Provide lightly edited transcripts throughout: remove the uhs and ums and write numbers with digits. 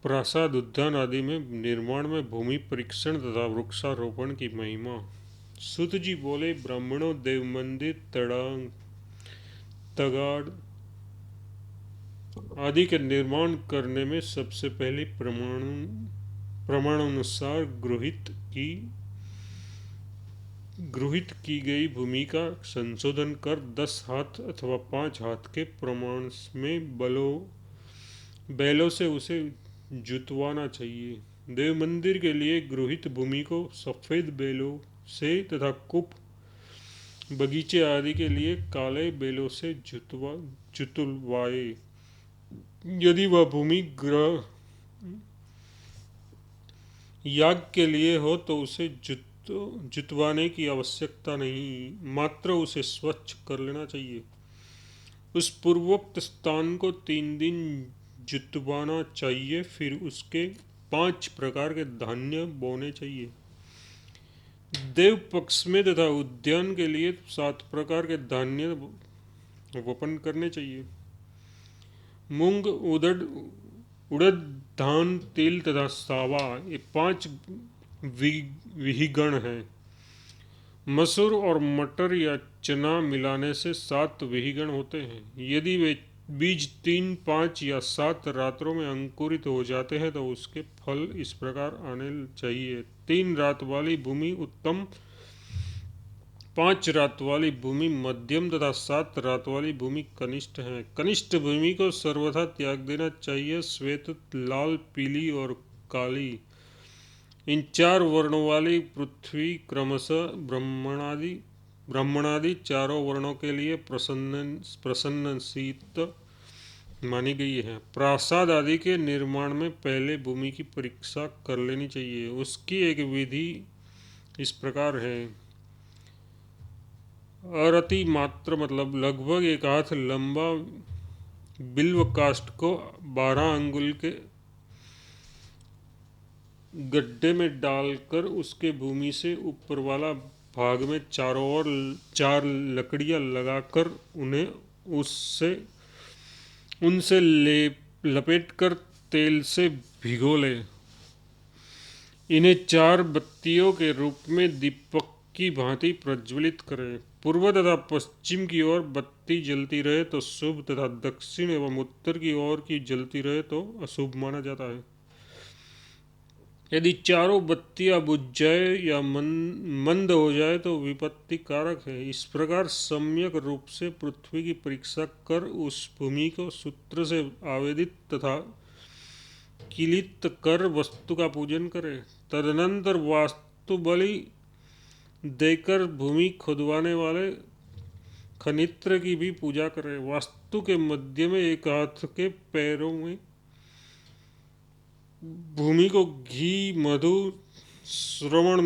प्रासाद, उद्यान आदि में निर्माण में भूमि परीक्षण तथा वृक्षारोपण की महिमा। सूत जी बोले, ब्राह्मणों, देव मंदिर, तगाड़ आदि के निर्माण करने में सबसे पहले प्रमाणानुसार गृहीत की गई भूमि का संशोधन कर 10 हाथ अथवा 5 हाथ के प्रमाण में बैलों से उसे जुतवाना चाहिए। देव मंदिर के लिए गृहीत भूमि को सफेद बैलों से तथा कूप, बगीचे आदि के लिए काले बैलों से जुतवाए। यदि वह भूमि याग के लिए हो तो उसे जुतवाने की आवश्यकता नहीं, मात्र उसे स्वच्छ कर लेना चाहिए। उस पूर्वोक्त स्थान को 3 दिन जुतवाना चाहिए, फिर उसके 5 प्रकार के धान्य बोने चाहिए। देव पक्ष में तथा उद्यान के लिए 7 प्रकार के धान्य वपन करने चाहिए। मूंग, उड़द, धान, तिल तथा सावा, ये 5 विहिगण हैं। मसूर और मटर या चना मिलाने से 7 विहिगण होते हैं। यदि वे बीज 3, 5 या 7 रात्रों में अंकुरित हो जाते हैं तो उसके फल इस प्रकार आने चाहिए। 3 रात वाली भूमि उत्तम, 5 रात वाली भूमि मध्यम तथा 7 रात वाली भूमि कनिष्ठ है। कनिष्ठ भूमि को सर्वथा त्याग देना चाहिए। श्वेत, लाल, पीली और काली, इन 4 वर्णों वाली पृथ्वी क्रमशः ब्राह्मणादि चारों वर्णों के लिए प्रसन्नशीत मानी गई है। प्रासाद आदि के निर्माण में पहले भूमि की परीक्षा कर लेनी चाहिए। उसकी एक विधि इस प्रकार है। अरति मात्र मतलब लगभग 1 हाथ लंबा बिल्व काष्ठ को 12 अंगुल के गड्ढे में डालकर उसके भूमि से ऊपर वाला भाग में चारों ओर 4 लकड़ियां लगाकर उनसे लपेटकर तेल से भिगो ले। इन्हें 4 बत्तियों के रूप में दीपक की भांति प्रज्वलित करें। पूर्व तथा पश्चिम की ओर बत्ती जलती रहे तो शुभ तथा दक्षिण एवं उत्तर की ओर की जलती रहे तो अशुभ माना जाता है। यदि चारों बत्तियां बुझ जाए या मंद हो जाए तो विपत्ति कारक है। इस प्रकार सम्यक रूप से पृथ्वी की परीक्षा कर उस भूमि को सूत्र से आवेदित तथा किलित कर वस्तु का पूजन करे। तदनंतर वास्तु बलि देकर भूमि खुदवाने वाले खनित्र की भी पूजा करे। वास्तु के मध्य में 1 हाथ के पैरों में भूमि को घी, मधु, स्वर्ण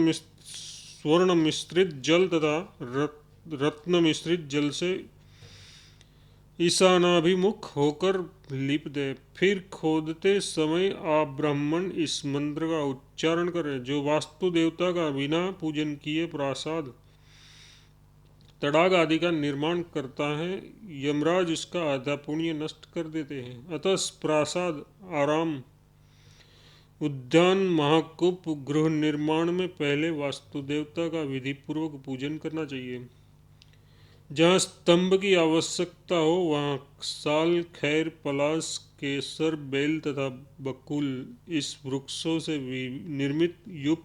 मिश्रित जल तथा रत्न मिश्रित जल से ईशानाभिमुख होकर लिप दे। फिर खोदते समय आप ब्राह्मण इस मंत्र का उच्चारण करें, जो वास्तु देवता का बिना पूजन किए प्रासाद, तड़ाग आदि का निर्माण करता है, यमराज उसका आधा पुण्य नष्ट कर देते हैं। अतः प्रासाद, आराम, उद्यान, महाकूप, गृह निर्माण में पहले वास्तु देवता का विधि पूर्वक पूजन करना चाहिए। जहाँ स्तंभ की आवश्यकता हो वहाँ साल, खैर, पलाश, केसर, बेल तथा बकुल इस वृक्षों से निर्मित यूप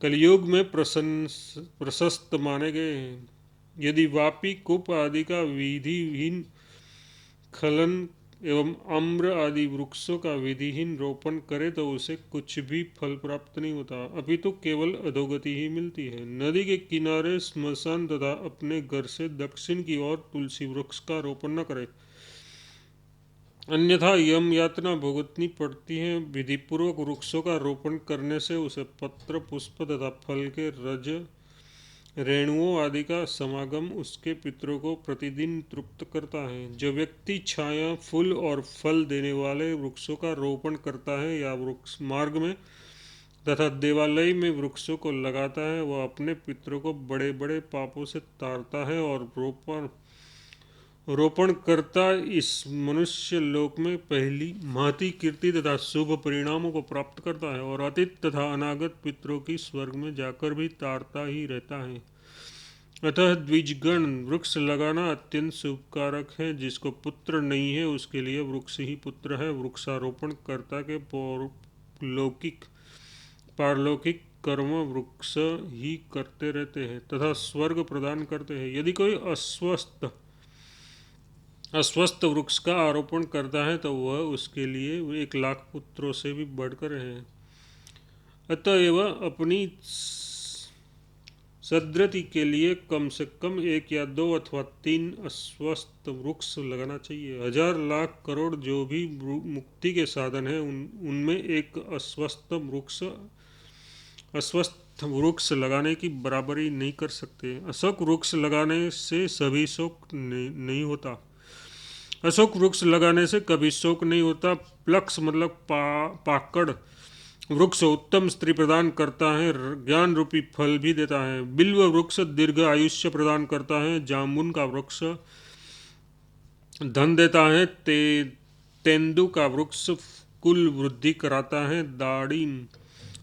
कलयुग में प्रशस्त माने गए हैं। यदि वापी, कूप आदि का विधिहीन खनन एवं आम्र आदि वृक्षों का विधिहीन रोपण करे तो उसे कुछ भी फल प्राप्त नहीं होता, अपितु केवल अधोगति ही मिलती है। नदी के किनारे श्मशान तथा अपने घर से दक्षिण की ओर तुलसी वृक्ष का रोपण न करे, अन्यथा यम यातना भुगतनी पड़ती है। विधिपूर्वक वृक्षों का रोपण करने से उसे पत्र, पुष्प तथा फल के रज, रेणुओं आदि का समागम उसके पितरों को प्रतिदिन तृप्त करता है। जो व्यक्ति छाया, फूल और फल देने वाले वृक्षों का रोपण करता है या वृक्ष मार्ग में तथा देवालय में वृक्षों को लगाता है, वह अपने पितरों को बड़े बड़े पापों से तारता है और रोपण करता इस मनुष्य लोक में पहली महती कीर्ति तथा शुभ परिणामों को प्राप्त करता है और अतीत तथा अनागत पितरों की स्वर्ग में जाकर भी तारता ही रहता है। अतः द्विजगण, वृक्ष लगाना अत्यंत शुभकारक है। जिसको पुत्र नहीं है उसके लिए वृक्ष ही पुत्र है। वृक्षारोपण कर्ता के लौकिक पारलौकिक कर्म वृक्ष ही करते रहते हैं तथा स्वर्ग प्रदान करते हैं। यदि कोई अस्वस्थ वृक्ष का आरोपण करता है तो वह उसके लिए 1,00,000 पुत्रों से भी बढ़कर है। अतएव अपनी सदृति के लिए कम से कम 1 या 2 अथवा 3 अस्वस्थ वृक्ष लगाना चाहिए। 1,000 लाख करोड़ जो भी मुक्ति के साधन हैं उनमें एक अस्वस्थ वृक्ष लगाने की बराबरी नहीं कर सकते। अशोक वृक्ष लगाने से सभी शोक नहीं होता। अशोक वृक्ष लगाने से कभी शोक नहीं होता। प्लक्स मतलब पाकड़ वृक्ष उत्तम स्त्री प्रदान करता है, ज्ञान रूपी फल भी देता है। बिल्व वृक्ष दीर्घ आयुष्य प्रदान करता है। जामुन का वृक्ष धन देता है। तेंदु का वृक्ष कुल वृद्धि कराता है। दाड़िम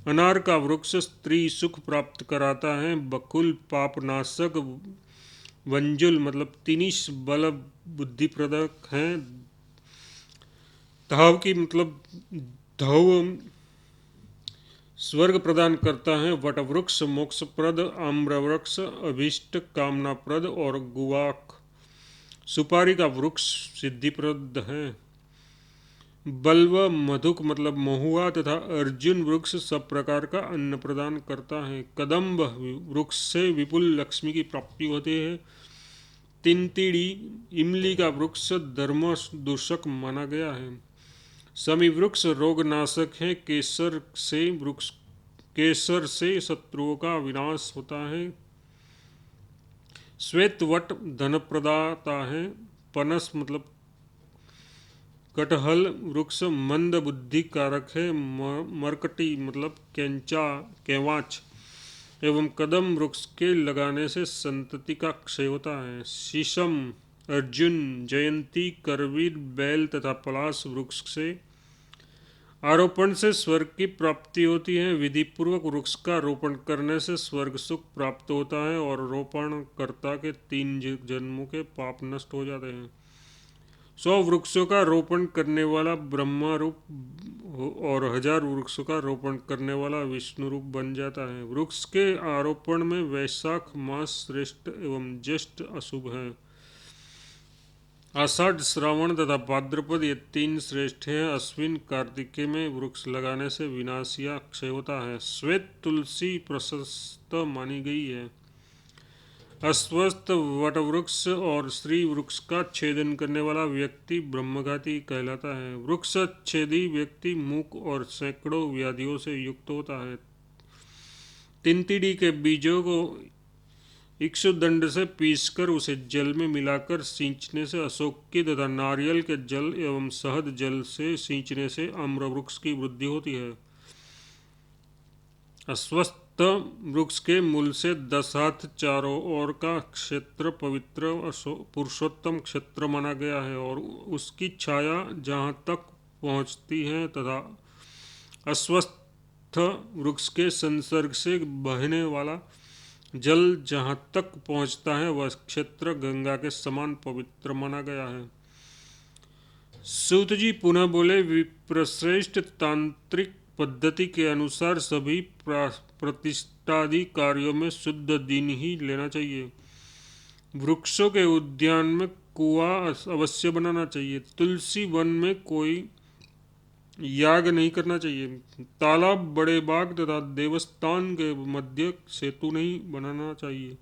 अनार का वृक्ष स्त्री सुख प्राप्त कराता है। बकुल पापनाशक। वंजुल मतलब तिनिश बल बुद्धिप्रदक है। धाव की मतलब धव स्वर्ग प्रदान करता है। वटवृक्ष मोक्षप्रद। आम्रवृक्ष अभीष्ट कामनाप्रद और गुवाक सुपारी का वृक्ष सिद्धिप्रद है। बल्व मधुक मतलब महुआ तथा अर्जुन वृक्ष सब प्रकार का अन्न प्रदान करता है। कदम्ब वृक्ष से विपुल लक्ष्मी की प्राप्ति होती है। तिनतिड़ी इमली का वृक्ष धर्म दूषक माना गया है। समी वृक्ष रोगनाशक है। केसर से शत्रुओं का विनाश होता है। श्वेत वट धन प्रदाता है। पनस मतलब कटहल वृक्ष मंद बुद्धि कारक है। मरकटी मतलब केवाच एवं कदम वृक्ष के लगाने से संतति का क्षय होता है। शीशम, अर्जुन, जयंती, करवीर, बैल तथा पलाश वृक्ष से आरोपण से स्वर्ग की प्राप्ति होती है। विधि पूर्वक वृक्ष का रोपण करने से स्वर्ग सुख प्राप्त होता है और रोपण कर्ता के 3 जन्मों के पाप नष्ट हो जाते हैं। 100 वृक्षों का रोपण करने वाला ब्रह्मा रूप और 1000 वृक्षों का रोपण करने वाला विष्णु रूप बन जाता है। वृक्ष के आरोपण में वैशाख मास श्रेष्ठ एवं ज्येष्ठ अशुभ है। आषाढ़, श्रावण तथा भाद्रपद ये 3 श्रेष्ठ हैं। अश्विन कार्तिकेय में वृक्ष लगाने से विनाश या क्षय होता है। श्वेत तुलसी प्रशस्त मानी गई है। अस्वस्थ वटवृक्ष और श्री वृक्ष का छेदन करने वाला व्यक्ति ब्रह्मघाती कहलाता है। वृक्ष छेदी व्यक्ति मूक और सैकड़ों व्याधियों से युक्त होता है। तिनतिड़ी के बीजों को इक्षुदंड से पीसकर उसे जल में मिलाकर सींचने से अशोक की तथा नारियल के जल एवं शहद जल से सींचने से आम्रवृक्ष की वृद्धि होती है। अस्वस्थ वृक्ष के मूल से 10 हाथ चारों ओर का क्षेत्र पवित्र पुरुषोत्तम क्षेत्र माना गया है और उसकी छाया जहाँ तक पहुँचती है तथा अस्वस्थ वृक्ष के संसर्ग से बहने वाला जल जहाँ तक पहुँचता है वह क्षेत्र गंगा के समान पवित्र माना गया है। सूत जी पुनः बोले, विप्रश्रेष्ठ तांत्रिक पद्धति के अनुसार सभी प्रतिष्ठादि कार्यों में शुद्ध दिन ही लेना चाहिए। वृक्षों के उद्यान में कुआं अवश्य बनाना चाहिए। तुलसी वन में कोई याग नहीं करना चाहिए। तालाब, बड़े बाग तथा देवस्थान के मध्य सेतु नहीं बनाना चाहिए,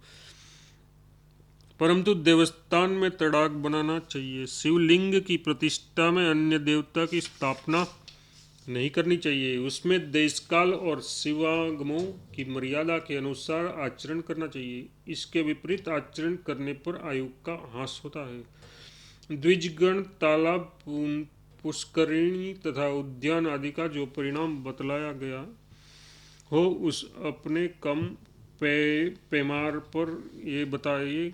परंतु देवस्थान में तड़ाग बनाना चाहिए। शिवलिंग की प्रतिष्ठा में अन्य देवता की स्थापना नहीं करनी चाहिए। उसमें देशकाल और शिवागमों की मर्यादा के अनुसार आचरण करना चाहिए। इसके विपरीत आचरण करने पर आयु का ह्रास होता है। द्विजगण तालाब, पुष्करिणी तथा उद्यान आदि का जो परिणाम बतलाया गया हो उस अपने कम पैमार पर ये बताइए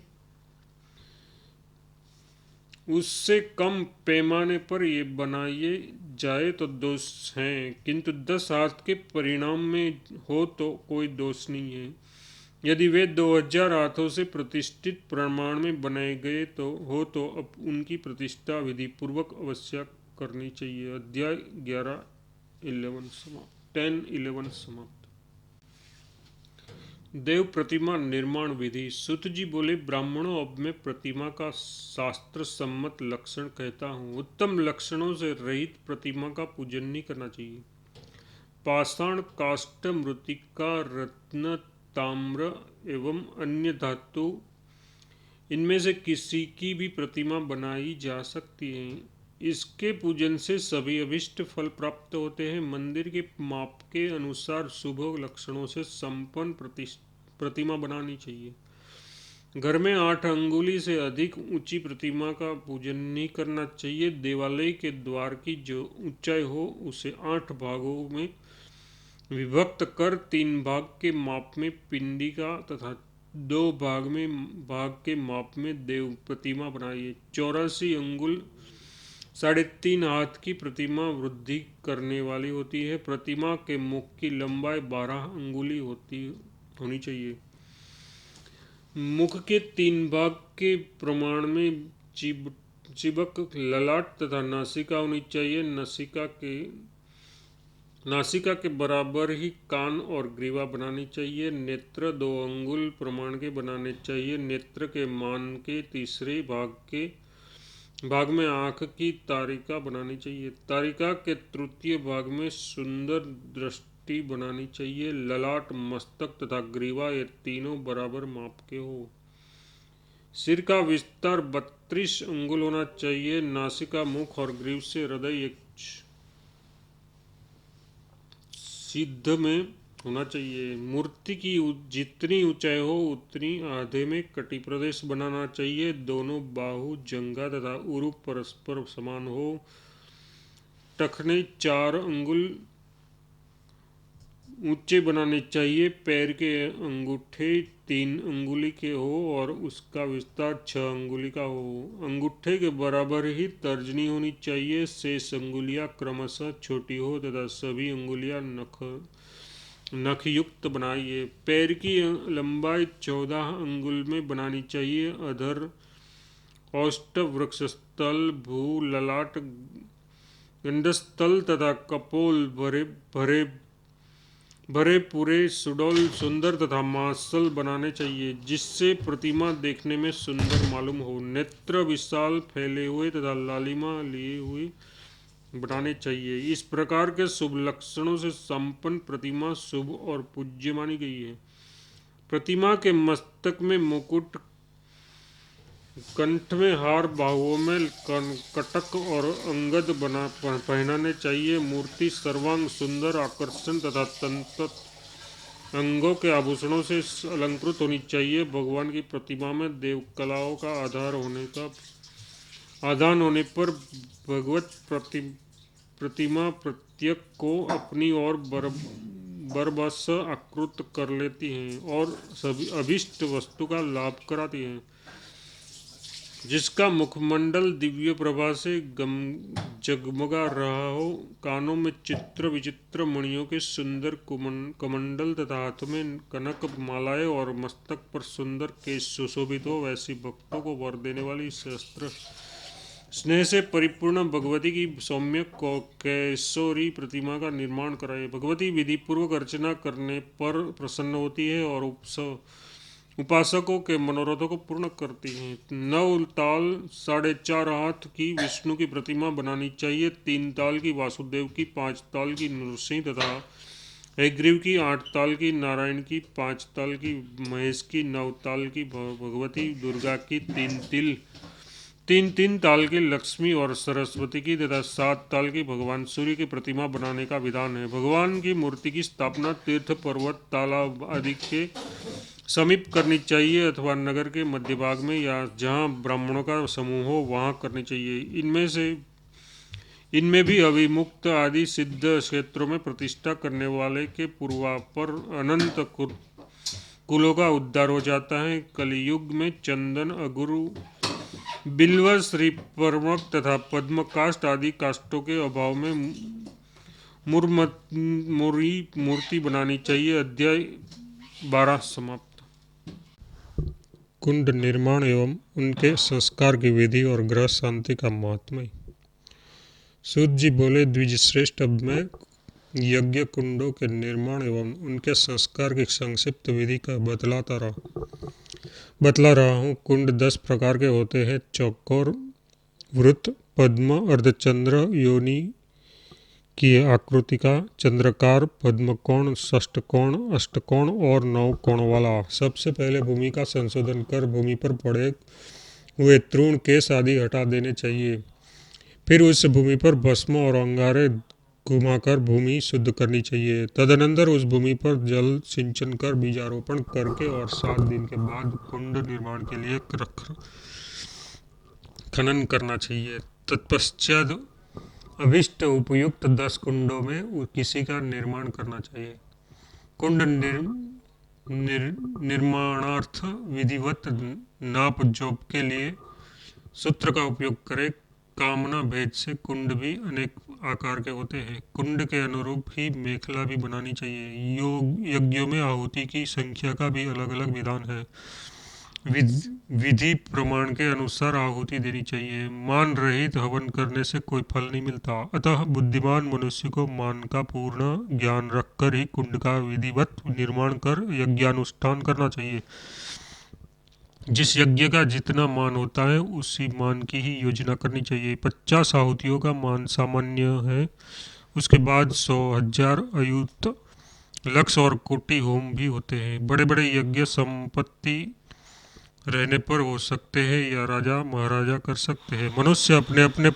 उससे कम पैमाने पर ये बनाए जाए तो दोष हैं, किंतु 10 हाथ के परिणाम में हो तो कोई दोष नहीं है। यदि वे 2000 हाथों से प्रतिष्ठित प्रमाण में बनाए गए तो अब उनकी प्रतिष्ठा विधि पूर्वक अवश्य करनी चाहिए। अध्याय 11 समाप्त 10-11 समाप्त। देव प्रतिमा निर्माण विधि। सूत जी बोले, ब्राह्मणों, अब मैं प्रतिमा का शास्त्र सम्मत लक्षण कहता हूँ। उत्तम लक्षणों से रहित प्रतिमा का पूजन नहीं करना चाहिए। पाषाण, काष्ठ, मृत्तिका, रत्न, ताम्र एवं अन्य धातु, इनमें से किसी की भी प्रतिमा बनाई जा सकती है। इसके पूजन से सभी अभिष्ट फल प्राप्त होते हैं। मंदिर के माप के अनुसार शुभ लक्षणों से संपन्न प्रतिमा बनानी चाहिए। घर में 8 अंगुली से अधिक ऊंची प्रतिमा का पूजन नहीं करना चाहिए। देवालय के द्वार की जो ऊंचाई हो उसे 8 भागों में विभक्त कर 3 भाग के माप में पिंडिका तथा 2 भाग के माप में देव प्रतिमा बनाइए। 84 अंगुल 3.5 हाथ की प्रतिमा वृद्धि करने वाली होती है। प्रतिमा के मुख की लंबाई 12 अंगुली होनी चाहिए। मुख के 3 भाग के प्रमाण में चिबक, ललाट तथा नासिका होनी चाहिए। नासिका के बराबर ही कान और ग्रीवा बनानी चाहिए। नेत्र 2 अंगुल प्रमाण के बनाने चाहिए। नेत्र के मान के तीसरे भाग में आँख की तारिका बनानी चाहिए। तारिका के तृतीय भाग में सुंदर दृष्टि बनानी चाहिए। ललाट, मस्तक तथा ग्रीवा ये तीनों बराबर माप के हो। सिर का विस्तार 32 अंगुल होना चाहिए। नासिका, मुख और ग्रीव से हृदय एक सिद्ध में होना चाहिए। मूर्ति की जितनी ऊंचाई हो उतनी आधे में कटी प्रदेश बनाना चाहिए। दोनों बाहु, जंघा तथा उरु परस्पर समान हो। टखने 4 अंगुल ऊंचे बनाने चाहिए। पैर के अंगूठे 3 अंगुली के हो और उसका विस्तार 6 अंगुली का हो। अंगूठे के बराबर ही तर्जनी होनी चाहिए। शेष अंगुलियां क्रमशः छोटी हो तथा सभी अंगुलियां नखयुक्त बनाइए। पैर की लंबाई 14 अंगुल में बनानी चाहिए। अधर, औष्ठ, वृक्षस्थल, भू, ललाट, गंडस्थल तथा कपोल भरे पूरे सुडौल, सुंदर तथा मांसल बनाने चाहिए, जिससे प्रतिमा देखने में सुंदर मालूम हो। नेत्र विशाल, फैले हुए तथा लालिमा लिए हुए बनाने चाहिए। इस प्रकार के शुभ लक्षणों से संपन्न प्रतिमा शुभ और पूज्य मानी गई है। प्रतिमा के मस्तक में मुकुट, कंठ में हार, बाहुओं में कटक और अंगद पहनाने चाहिए। मूर्ति सर्वांग सुंदर, आकर्षण तथा तंत्र अंगों के आभूषणों से अलंकृत होनी चाहिए। भगवान की प्रतिमा में देव कलाओं का आधान होने पर भगवत प्रतिमा प्रत्येक को अपनी ओर बरबस आकृत कर लेती हैं और सभी अभिष्ट वस्तु का लाभ कराती हैं। जिसका मुखमंडल दिव्य प्रभा से जगमगा रहा हो, कानों में चित्र विचित्र मणियों के सुंदर कमंडल तथा हाथ में कनक मालाएं और मस्तक पर सुंदर केश सुशोभित हो, वैसी भक्तों को वर देने वाली शस्त्र स्नेह से परिपूर्ण भगवती की सौम्य कैशोरी प्रतिमा का निर्माण कराइए। भगवती विधि पूर्वक अर्चना करने पर प्रसन्न होती है और उपासकों के मनोरथों को पूर्ण करती हैं। 9 ताल 4.5 हाथ की विष्णु की प्रतिमा बनानी चाहिए। 3 ताल की वासुदेव की, 5 ताल की नृसिंह तथा 1 ग्रीव की, 8 ताल की नारायण की, 5 ताल की महेश की, 9 ताल की भगवती दुर्गा की, 3 ताल की लक्ष्मी और सरस्वती की तथा 7 ताल की भगवान सूर्य की प्रतिमा बनाने का विधान है। भगवान की मूर्ति की स्थापना तीर्थ, पर्वत, तालाब आदि के समीप करनी चाहिए अथवा नगर के मध्य भाग में या जहाँ ब्राह्मणों का समूह हो वहाँ करनी चाहिए। इनमें भी अभिमुक्त आदि सिद्ध क्षेत्रों में प्रतिष्ठा करने वाले के पूर्वापर अनंत कुलों का उद्धार हो जाता है। कलयुग में चंदन, अगुरु बिल्व, श्रीपर्वक तथा पद्म काष्ठ आदि काष्ठों के अभाव में मुरी मूर्ति बनानी चाहिए। अध्याय 12 समाप्त। कुंड निर्माण एवं उनके संस्कार की विधि और ग्रह शांति का महात्म्य। सूत जी बोले, द्विजश्रेष्ठ, अब मैं यज्ञ कुंडों के निर्माण एवं उनके संस्कार की संक्षिप्त विधि का बतला रहा हूँ। कुंड 10 प्रकार के होते हैं: चौकोर, वृत्त, पद्म, अर्धचंद्र, योनि की आकृति का, चंद्रकार, पद्मकोण, षष्ठकोण, अष्टकोण और 9 कोण वाला। सबसे पहले भूमि का संशोधन कर भूमि पर पड़े हुए तृण, केश आदि हटा देने चाहिए। फिर उस भूमि पर भस्म और अंगारे घुमाकर भूमि शुद्ध करनी चाहिए। तदनंतर उस भूमि पर जल सिंचन कर बीजारोपण करके और 7 दिन के बाद कुंड निर्माण के लिए खनन करना चाहिए। तत्पश्चात अभिष्ट उपयुक्त 10 कुंडों में किसी का निर्माण करना चाहिए। कुंड निर्माणार्थ विधिवत नाप जोप के लिए सूत्र का उपयोग करें। कामना भेद से कुंड भी अनेक आकार के होते हैं। कुंड के अनुरूप ही मेखला भी बनानी चाहिए। यज्ञों में आहुति की संख्या का भी अलग अलग विधान है। विधि प्रमाण के अनुसार आहुति देनी चाहिए। मान रहित हवन करने से कोई फल नहीं मिलता, अतः बुद्धिमान मनुष्य को मान का पूर्ण ज्ञान रखकर ही कुंड का विधिवत निर्माण कर यज्ञानुष्ठान करना चाहिए। जिस यज्ञ का जितना मान होता है उसी मान की ही योजना करनी चाहिए। 50 आहुतियों का मान सामान्य है। उसके बाद 100, 1000, अयुत, लक्ष और कोटि होम भी होते हैं। बड़े बड़े यज्ञ संपत्ति रहने पर हो सकते हैं या राजा महाराजा कर सकते हैं। मनुष्य अपने अपने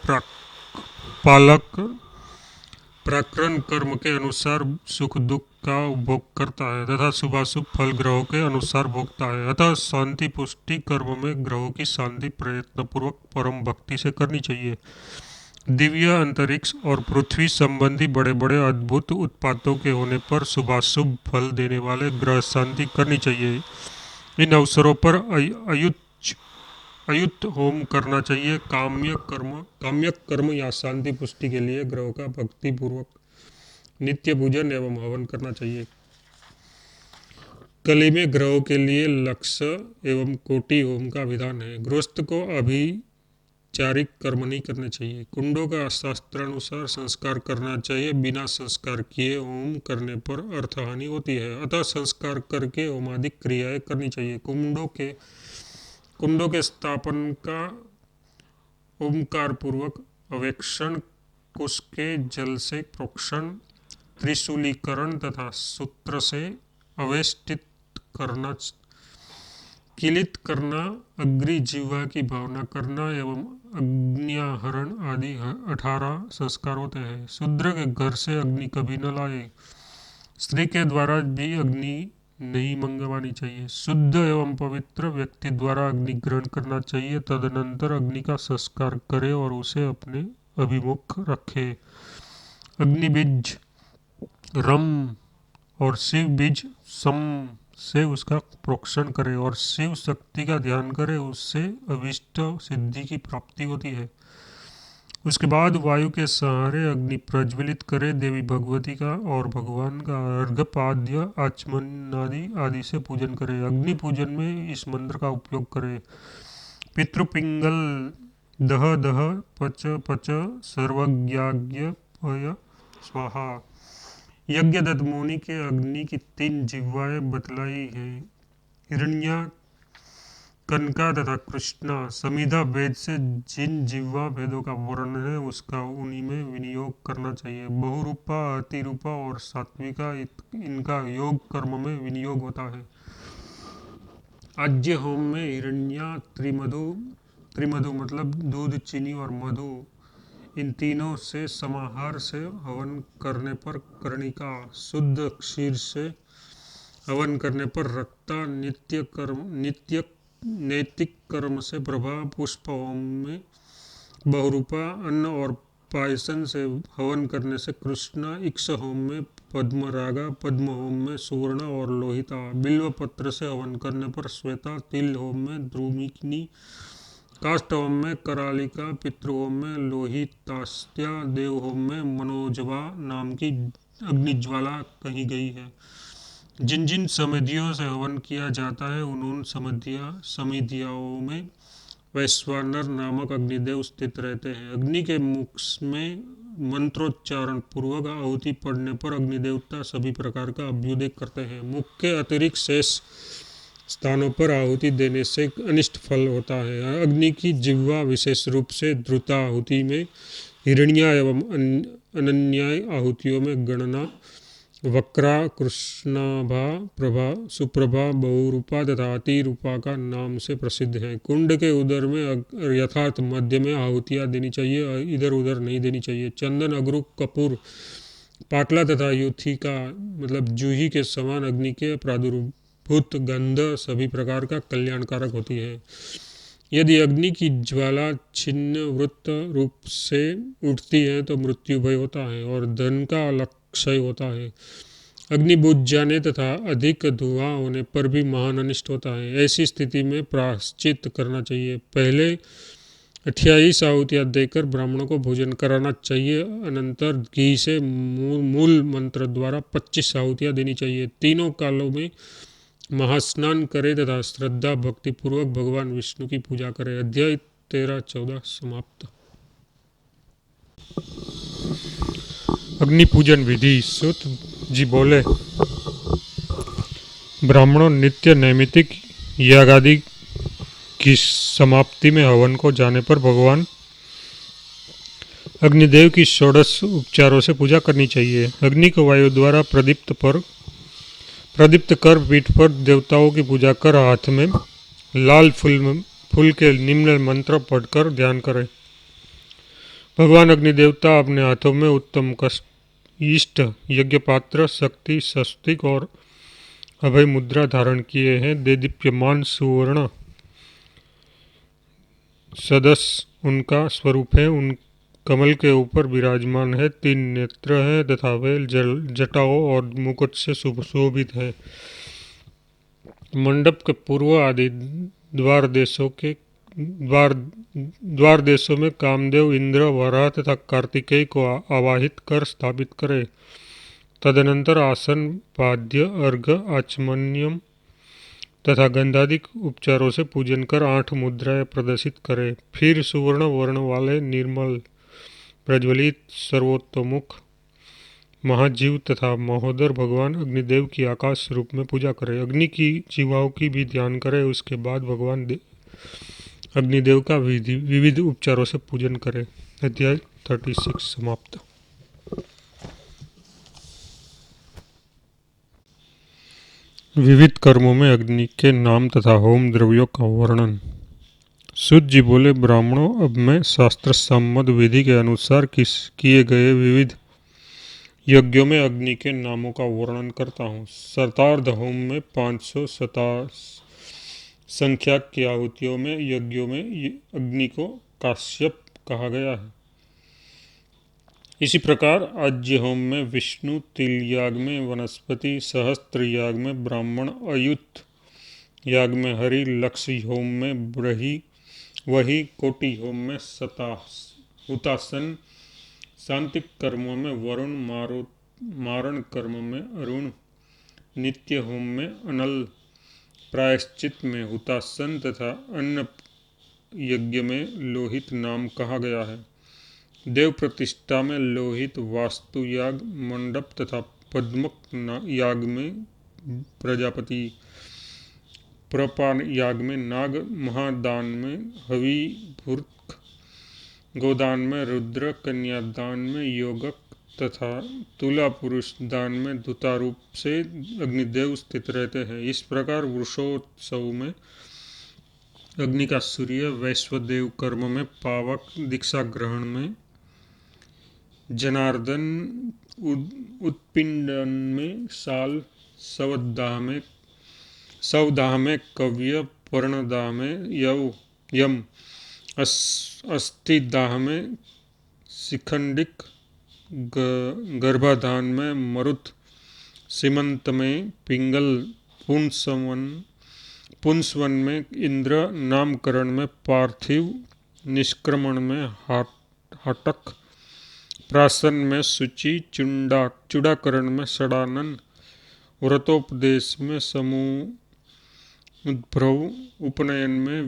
प्राक्रन कर्म के अनुसार सुख दुख का उपभोग करता है तथा शुभाशुभ फल ग्रहों के अनुसार भोगता है। अतः शांति पुष्टि कर्म में ग्रहों की शांति प्रयत्न पूर्वक परम भक्ति से करनी चाहिए। दिव्य अंतरिक्ष और पृथ्वी संबंधी बड़े बड़े अद्भुत उत्पातों के होने पर शुभाशुभ फल देने वाले ग्रह शांति करनी चाहिए। इन अवसरों पर अयुत होम करना चाहिए। काम्यक कर्म या शांति पुष्टि के लिए ग्रहों का भक्ति पूर्वक नित्य पूजन एवं हवन करना चाहिए। कली में ग्रहों के लिए लक्ष्य एवं कोटि होम का विधान है। गृहस्थ को अभिचारिक कर्म नहीं करने चाहिए। कुंडों का शास्त्रानुसार संस्कार करना चाहिए। बिना संस्कार किए होम करने पर अर्थहानि होती है, अतः संस्कार करके होमादिक क्रियाएं करनी चाहिए। कुंडों के स्थापन का ओमकार पूर्वक अवेक्षण, कुश के जल से प्रोक्षण, त्रिशूलीकरण तथा सूत्र से अवेष्टित करना, किलित करना, अग्नि जीवा की भावना करना एवं अग्न्याहरण आदि 18 संस्कार होते हैं। शूद्र के घर से अग्नि कभी न लाए। स्त्री के द्वारा भी अग्नि नहीं मंगवानी चाहिए। शुद्ध एवं पवित्र व्यक्ति द्वारा अग्नि ग्रहण करना चाहिए। तदनंतर अग्नि का संस्कार करे और उसे अपने अभिमुख रखे। अग्नि बीज रम और शिव बीज सम से उसका प्रोक्षण करे और शिव शक्ति का ध्यान करे, उससे अभिष्ट सिद्धि की प्राप्ति होती है। उसके बाद वायु के सहारे अग्नि प्रज्वलित करे। देवी भगवती का और भगवान का अर्घ्यपाद्य आचमनादि आदि से पूजन करे। अग्नि पूजन में इस मंत्र का उपयोग करे: पितृपिंगल दह दह पच पच सर्वज्ञाज्ञ पय स्वाहा। यज्ञदत्त मुनि के अग्नि की 3 जिह्वाएं बतलाई हैं: हिरण्या, कनका तथा कृष्णा। समिधा भेद से जिन जिह्वा भेदों का वर्णन है उसका उन्हीं में विनियोग करना चाहिए। बहुरूपा, अतिरूपा और सात्विका इनका योग कर्म में विनियोग होता है। आज्य होम में हिरण्या, त्रिमधु मतलब दूध, चीनी और मधु, इन तीनों से समाहार से हवन करने पर कर्णिका, शुद्ध क्षीर से हवन करने पर रक्ता, नैतिक कर्म से प्रभा, पुष्प होम में बहुरूपा, अन्न और पायसन से हवन करने से कृष्णा, इक्ष होम में पद्मरागा, पद्म होम में सुवर्ण और लोहिता, बिल्व पत्र से हवन करने पर श्वेता, तिल होम में द्रुमिनी काष्ठहोम में करालिका, पितृहोम में लोहितास्त्या, देवहोम में मनोजवा नाम की अग्निज्वाला कही गई है। जिन जिन समिधियों से हवन किया जाता है उन समिधियों में वैश्वानर नामक अग्निदेव स्थित रहते हैं। अग्नि के मुख में मंत्रोच्चारण पूर्वक आहुति पड़ने पर अग्निदेवता सभी प्रकार का अभ्युदय करते हैं। मुख के अतिरिक्त शेष स्थानों पर आहुति देने से अनिष्ट फल होता है। अग्नि की जिह्वा विशेष रूप से द्रुता आहुति में हिरण्या एवं अनन्याय आहुतियों में गणना वक्रा, कृष्णाभा, प्रभा, सुप्रभा, बहुरूपा तथा अतिरूपा का नाम से प्रसिद्ध है। कुंड के उदर में यथार्थ मध्य में आहुतियाँ देनी चाहिए, इधर उधर नहीं देनी चाहिए। चंदन, अगरू, कपूर, पाटला तथा यूथी का मतलब जूही के समान अग्नि के प्रादुर्भूत गंध सभी प्रकार का कल्याणकारक होती है। यदि अग्नि की ज्वाला छिन्न वृत्त रूप से उठती है तो मृत्यु भय होता है और धन का क्षय होता है। अग्नि बुझ जाने तथा अधिक धुआं होने पर भी महान अनिष्ट होता है। ऐसी स्थिति में प्रायश्चित करना चाहिए। पहले 28 आहुतियाँ देकर ब्राह्मणों को भोजन कराना चाहिए। अनंतर घी से मूल मंत्र द्वारा 25 आहुतियाँ देनी चाहिए। तीनों कालों में महास्नान करे तथा श्रद्धा भक्ति पूर्वक भगवान विष्णु की पूजा करे। अध्याय 13-14 समाप्त। अग्नि पूजन विधि। सूत जी बोले, ब्राह्मणों नित्य नैमित्तिक यागादि की समाप्ति में हवन को जाने पर भगवान अग्निदेव की षोडश उपचारों से पूजा करनी चाहिए। अग्नि को वायु द्वारा प्रदीप्त कर पीठ पर देवताओं की पूजा कर हाथ में लाल फूल के निम्न मंत्र पढ़कर ध्यान करें। भगवान अग्निदेवता अपने हाथों में उत्तम इष्ट, यज्ञ पात्र, शक्ति, स्वस्तिक और अभय मुद्रा धारण किए हैं। देदीप्यमान सुवर्ण सदस्य उनका स्वरूप है। उन कमल के ऊपर विराजमान है। 3 नेत्र हैं तथा वे जटाओं और मुकुट से सुशोभित है। मंडप के पूर्व आदि द्वार देशों में कामदेव, इंद्र, वराह तथा कार्तिकेय को आवाहित कर स्थापित करे। तदनंतर आसन, पाद्य, अर्घ, आचमन्यम तथा गंधादिक उपचारों से पूजन कर 8 मुद्राएं प्रदर्शित करे। फिर सुवर्ण वर्ण वाले निर्मल प्रज्वलित सर्वोत्तमुख महाजीव तथा महोदर भगवान अग्निदेव की आकाश रूप में पूजा करे। अग्नि की जीवाओं की भी ध्यान करे। उसके बाद भगवान अग्निदेव का विविध उपचारों से पूजन करे। अध्याय 36 समाप्त। विविध कर्मों में अग्नि के नाम तथा होम द्रव्यों का वर्णन। सूत जी बोले, ब्राह्मणों, अब मैं शास्त्र सम्मत विधि के अनुसार किए गए विविध यज्ञों में अग्नि के नामों का वर्णन करता हूँ। शतार्ध होम में 500 संख्या की आहुतियों में यज्ञों में अग्नि को काश्यप कहा गया है। इसी प्रकार आज्य होम में विष्णु, तिल याग में वनस्पति, सहस्त्र याग में ब्राह्मण, अयुत याग में हरि, लक्ष्य होम में ब्रही, वही कोटि होम में हुतासन, शांतिक कर्मों में वरुण, मारण कर्म में अरुण, नित्य होम में अनल, प्रायश्चित में हुतासन तथा अन्न यज्ञ में लोहित नाम कहा गया है। देव प्रतिष्ठा में लोहित, वास्तु याग, मंडप तथा पद्मक याग में प्रजापति, प्रपान याग में नाग, महादान में हवि, भूर्क, गोदान में रुद्र, कन्यादान में योगक तथा तुला पुरुष दान में धुता रूप से अग्निदेव स्थित रहते हैं। इस प्रकार वृषोत्सव में अग्नि का सूर्य, वैश्वदेव कर्म में पावक, दीक्षा ग्रहण में जनार्दन, उत्पिंडन में साल, सवदाह में कव्य, पर्णदाह में यम, अस्थिदाह में शिखंडिक, गर्भाधान में मरुत, सीमंत में पिंगल, पुंसवन में इंद्र, नामकरण में पार्थिव, निष्क्रमण में हटक, प्राशन में शुचि, चूड़ाकरण में षडानन, व्रतोपदेश में समुद्भव, उपनयन में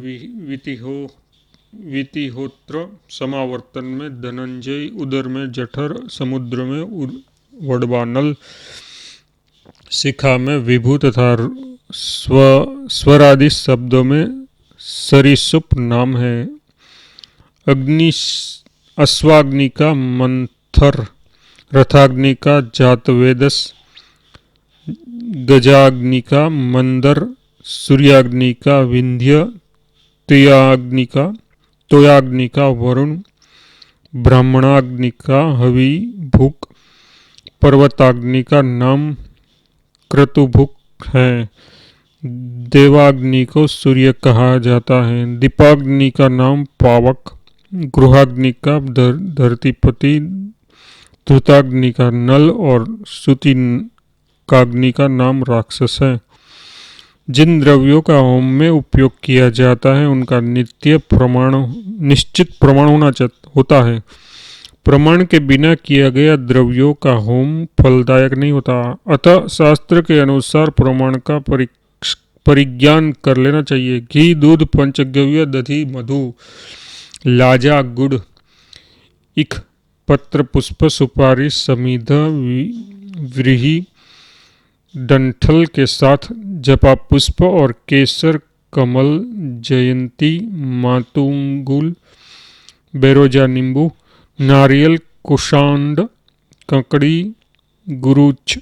वितिहोत्र, समावर्तन में धनंजय, उदर में जठर, समुद्र में वडवानल, शिखा में विभु तथा स्वरादि शब्दों में सरिसुप नाम है। अग्नि अश्वाग्नि का मंथर, रथाग्नि का जातवेदस, गजाग्नि का मंदर, सूर्याग्नि का विंध्य, तोयाग्नि का वरुण, ब्राह्मणाग्नि का हवि भूक, पर्वताग्नि का नाम क्रतुभुक है। देवाग्नि को सूर्य कहा जाता है। दीपाग्नि का नाम पावक, गृहाग्नि का धरतीपति, धृताग्नि का नल और सूतिकाग्नि का नाम राक्षस है। जिन द्रव्यों का होम में उपयोग किया जाता है उनका निश्चित प्रमाण होता है। प्रमाण के बिना किया गया द्रव्यों का होम फलदायक नहीं होता। अतः शास्त्र के अनुसार प्रमाण का परिज्ञान कर लेना चाहिए। घी, दूध, पंचगव्य, दधि, मधु, लाजा, गुड़, इख, पत्र, पुष्प, सुपारी, समिधा, व्रीहि, डंठल के साथ जपा पुष्प और केसर, कमल, जयंती, मातुंगुल, बेरोजा, नींबू, नारियल, कुशांड, ककड़ी, गुरुच,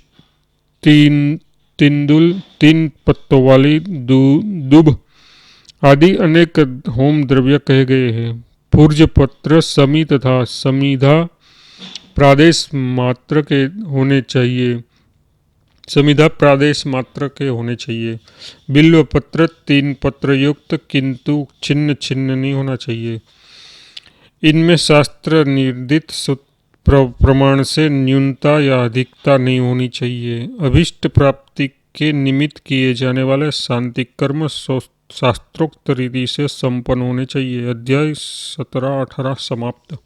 तिंदुल, 3 पत्तों वाली दुब आदि अनेक होम द्रव्य कहे गए हैं। भूर्ज पत्र, समी तथा समिधा प्रादेश मात्र के होने चाहिए। बिल्व पत्र 3 पत्र युक्त किंतु छिन्न छिन्न नहीं होना चाहिए। इनमें शास्त्र निर्दिष्ट प्रमाण से न्यूनता या अधिकता नहीं होनी चाहिए। अभिष्ट प्राप्ति के निमित्त किए जाने वाले शांति कर्म शास्त्रोक्त रीति से संपन्न होने चाहिए। अध्याय 17-18 समाप्त।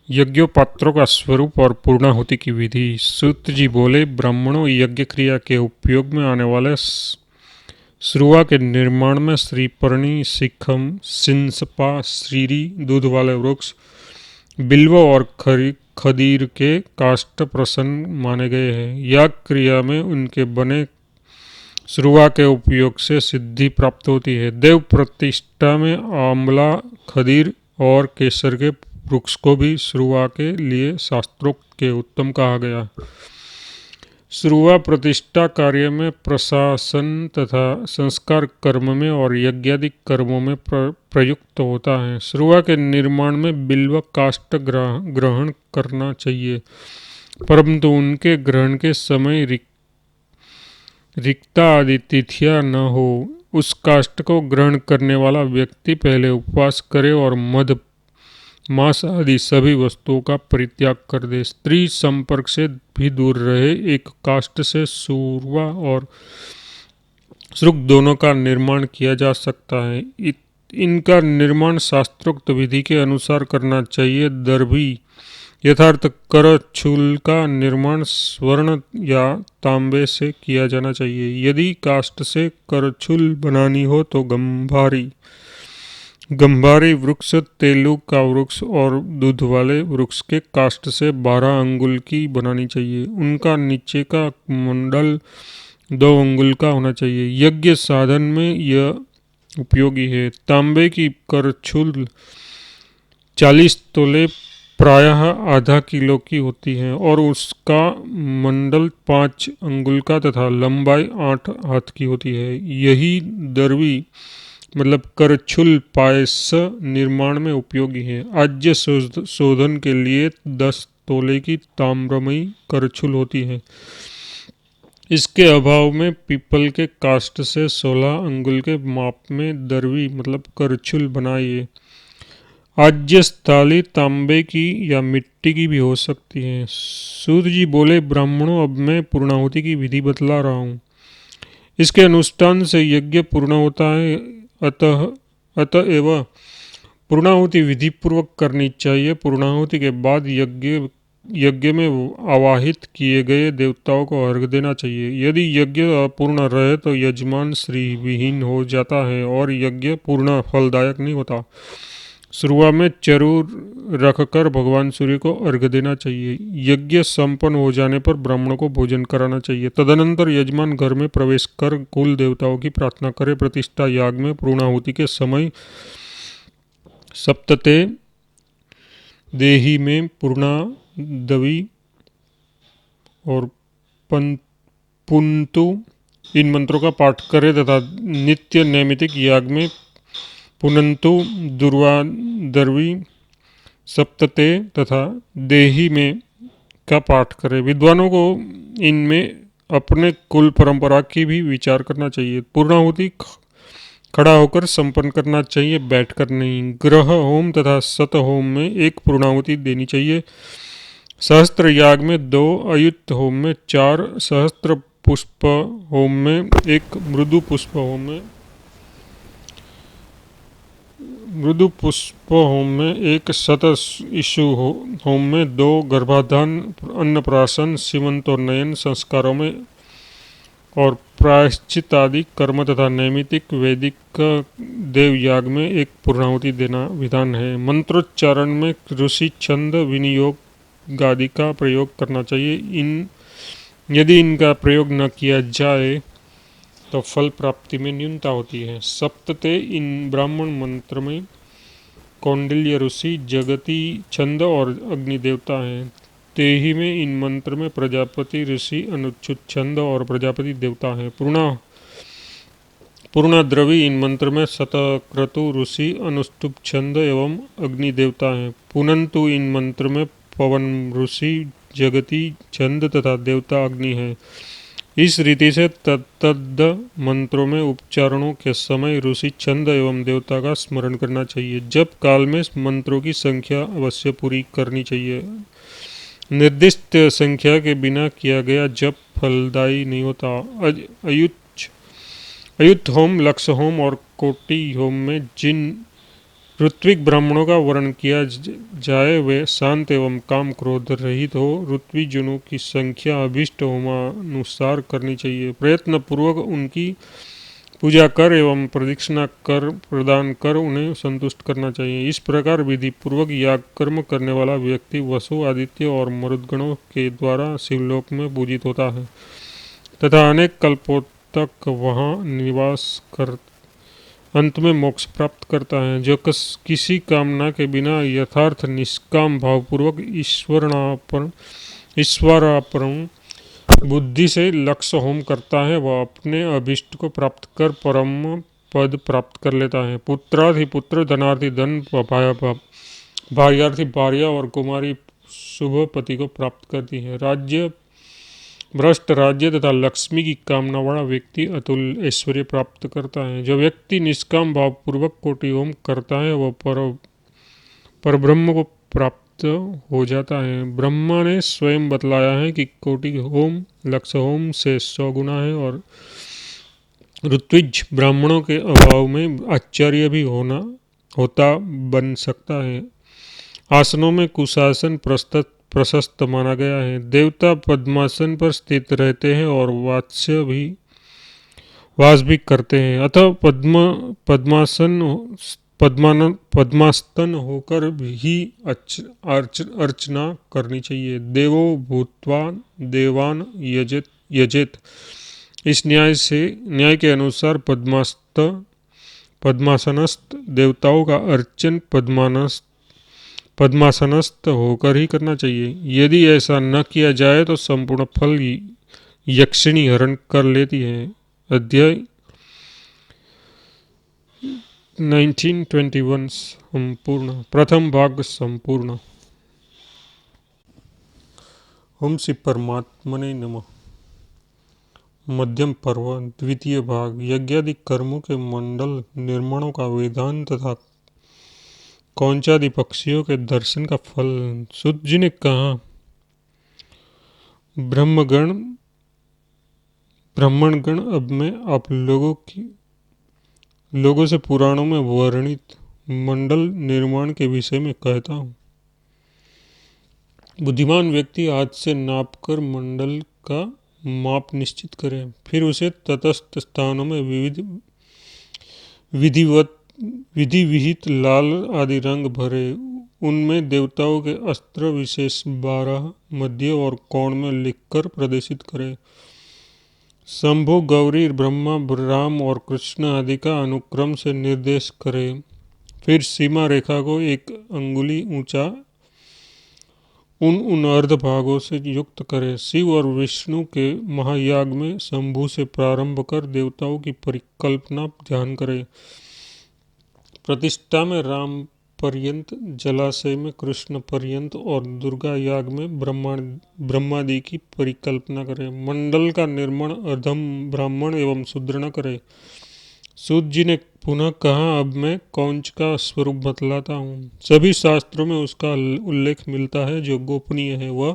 यज्ञोपात्रों का स्वरूप और पूर्णाहुति की विधि। सूत जी बोले, ब्राह्मणों यज्ञ क्रिया के उपयोग में आने वाले श्रुआ के निर्माण में श्रीपर्णी, शिखम, सिंसपा, श्रीरी, दूध वाले वृक्ष, बिल्व और खदीर के काष्ठ प्रसन्न माने गए हैं। याग क्रिया में उनके बने श्रुआ के उपयोग से सिद्धि प्राप्त होती है। देव प्रतिष्ठा में आंवला, खदीर और केसर के वृक्ष को भी श्रुआ के लिए शास्त्रोक्त के उत्तम कहा गया। श्रुआ प्रतिष्ठा कार्य में, प्रशासन तथा संस्कार कर्म में और यज्ञादि कर्मों में प्रयुक्त होता है। श्रुआ के निर्माण में बिल्व काष्ठ ग्रहण करना चाहिए, परंतु उनके ग्रहण के समय रिक्ता आदि तिथियां न हो। उस काष्ठ को ग्रहण करने वाला व्यक्ति पहले उपवास करे और मध, मांस आदि सभी वस्तुओं का परित्याग कर दे। स्त्री संपर्क से भी दूर रहे। एक काष्ठ से सूर्वा और श्रुक दोनों का निर्माण किया जा सकता है। इनका निर्माण शास्त्रोक्त विधि के अनुसार करना चाहिए। दर्भी यथार्थ करछूल का निर्माण स्वर्ण या तांबे से किया जाना चाहिए। यदि काष्ठ से करछूल बनानी हो तो गंभारी वृक्ष, तेलू का वृक्ष और दूध वाले वृक्ष के काष्ठ से 12 अंगुल की बनानी चाहिए। उनका नीचे का मंडल 2 अंगुल का होना चाहिए। यज्ञ साधन में यह उपयोगी है। तांबे की करछूल 40 तोले प्रायः आधा किलो की होती है और उसका मंडल 5 अंगुल का तथा लंबाई 8 हाथ की होती है। यही दर्वी मतलब करछुल पायस निर्माण में उपयोगी है। आज्य शोधन के लिए 10 तोले की ताम्रमयी करछुल होती है। इसके अभाव में पीपल के काष्ठ से 16 अंगुल के माप में दर्वी मतलब करछुल बनाइए। आज्य स्थाली तांबे की या मिट्टी की भी हो सकती है। सूत जी बोले, ब्राह्मणों अब मैं पूर्णाहुति की विधि बतला रहा हूँ। इसके अनुष्ठान से यज्ञ पूर्ण होता है। अतएव पूर्णाहुति विधि पूर्वक करनी चाहिए। पूर्णाहुति के बाद यज्ञ में आवाहित किए गए देवताओं को अर्घ्य देना चाहिए। यदि यज्ञ अपूर्ण रहे तो यजमान श्री विहीन हो जाता है और यज्ञ पूर्ण फलदायक नहीं होता। शुरुआत में चरू रखकर भगवान सूर्य को अर्घ्य देना चाहिए। यज्ञ संपन्न हो जाने पर ब्राह्मणों को भोजन कराना चाहिए। तदनंतर यजमान घर में प्रवेश कर कुल देवताओं की प्रार्थना करे। प्रतिष्ठा याग में पूर्णाहुति के समय सप्तते देही में पूर्णादवि और पुंतु इन मंत्रों का पाठ करे तथा नित्य नैमितिक याग में पुनंतु दुर्वादर्वी सप्तते तथा देही में का पाठ करे। विद्वानों को इनमें अपने कुल परंपरा की भी विचार करना चाहिए। पूर्णाहुति खड़ा होकर संपन्न करना चाहिए, बैठकर नहीं। ग्रह होम तथा सत होम में एक पूर्णाहुति देनी चाहिए। सहस्त्र याग में 2, अयुत होम में 4, सहस्त्र पुष्प होम में 1, मृदु पुष्प होम में 1, शत इशु होम में 2, गर्भाधान, अन्नप्राशन, सीमंत और नयन संस्कारों में और प्रायश्चित आदि कर्म तथा नैमितिक वैदिक देव याग में 1 पूर्णाहुति देना विधान है। मंत्रोच्चारण में ऋषि छंद विनियोग आदि का प्रयोग करना चाहिए। यदि इनका प्रयोग न किया जाए तो फल प्राप्ति में न्यूनता होती है। सप्तते इन ब्राह्मण मंत्र में कौंडिल्य ऋषि, जगती छंद और अग्नि देवता हैं। तेही में इन मंत्र में प्रजापति ऋषि, अनुच्छुत छंद और प्रजापति देवता हैं। पूर्णाद्रवी इन मंत्र में शतक्रतु ऋषि, अनुष्टुप छंद एवं अग्नि देवता हैं। पुनंतु इन मंत्र में पवन ऋषि, जगती छंद तथा देवता अग्नि है। इस रीति से तत्तद मंत्रों में उपचारणों के समय ऋषि, छंद एवं देवता का स्मरण करना चाहिए। जप काल में मंत्रों की संख्या अवश्य पूरी करनी चाहिए। निर्दिष्ट संख्या के बिना किया गया जप फलदायी नहीं होता। अयुत होम, लक्ष्य होम और कोटि होम में जिन ऋत्विक ब्राह्मणों का वर्णन किया जाए वे शांत एवं काम क्रोध रहित हो। ऋत्विजनों की संख्या अभिष्ट होमानुसार करनी चाहिए। प्रयत्न पूर्वक उनकी पूजा कर एवं प्रदक्षिणा कर प्रदान कर उन्हें संतुष्ट करना चाहिए। इस प्रकार विधि पूर्वक याग कर्म करने वाला व्यक्ति वसु, आदित्य और मरुदगणों के द्वारा शिवलोक में पूजित होता है तथा अनेक कल्पों तक वहाँ निवास कर अंत में मोक्ष प्राप्त करता है। जो किसी कामना के बिना यथार्थ निष्काम भावपूर्वक ईश्वरार्पण बुद्धि से लक्ष्य होम करता है वह अपने अभिष्ट को प्राप्त कर परम पद प्राप्त कर लेता है। पुत्रार्थी पुत्र, धनार्थी धन, भार्यार्थी भार्या और कुमारी शुभ पति को प्राप्त करती है। राज्य भ्रष्ट राज्य तथा लक्ष्मी की कामना वाला व्यक्ति अतुल ऐश्वर्य प्राप्त करता है। जो व्यक्ति निष्काम भाव पूर्वक कोटि होम करता है वह परब्रह्म को प्राप्त हो जाता है। ब्रह्मा ने स्वयं बतलाया है कि कोटि होम लक्ष्य होम से 100 गुना है और ऋत्विज ब्राह्मणों के अभाव में आचार्य भी होता बन सकता है। आसनों में कुशासन प्रशस्त माना गया है। देवता पद्मासन पर स्थित रहते हैं और वास भी करते हैं। अतः पद्मास्तन होकर ही अर्चना करनी चाहिए। देवो भूत्वा देवान यजेत। इस न्याय के अनुसार पद्मासनस्थ देवताओं का अर्चन पद्मासनस्थ होकर ही करना चाहिए। यदि ऐसा न किया जाए तो संपूर्ण फल यक्षिणी हरण कर लेती है। अध्याय 1921 संपूर्ण। प्रथम भाग संपूर्ण। ओम श्री परमात्मने नमः। मध्यम पर्व द्वितीय भाग। यज्ञादि कर्मों के मंडल निर्माणों का विधान तथा कौंचादि पक्षियों के दर्शन का फल। सूत जी ने कहा, ब्रह्मगण ब्राह्मणगण, अब मैं आप लोगों से पुराणों में वर्णित मंडल निर्माण के विषय में कहता हूँ। बुद्धिमान व्यक्ति हाथ से नापकर मंडल का माप निश्चित करे, फिर उसे तटस्थ स्थानों में विधि विहित लाल आदि रंग भरे, उनमें देवताओं के अस्त्र विशेष 12 मध्य और कोण में लिखकर प्रदर्शित करे। शंभु, गौरी, ब्रह्मा, राम और कृष्ण आदि का अनुक्रम से निर्देश करे। फिर सीमा रेखा को 1 अंगुली ऊंचा उन अर्ध भागों से युक्त करे। शिव और विष्णु के महायाग में शंभु से प्रारंभ कर देवताओं की परिकल्पना ध्यान करे। प्रतिष्ठा में राम पर्यंत, जलाशय में कृष्ण पर्यंत और दुर्गा याग में ब्रह्मादि की परिकल्पना करे। मंडल का निर्माण अधम ब्राह्मण एवं शूद्र न करे। सूत जी ने पुनः कहा, अब मैं कौंच का स्वरूप बतलाता हूँ। सभी शास्त्रों में उसका उल्लेख मिलता है जो गोपनीय है। वह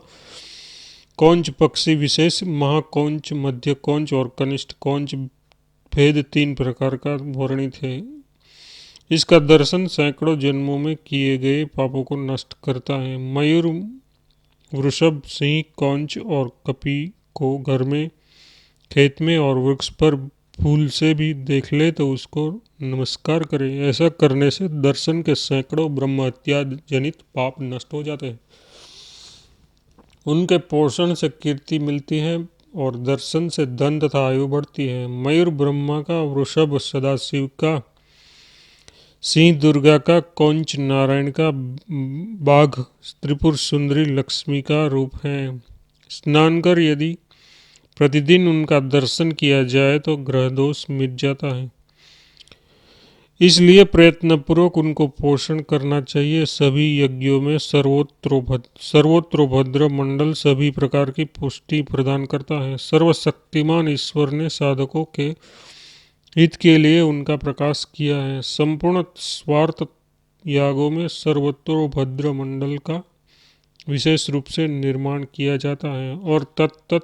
कौंच पक्षी विशेष, महाकौंच, मध्य कौंच और कनिष्ठ कौंच भेद 3 प्रकार का वर्णित है। इसका दर्शन सैकड़ों जन्मों में किए गए पापों को नष्ट करता है। मयूर, वृषभ, सिंह, कौंच और कपी को घर में, खेत में और वृक्ष पर फूल से भी देख ले तो उसको नमस्कार करे। ऐसा करने से दर्शन के सैकड़ों ब्रह्म हत्या जनित पाप नष्ट हो जाते हैं। उनके पोषण से कीर्ति मिलती है और दर्शन से धन तथा आयु बढ़ती है। मयूर ब्रह्मा का, वृषभ सदाशिव का, सिंह दुर्गा का, कौंच नारायण का, बाघ त्रिपुर सुंदरी लक्ष्मी का रूप है। स्नान कर यदि प्रतिदिन उनका दर्शन किया जाए तो ग्रह दोष मिट जाता है। इसलिए प्रयत्नपूर्वक उनको पोषण करना चाहिए। सभी यज्ञों में सर्वोत्रोभद्र मंडल सभी प्रकार की पुष्टि प्रदान करता है। सर्वशक्तिमान ईश्वर ने साधकों के हित के लिए उनका प्रकाश किया है। संपूर्ण स्वार्थ यागों में सर्वतोभद्र मंडल का विशेष रूप से निर्माण किया जाता है और तत्त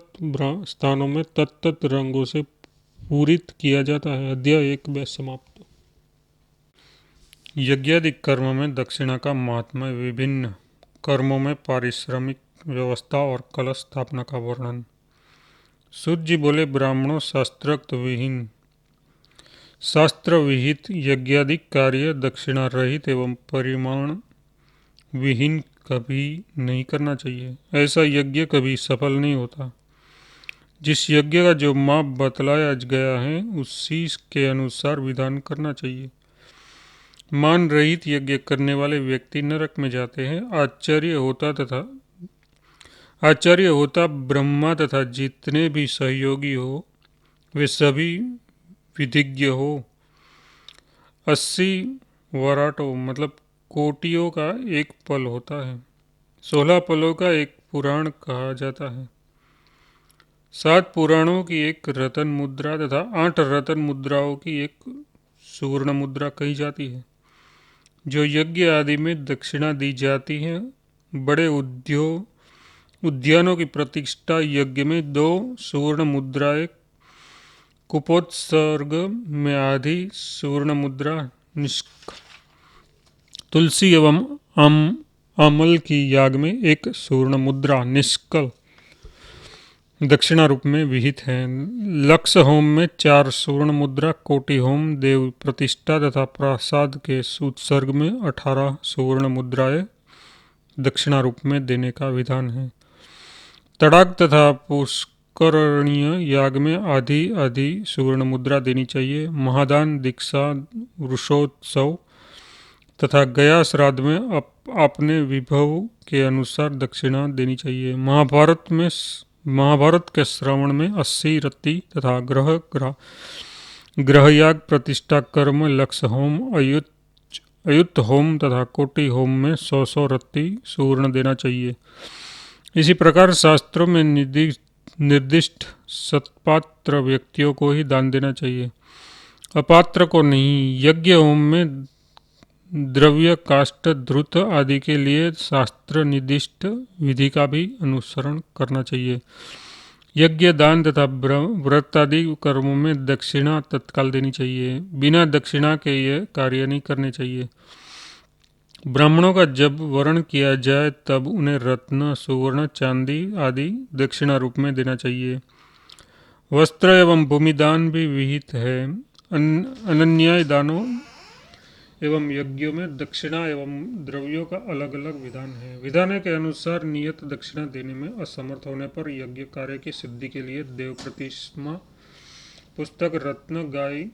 स्थानों में तत्त रंगों से पूरित किया जाता है। अध्याय 1 में समाप्त। यज्ञादि कर्म में दक्षिणा का महात्म्य, विभिन्न कर्मों में पारिश्रमिक व्यवस्था और कलश स्थापना का वर्णन। सूत जी बोले, ब्राह्मणों, शास्त्र विहित यज्ञादि कार्य दक्षिणा रहित एवं परिमाण विहीन कभी नहीं करना चाहिए। ऐसा यज्ञ कभी सफल नहीं होता। जिस यज्ञ का जो माप बतलाया गया है उसी के अनुसार विधान करना चाहिए। मान रहित यज्ञ करने वाले व्यक्ति नरक में जाते हैं। आचार्य होता ब्रह्मा तथा जितने भी सहयोगी हो वे सभी विधिज्ञ हो। 80 वराटों मतलब कोटियों का एक पल होता है। 16 पलों का एक पुराण कहा जाता है। 7 पुराणों की एक रतन मुद्रा तथा 8 रतन मुद्राओं की एक सुवर्ण मुद्रा कही जाती है। जो यज्ञ आदि में दक्षिणा दी जाती है, बड़े उद्यानों की प्रतिष्ठा यज्ञ में 2 सुवर्ण मुद्राएं, कुपोत्सर्ग में आधी सुवर्ण मुद्रा, तुलसी एवं अमल की याग में 1 सुवर्ण मुद्रा निष्कल दक्षिणा रूप में विहित है। लक्ष्य होम में 4 सुवर्ण मुद्रा, कोटि होम, देव प्रतिष्ठा तथा प्रसाद के उत्सर्ग में 18 सुवर्ण मुद्राएं दक्षिणा रूप में देने का विधान है। तड़ाक तथा पुष्करणीय याग में आधी आधी सुवर्ण मुद्रा देनी चाहिए। महादान, दीक्षा, वृषोत्सव तथा गया श्राद्ध में अपने विभव के अनुसार दक्षिणा देनी चाहिए। महाभारत के श्रवण में 80 रत्ती तथा ग्रहयाग, प्रतिष्ठा कर्म, लक्ष्य होम, अयुत होम तथा कोटि होम में 100 रत्ती सुवर्ण देना चाहिए। इसी प्रकार शास्त्रों में निर्दिष्ट सत्पात्र व्यक्तियों को ही दान देना चाहिए, अपात्र को नहीं। यज्ञ होम में द्रव्य, काष्ठ, धृत आदि के लिए शास्त्र निर्दिष्ट विधि का भी अनुसरण करना चाहिए। यज्ञ, दान तथा व्रत आदि कर्मों में दक्षिणा तत्काल देनी चाहिए। बिना दक्षिणा के ये कार्य नहीं करने चाहिए। ब्राह्मणों का जब वर्ण किया जाए तब उन्हें रत्न, सुवर्ण, चांदी आदि दक्षिणा रूप में देना चाहिए। वस्त्र एवं भूमिदान भी विहित है। अनन्याय दानों एवं यज्ञों में दक्षिणा एवं द्रव्यों का अलग अलग विधान है। विधान के अनुसार नियत दक्षिणा देने में असमर्थ होने पर यज्ञ कार्य की सिद्धि के लिए देव प्रतिष्ठा, पुस्तक, रत्न, गाय,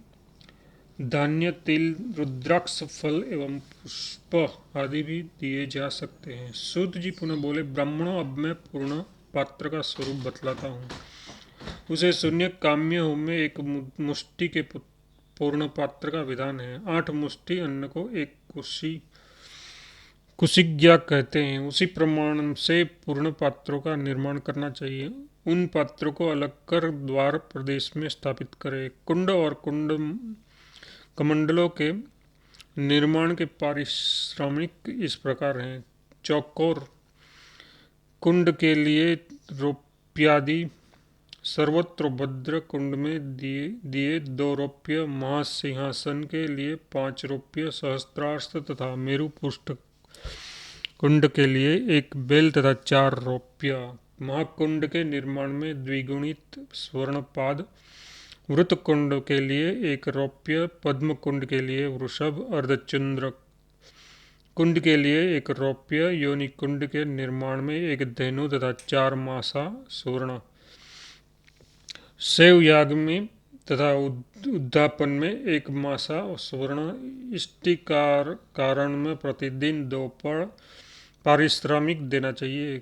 धान्य, तिल, रुद्राक्ष, फल एवं पुष्प आदि भी दिए जा सकते हैं। सूत जी पुनः बोले, ब्राह्मणों, अब मैं पूर्ण पात्र का स्वरूप बतलाता हूँ। उसे शून्य काम्य होम में एक मुष्टि के पूर्ण पात्र का विधान है। 8 मुष्टि अन्न को एक कुशिज्ञा कहते हैं। उसी प्रमाण से पूर्ण पात्रों का निर्माण करना चाहिए। उन पात्रों को अलग कर द्वार प्रदेश में स्थापित करें। कुंड और कुंड कमंडलों के निर्माण के पारिश्रमिक इस प्रकार हैं। चौकोर कुंड के लिए रौप्यादि, सर्वत्र भद्र कुंड में दिए 2 रौप्य, महासिंहासन के लिए 5 रौप्य, सहस्त्रार्थ तथा मेरु पुष्ट कुंड के लिए 1 बेल तथा 4 रौप्य। महाकुंड के निर्माण में द्विगुणित स्वर्णपाद, वृत कुंड के लिए 1 रौप्य, पद्म कुंड के लिए वृषभ, अर्धचंद्र कुंड के लिए 1 रौप्य, योनि कुंड के निर्माण में 1 धेनु तथा 4 मासा स्वर्ण। शैव याग में तथा उद्यापन में 1 मासा स्वर्ण। इष्टिकार कारण में प्रतिदिन 2 पड़ पारिश्रमिक देना चाहिए।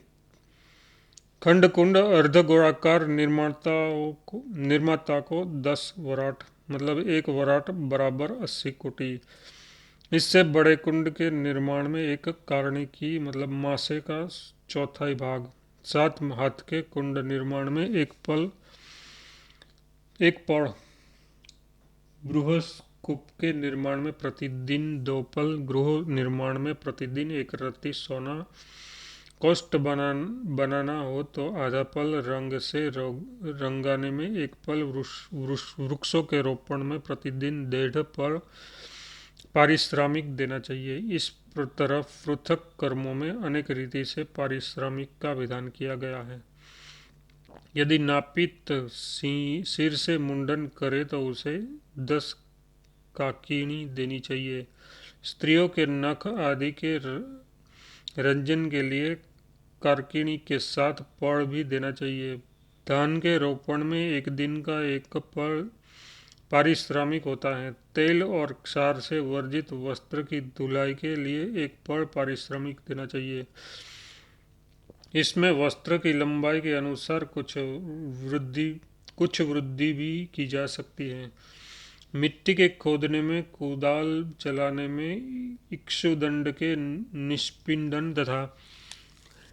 खंड कुंड अर्धगोलाकार निर्माता को 10 वराट मतलब 1 वराट बराबर 80 कोटि। इससे बड़े कुंड के निर्माण में 1 कारणी की मतलब मासे का 1/4 भाग। 7 हाथ के कुंड निर्माण में 1 पड़। बृहस्कूप के निर्माण में प्रतिदिन 2 पल। गृह निर्माण में प्रतिदिन 1 रत्ती सोना। कोष्ठ बनाना हो तो आधा पल। रंग से रंगाने में 1 पल। वृक्षों के रोपण में प्रतिदिन 1.5 पल पारिश्रमिक देना चाहिए। इस तरह पृथक कर्मों में अनेक रीति से पारिश्रमिक का विधान किया गया है। यदि नापित सिर से मुंडन करे तो उसे 10 काकिनी देनी चाहिए। स्त्रियों के नख आदि के रंजन के लिए कार्किणी के साथ पड़ भी देना चाहिए। धान के रोपण में 1 दिन का 1 पड़ पारिश्रमिक होता है। तेल और क्षार से वर्जित वस्त्र की धुलाई के लिए 1 पड़ पारिश्रमिक देना चाहिए। इसमें वस्त्र की लंबाई के अनुसार कुछ वृद्धि भी की जा सकती है। मिट्टी के खोदने में, कुदाल चलाने में, इक्षुदंड के निष्पिंडन तथा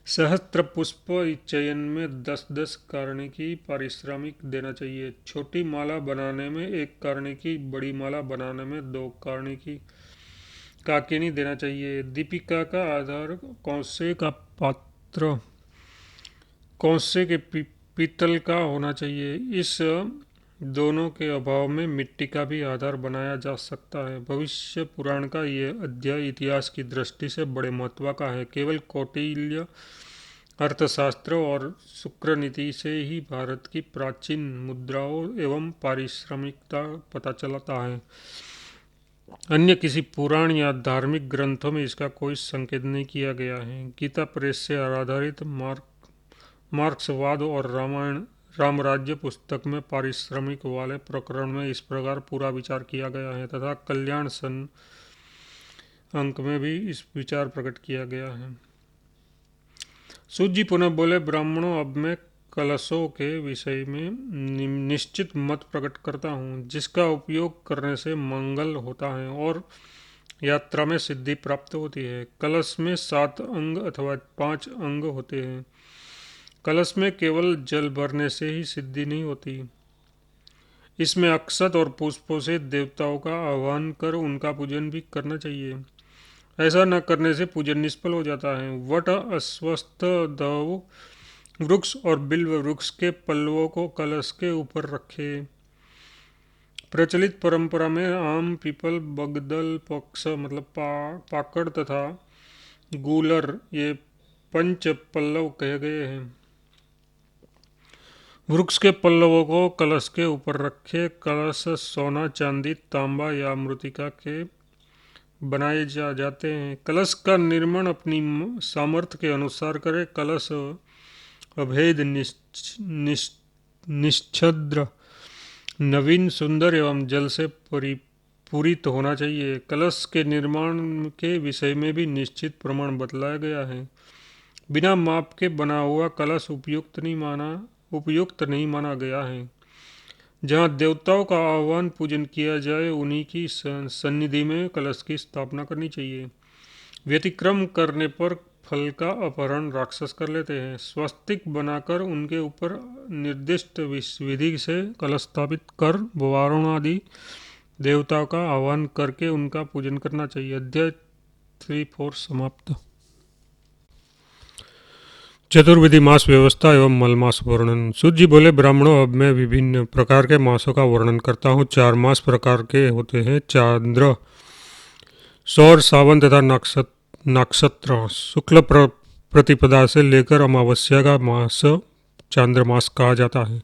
सहस्त्र पुष्प चयन में 10-10 कारणी की पारिश्रमिक देना चाहिए। छोटी माला बनाने में 1 कारणी की, बड़ी माला बनाने में 2 कारणी की काकिनी देना चाहिए। दीपिका का आधार कौसे का पात्र कौसे के पीतल का होना चाहिए। इस दोनों के अभाव में मिट्टी का भी आधार बनाया जा सकता है। भविष्य पुराण का यह अध्याय इतिहास की दृष्टि से बड़े महत्व का है। केवल कौटिल्य अर्थशास्त्र और शुक्र नीति से ही भारत की प्राचीन मुद्राओं एवं पारिश्रमिकता पता चलता है। अन्य किसी पुराण या धार्मिक ग्रंथों में इसका कोई संकेत नहीं किया गया है। गीता प्रेस से आधारित मार्क्सवाद और रामराज्य पुस्तक में पारिश्रमिक वाले प्रकरण में इस प्रकार पूरा विचार किया गया है तथा कल्याण सन अंक में भी इस विचार प्रकट किया गया है। सूत जी पुनः बोले, ब्राह्मणों, अब मैं कलशों के विषय में निश्चित मत प्रकट करता हूँ, जिसका उपयोग करने से मंगल होता है और यात्रा में सिद्धि प्राप्त होती है। कलश में 7 अंग अथवा 5 अंग होते हैं। कलश में केवल जल भरने से ही सिद्धि नहीं होती। इसमें अक्षत और पुष्पों से देवताओं का आह्वान कर उनका पूजन भी करना चाहिए। ऐसा न करने से पूजन निष्फल हो जाता है। वट, अश्वत्थ, दव, वृक्ष और बिल्व वृक्ष के पल्लवों को कलश के ऊपर रखे। प्रचलित परंपरा में आम, पीपल, बगदल, पक्ष मतलब पाकड़ तथा गूलर ये पंच पल्लव कहे गए हैं। वृक्ष के पल्लवों को कलश के ऊपर रखे। कलश सोना, चांदी, तांबा या मृतिका के बनाए जाते हैं। कलश का निर्माण अपनी सामर्थ्य के अनुसार करें। कलश अभेद, निश्छद्र, नवीन, सुंदर एवं जल से पूरित होना चाहिए। कलश के निर्माण के विषय में भी निश्चित प्रमाण बतलाया गया है। बिना माप के बना हुआ कलश उपयुक्त नहीं माना गया है। जहाँ देवताओं का आह्वान पूजन किया जाए उन्हीं की सन्निधि में कलश की स्थापना करनी चाहिए। व्यतिक्रम करने पर फल का अपहरण राक्षस कर लेते हैं। स्वस्तिक बनाकर उनके ऊपर निर्दिष्ट विधि से कलश स्थापित कर वारुण आदि देवताओं का आह्वान करके उनका पूजन करना चाहिए। अध्याय 3-4 समाप्त। चतुर्विधि मास व्यवस्था एवं मलमास वर्णन। सूत जी बोले, ब्राह्मणों, अब मैं विभिन्न प्रकार के मासों का वर्णन करता हूँ। 4 मास प्रकार के होते हैं: चांद्र, सौर, सावन तथा नक्षत्र। शुक्ल प्रतिपदा से लेकर अमावस्या का मास चांद्रमास कहा जाता है।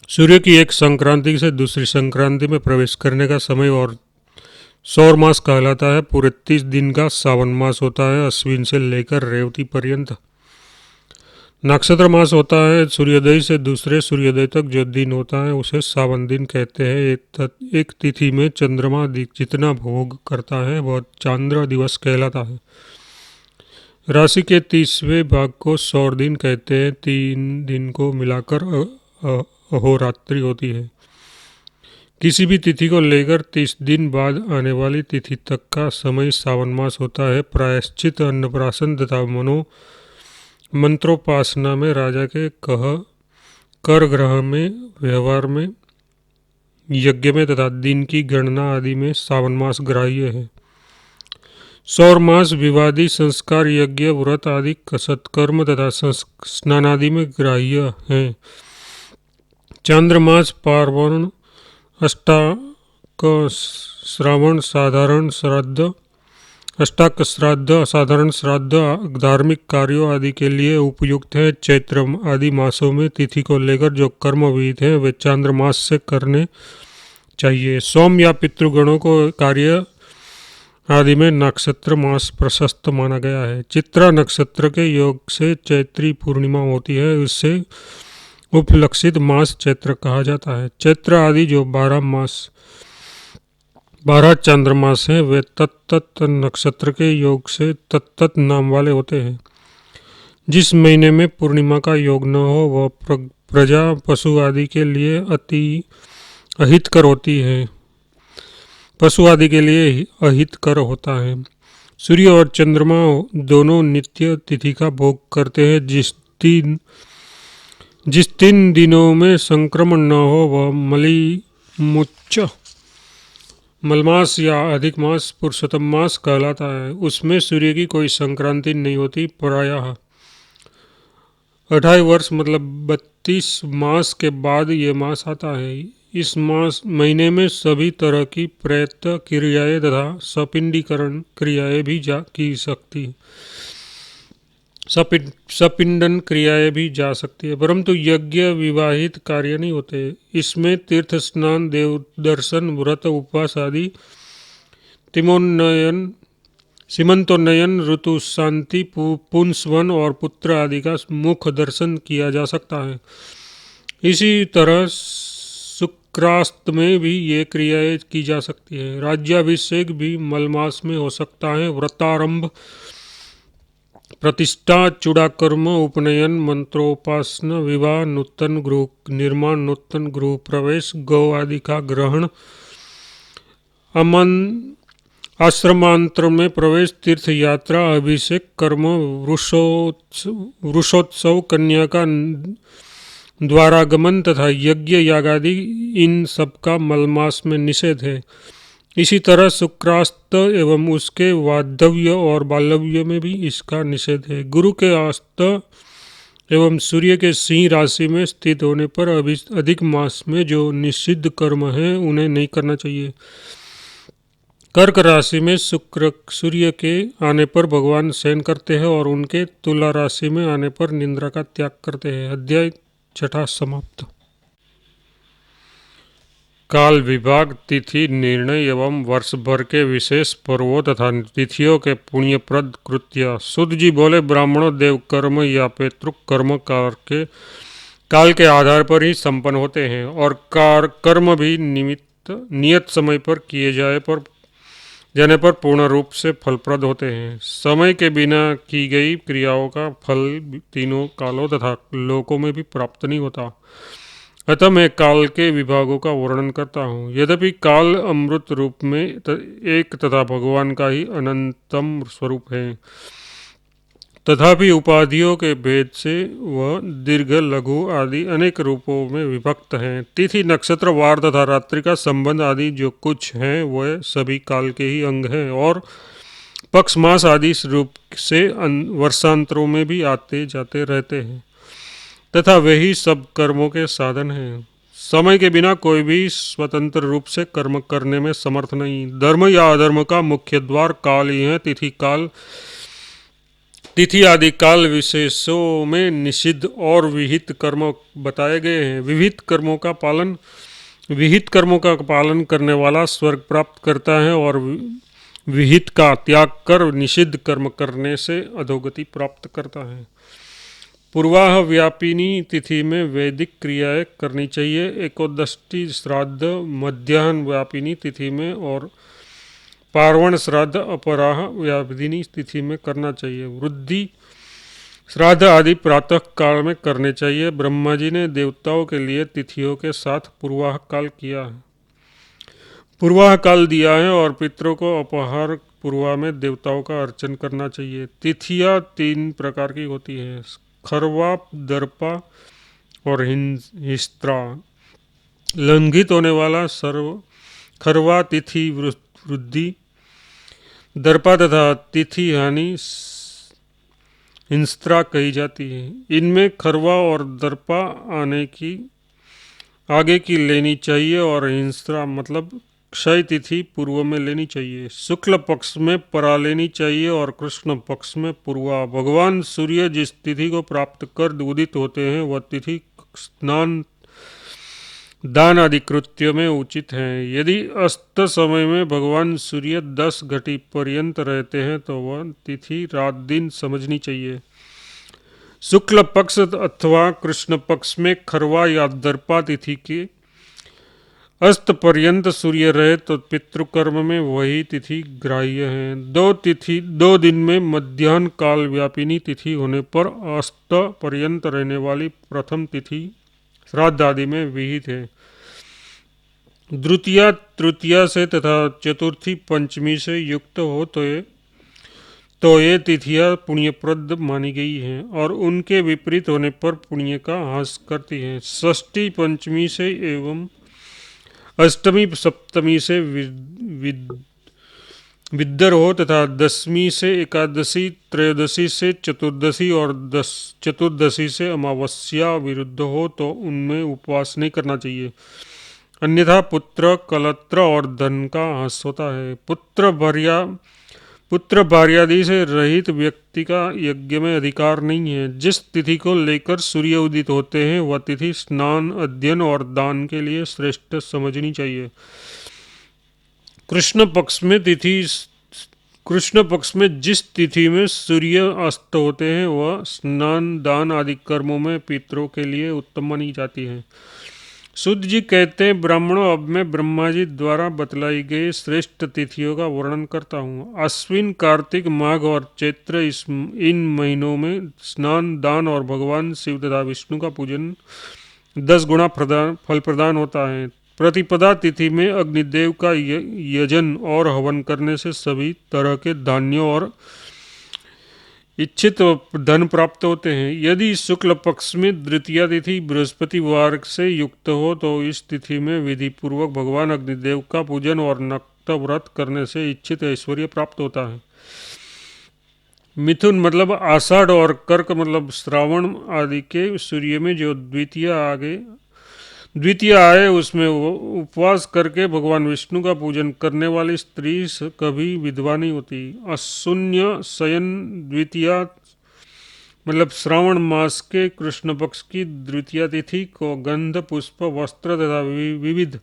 सूर्य की एक संक्रांति से दूसरी संक्रांति में प्रवेश करने का समय और सौर मास कहलाता है। पूरे 30 दिन का सावन मास होता है, अश्विन से लेकर रेवती पर्यंत। नक्षत्र मास होता है, सूर्योदय से दूसरे सूर्योदय तक जो दिन होता है उसे सावन दिन कहते हैं। एक तिथि में चंद्रमा जितना भोग करता है वह चांद्र दिवस कहलाता है। राशि के 30वें भाग को सौर दिन कहते हैं। 3 दिन को मिलाकर अहोरात्रि होती है। किसी भी तिथि को लेकर 30 दिन बाद आने वाली तिथि तक का समय सावन मास होता है। प्रायश्चित, अन्नप्राशन तथा मंत्रोपासना में, राजा के कर ग्रह में, व्यवहार में, यज्ञ में तथा दिन की गणना आदि में सावन मास ग्राह्य है। सौर मास विवादी संस्कार, यज्ञ, व्रत आदि सत्कर्म तथा स्नान आदि में ग्राह्य है। चांद्रमास पार्वण, अष्टाक श्रावण, साधारण श्राद्ध, अष्टाक श्राद्ध, साधारण श्राद्ध, धार्मिक कार्यों आदि के लिए उपयुक्त है। चैत्र आदि मासों में तिथि को लेकर जो कर्म विहित हैं वे चांद्रमास से करने चाहिए। सोम या पितृगणों को कार्य आदि में नक्षत्र मास प्रशस्त माना गया है। चित्रा नक्षत्र के योग से चैत्री पूर्णिमा होती है, इससे उपलक्षित मास चैत्र कहा जाता है। चैत्र आदि जो 12 चांद्रमास हैं वे तत्त नक्षत्र के योग से तत्त नाम वाले होते हैं। जिस महीने में पूर्णिमा का योग न हो वह प्रजा, पशु आदि के लिए अति अहितकर होती है। पशु आदि के लिए अहितकर होता है। सूर्य और चंद्रमा दोनों नित्य तिथि का भोग करते हैं। जिस 3 दिनों में संक्रमण न हो वह मलमास या अधिक मास, पुरुषोत्तम मास कहलाता है। उसमें सूर्य की कोई संक्रांति नहीं होती। प्रायः 28 वर्ष मतलब 32 मास के बाद ये मास आता है। इस महीने में सभी तरह की प्रेत क्रियाएं तथा सपिंडीकरण क्रियाएं भी की सकती सपिंडन क्रियाएं भी जा सकती है, परंतु यज्ञ विवाहित कार्य नहीं होते। इसमें तीर्थ स्नान, देव दर्शन, व्रत, उपवास आदि, सीमंतोन्नयन, ऋतु शांति, पुंसवन और पुत्र आदि का मुख दर्शन किया जा सकता है। इसी तरह शुक्रास्त में भी ये क्रियाएं की जा सकती है। राज्याभिषेक भी मलमास में हो सकता है। व्रतारंभ, प्रतिष्ठा, चूड़ाकर्म, उपनयन, मंत्रोपासना, विवाह, नूतन गृह निर्माण, नूतन गृह प्रवेश, गौ आदि का ग्रहण, आश्रमांतर में प्रवेश, तीर्थ यात्रा, अभिषेक कर्म, वृषोत्सव, कन्या का द्वारागमन तथा यज्ञ यागादि, इन सब का मलमास में निषेध है। इसी तरह शुक्रास्त एवं उसके वाधव्य और बालव्य में भी इसका निषेध है। गुरु के अस्त एवं सूर्य के सिंह राशि में स्थित होने पर अभी अधिक मास में जो निषिद्ध कर्म हैं उन्हें नहीं करना चाहिए। कर्क राशि में शुक्र सूर्य के आने पर भगवान शयन करते हैं और उनके तुला राशि में आने पर निद्रा का त्याग करते हैं। अध्याय छठा समाप्त। काल विभाग, तिथि निर्णय एवं वर्ष भर के विशेष पर्वों तथा तिथियों के पुण्यप्रद कृत्य। सुद जी बोले, ब्राह्मणों देव कर्म या पैतृक कर्म काल के आधार पर ही संपन्न होते हैं और कर्म भी नियत समय पर किए जाने पर पूर्ण रूप से फलप्रद होते हैं। समय के बिना की गई क्रियाओं का फल तीनों कालों तथा लोकों में भी प्राप्त नहीं होता। अतः मैं काल के विभागों का वर्णन करता हूँ। यद्यपि काल अमृत रूप में एक तथा भगवान का ही अनंतम स्वरूप है, तथापि उपाधियों के भेद से वह दीर्घ, लघु आदि अनेक रूपों में विभक्त हैं। तिथि, नक्षत्र, वार तथा रात्रि का संबंध आदि जो कुछ हैं वह सभी काल के ही अंग हैं और पक्ष, मास आदि रूप से वर्षांतरों में भी आते जाते रहते हैं तथा वही सब कर्मों के साधन हैं। समय के बिना कोई भी स्वतंत्र रूप से कर्म करने में समर्थ नहीं। धर्म या अधर्म का मुख्य द्वार काल ही है। तिथि आदि काल विशेषों में निषिद्ध और विहित कर्म बताए गए हैं। विहित कर्मों का पालन करने वाला स्वर्ग प्राप्त करता है और विहित का त्याग कर निषिद्ध कर्म करने से अधोगति प्राप्त करता है। पूर्वाह व्यापिनी तिथि में वैदिक क्रियाएं करनी चाहिए। एकोदष्टि श्राद्ध मध्याह्न व्यापिनी तिथि में और पार्वण श्राद्ध अपराह व्यापिनी तिथि में करना चाहिए। वृद्धि श्राद्ध आदि प्रातः काल में करने चाहिए। ब्रह्मा जी ने देवताओं के लिए तिथियों के साथ पूर्वाह काल किया है, पूर्वाह काल दिया है और पितरों को अपहार पूर्वा में देवताओं का अर्चन करना चाहिए। तिथियां 3 प्रकार की होती हैं, खरवा, दर्पा और हिस्त्रा। लंघित होने वाला खरवा तिथि वृद्धि, दर्पा तथा तिथि हानि हिंस्त्रा कही जाती है। इनमें खरवा और दर्पा आगे की लेनी चाहिए और हिंस्त्रा मतलब क्षय तिथि पूर्व में लेनी चाहिए। शुक्ल पक्ष में परा लेनी चाहिए और कृष्ण पक्ष में पूर्वा। भगवान सूर्य जिस तिथि को प्राप्त कर उदित होते हैं वह तिथि स्नान, दान आदि कृत्यों में उचित है। यदि अस्त समय में भगवान सूर्य 10 घटी पर्यंत रहते हैं तो वह तिथि रात दिन समझनी चाहिए। शुक्ल पक्ष अथवा कृष्ण पक्ष में खरवा या दर्पा तिथि के अस्त पर्यंत सूर्य रहे तो पितृकर्म में वही तिथि ग्राह्य है। 2 दिन में मध्याह्न काल व्यापिनी तिथि होने पर अस्त पर्यंत रहने वाली प्रथम तिथि श्राद्ध आदि में विहित है। द्वितीया तृतीया से तथा चतुर्थी पंचमी से युक्त हो तो ये तिथियां पुण्यप्रद मानी गई हैं और उनके विपरीत होने पर पुण्य का ह्रास करती हैं। षष्ठी पंचमी से एवं अष्टमी सप्तमी से विद्दर हो तथा दशमी से एकादशी, त्रयोदशी से चतुर्दशी और चतुर्दशी से अमावस्या विरुद्ध हो तो उनमें उपवास नहीं करना चाहिए, अन्यथा पुत्र, कलत्र और धन का ह्रास होता है। पुत्र भार्यादि से रहित व्यक्ति का यज्ञ में अधिकार नहीं है। जिस तिथि को लेकर सूर्य उदित होते हैं वह तिथि स्नान, अध्ययन और दान के लिए श्रेष्ठ समझनी चाहिए। कृष्ण पक्ष में जिस तिथि में सूर्य अस्त होते हैं वह स्नान, दान आदि कर्मों में पितरों के लिए उत्तम मानी जाती है। सुद जी कहते हैं, ब्राह्मणों, अब मैं ब्रह्मा जी द्वारा बतलाई गई श्रेष्ठ तिथियों का वर्णन करता हूँ। अश्विन, कार्तिक, माघ और चैत्र इन महीनों में स्नान, दान और भगवान शिव तथा विष्णु का पूजन 10 गुना फल प्रदान होता है। प्रतिपदा तिथि में अग्निदेव का यजन और हवन करने से सभी तरह के धान्यों और इच्छित धन प्राप्त होते हैं। यदि शुक्ल पक्ष में द्वितीया तिथि बृहस्पतिवार से युक्त हो तो इस तिथि में विधि पूर्वक भगवान अग्निदेव का पूजन और नक्त व्रत करने से इच्छित ऐश्वर्य प्राप्त होता है। मिथुन मतलब आषाढ़ और कर्क मतलब श्रावण आदि के सूर्य में जो द्वितीय आए उसमें वो उपवास करके भगवान विष्णु का पूजन करने वाली स्त्री कभी विधवा नहीं होती। अशून्य शयन द्वितीया मतलब श्रावण मास के कृष्ण पक्ष की द्वितीय तिथि को गंध पुष्प वस्त्र तथा विविध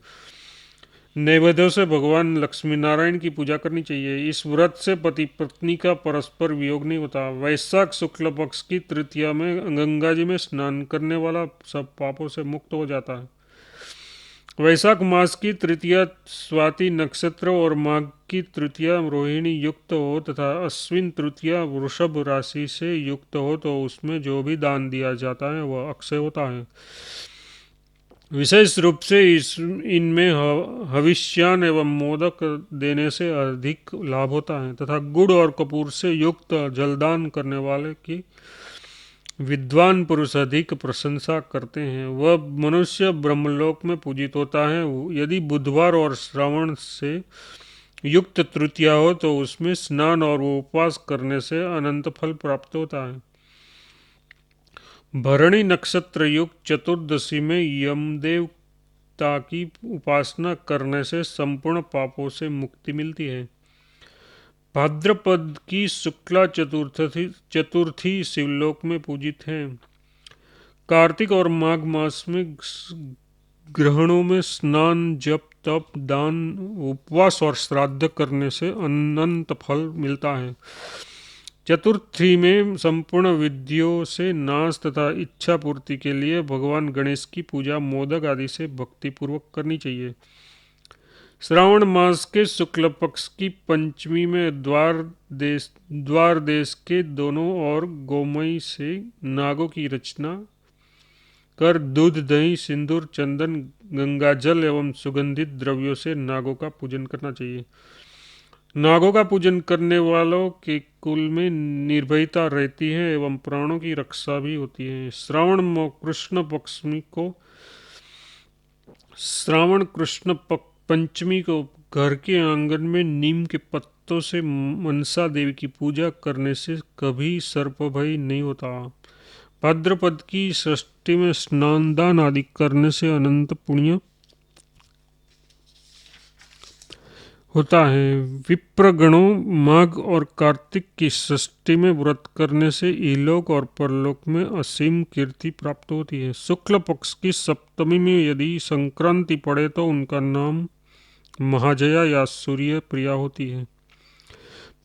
नैवेद्यों से भगवान लक्ष्मी नारायण की पूजा करनी चाहिए। इस व्रत से पति पत्नी का परस्पर वियोग नहीं होता। वैशाख शुक्ल पक्ष की तृतीया में गंगा जी में स्नान करने वाला सब पापों से मुक्त हो जाता है। वैशाख मास की तृतीया स्वाति नक्षत्र और माघ की तृतीया रोहिणी युक्त हो तथा अश्विन तृतीया वृषभ राशि से युक्त हो तो उसमें जो भी दान दिया जाता है वह अक्षय होता है। विशेष रूप से इनमें हविष्यान एवं मोदक देने से अधिक लाभ होता है तथा गुड़ और कपूर से युक्त जलदान करने वाले की विद्वान पुरुष अधिक प्रशंसा करते हैं। वह मनुष्य ब्रह्मलोक में पूजित होता है। यदि बुधवार और श्रावण से युक्त तृतीया हो तो उसमें स्नान और उपवास करने से अनंत फल प्राप्त होता है। भरणी नक्षत्र युक्त चतुर्दशी में यमदेवता की उपासना करने से संपूर्ण पापों से मुक्ति मिलती है। भाद्रपद की शुक्ला चतुर्थी शिवलोक में पूजित है। कार्तिक और माघ मास में ग्रहणों में स्नान जप तप दान उपवास और श्राद्ध करने से अनंत फल मिलता है। चतुर्थी में संपूर्ण विधियों से नाश तथा इच्छा पूर्ति के लिए भगवान गणेश की पूजा मोदक आदि से भक्तिपूर्वक करनी चाहिए। श्रावण मास के शुक्ल पक्ष की पंचमी में द्वार देश के दोनों ओर गोमय से नागों की रचना कर दूध दही सिंदूर चंदन गंगाजल एवं सुगंधित द्रव्यों से नागों का पूजन करना चाहिए। नागों का पूजन करने वालों के कुल में निर्भयता रहती है एवं प्राणों की रक्षा भी होती है। श्रावण कृष्ण पंचमी को घर के आंगन में नीम के पत्तों से मनसा देवी की पूजा करने से कभी सर्प भय नहीं होता। भाद्रपद की षष्ठी में स्नान दान आदि करने से अनंत पुण्य होता है। विप्रगणों माघ और कार्तिक की षष्ठी में व्रत करने से इहलोक और परलोक में असीम कीर्ति प्राप्त होती है। शुक्ल पक्ष की सप्तमी में यदि संक्रांति पड़े तो उनका नाम महाजया या सूर्य प्रिया होती है।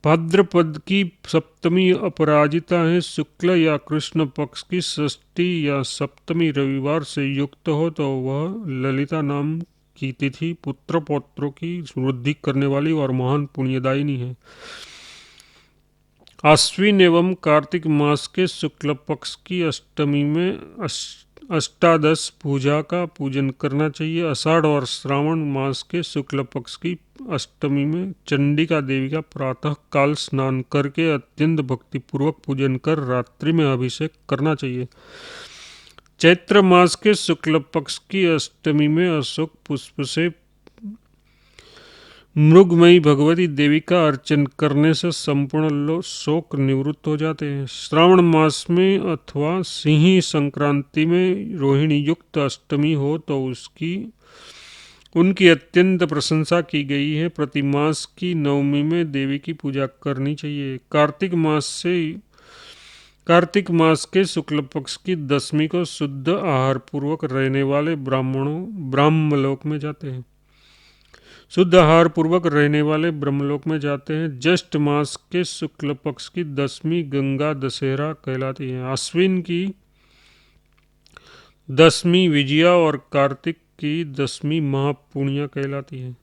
भाद्रपद की सप्तमी अपराजिता है। शुक्ल या कृष्ण पक्ष की षष्ठी या सप्तमी रविवार से युक्त हो तो वह ललिता नाम की तिथि पुत्र पौत्रों की वृद्धि करने वाली और महान पुण्यदायिनी है। आश्विन एवं कार्तिक मास के शुक्ल पक्ष की अष्टमी में अष्टादश पूजा का पूजन करना चाहिए। आषाढ़ और श्रावण मास के शुक्ल पक्ष की अष्टमी में चंडिका देवी का प्रातः काल स्नान करके अत्यंत भक्तिपूर्वक पूजन कर रात्रि में अभिषेक करना चाहिए। चैत्र मास के शुक्ल पक्ष की अष्टमी में अशोक पुष्प से मृगमयी भगवती देवी का अर्चन करने से संपूर्ण शोक निवृत्त हो जाते हैं। श्रावण मास में अथवा सिंही संक्रांति में रोहिणी युक्त अष्टमी हो तो उनकी अत्यंत प्रशंसा की गई है। प्रति मास की नवमी में देवी की पूजा करनी चाहिए। कार्तिक मास के शुक्ल पक्ष की दशमी को शुद्ध आहार पूर्वक रहने वाले ब्रह्मलोक में जाते हैं। शुद्ध आहार पूर्वक रहने वाले ब्रह्मलोक में जाते हैं। ज्येष्ठ मास के शुक्ल पक्ष की दशमी गंगा दशहरा कहलाती है। आश्विन की दशमी विजया और कार्तिक की दशमी महापुण्य कहलाती है।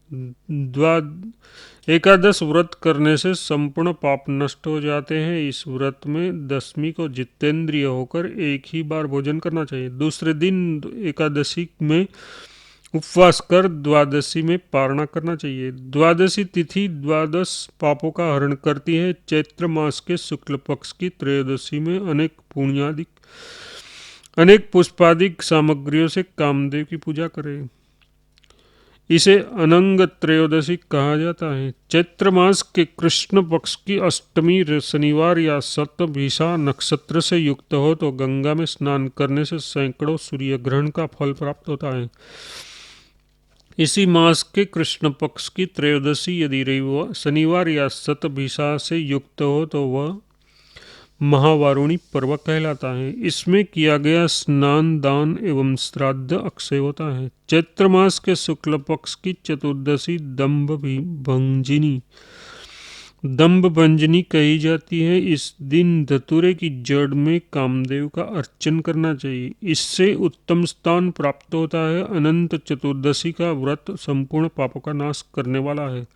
एकादश व्रत करने से संपूर्ण पाप नष्ट हो जाते हैं। इस व्रत में दशमी को जितेंद्रिय होकर एक ही बार भोजन करना चाहिए। दूसरे दिन एकादशी में उपवास कर द्वादशी में पारणा करना चाहिए। द्वादशी तिथि द्वादश पापों का हरण करती है। चैत्र मास के शुक्ल पक्ष की त्रयोदशी में अनेक पुष्पादिक सामग्रियों से कामदेव की पूजा करें। इसे अनंग त्रयोदशी कहा जाता है। चैत्र मास के कृष्ण पक्ष की अष्टमी शनिवार या शतभिषा नक्षत्र से युक्त हो तो गंगा में स्नान करने से सैकड़ों सूर्य ग्रहण का फल प्राप्त होता है। इसी मास के कृष्ण पक्ष की त्रयोदशी यदि रविवार शनिवार या शतभिषा से युक्त हो तो वह महावारुणी पर्व कहलाता है। इसमें किया गया स्नान दान एवं श्राद्ध अक्षय होता है। चैत्र मास के शुक्ल पक्ष की चतुर्दशी दम्भ भंजनी कही जाती है। इस दिन धतूरे की जड़ में कामदेव का अर्चन करना चाहिए, इससे उत्तम स्थान प्राप्त होता है। अनंत चतुर्दशी का व्रत संपूर्ण पापों का नाश करने वाला है।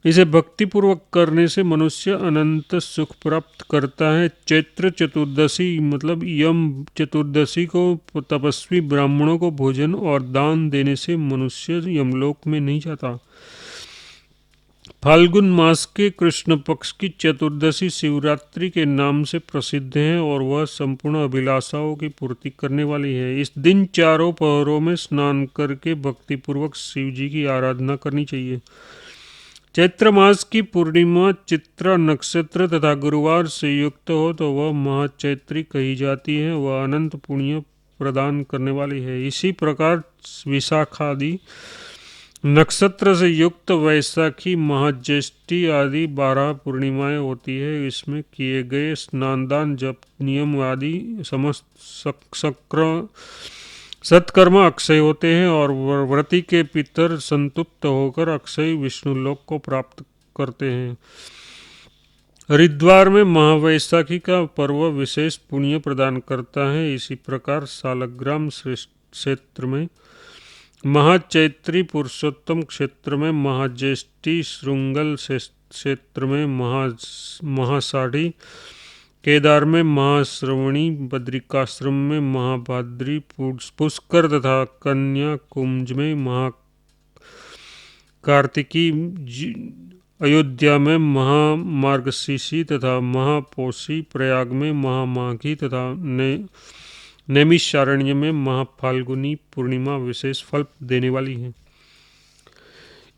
इसे भक्तिपूर्वक करने से मनुष्य अनंत सुख प्राप्त करता है। चैत्र चतुर्दशी मतलब यम चतुर्दशी को तपस्वी ब्राह्मणों को भोजन और दान देने से मनुष्य यमलोक में नहीं जाता। फाल्गुन मास के कृष्ण पक्ष की चतुर्दशी शिवरात्रि के नाम से प्रसिद्ध है और वह संपूर्ण अभिलाषाओं की पूर्ति करने वाली है। इस दिन चारों पहरों में स्नान करके भक्तिपूर्वक शिव जी की आराधना करनी चाहिए। चैत्र मास की पूर्णिमा चित्रा नक्षत्र तथा गुरुवार से युक्त हो तो वह महाचैत्री कही जाती है। वह अनंत पुण्य प्रदान करने वाली है। इसी प्रकार विशाखादि नक्षत्र से युक्त वैशाखी महाज्येष्ठी आदि 12 पूर्णिमाएं होती है। इसमें किए गए स्नान दान जप नियम आदि समस्त सत्कर्म अक्षय होते हैं और व्रती के पितर संतुष्ट होकर अक्षय विष्णुलोक को प्राप्त करते हैं। हरिद्वार में महावैशाखी का पर्व विशेष पुण्य प्रदान करता है। इसी प्रकार सालग्राम क्षेत्र में महाचैत्री, पुरुषोत्तम क्षेत्र में महाज्येष्ठी, श्रृंगल क्षेत्र में महासाढ़ी, केदार में महाश्रवणी, बद्रिकाश्रम में महाभाद्री, पुष्कर तथा कन्याकुंज में महाकार्तिकी, अयोध्या में महामार्गशीर्षी तथा महापोषी, प्रयाग में महामाघी तथा नैमिषारण्य में महाफाल्गुनी पूर्णिमा विशेष फल देने वाली है।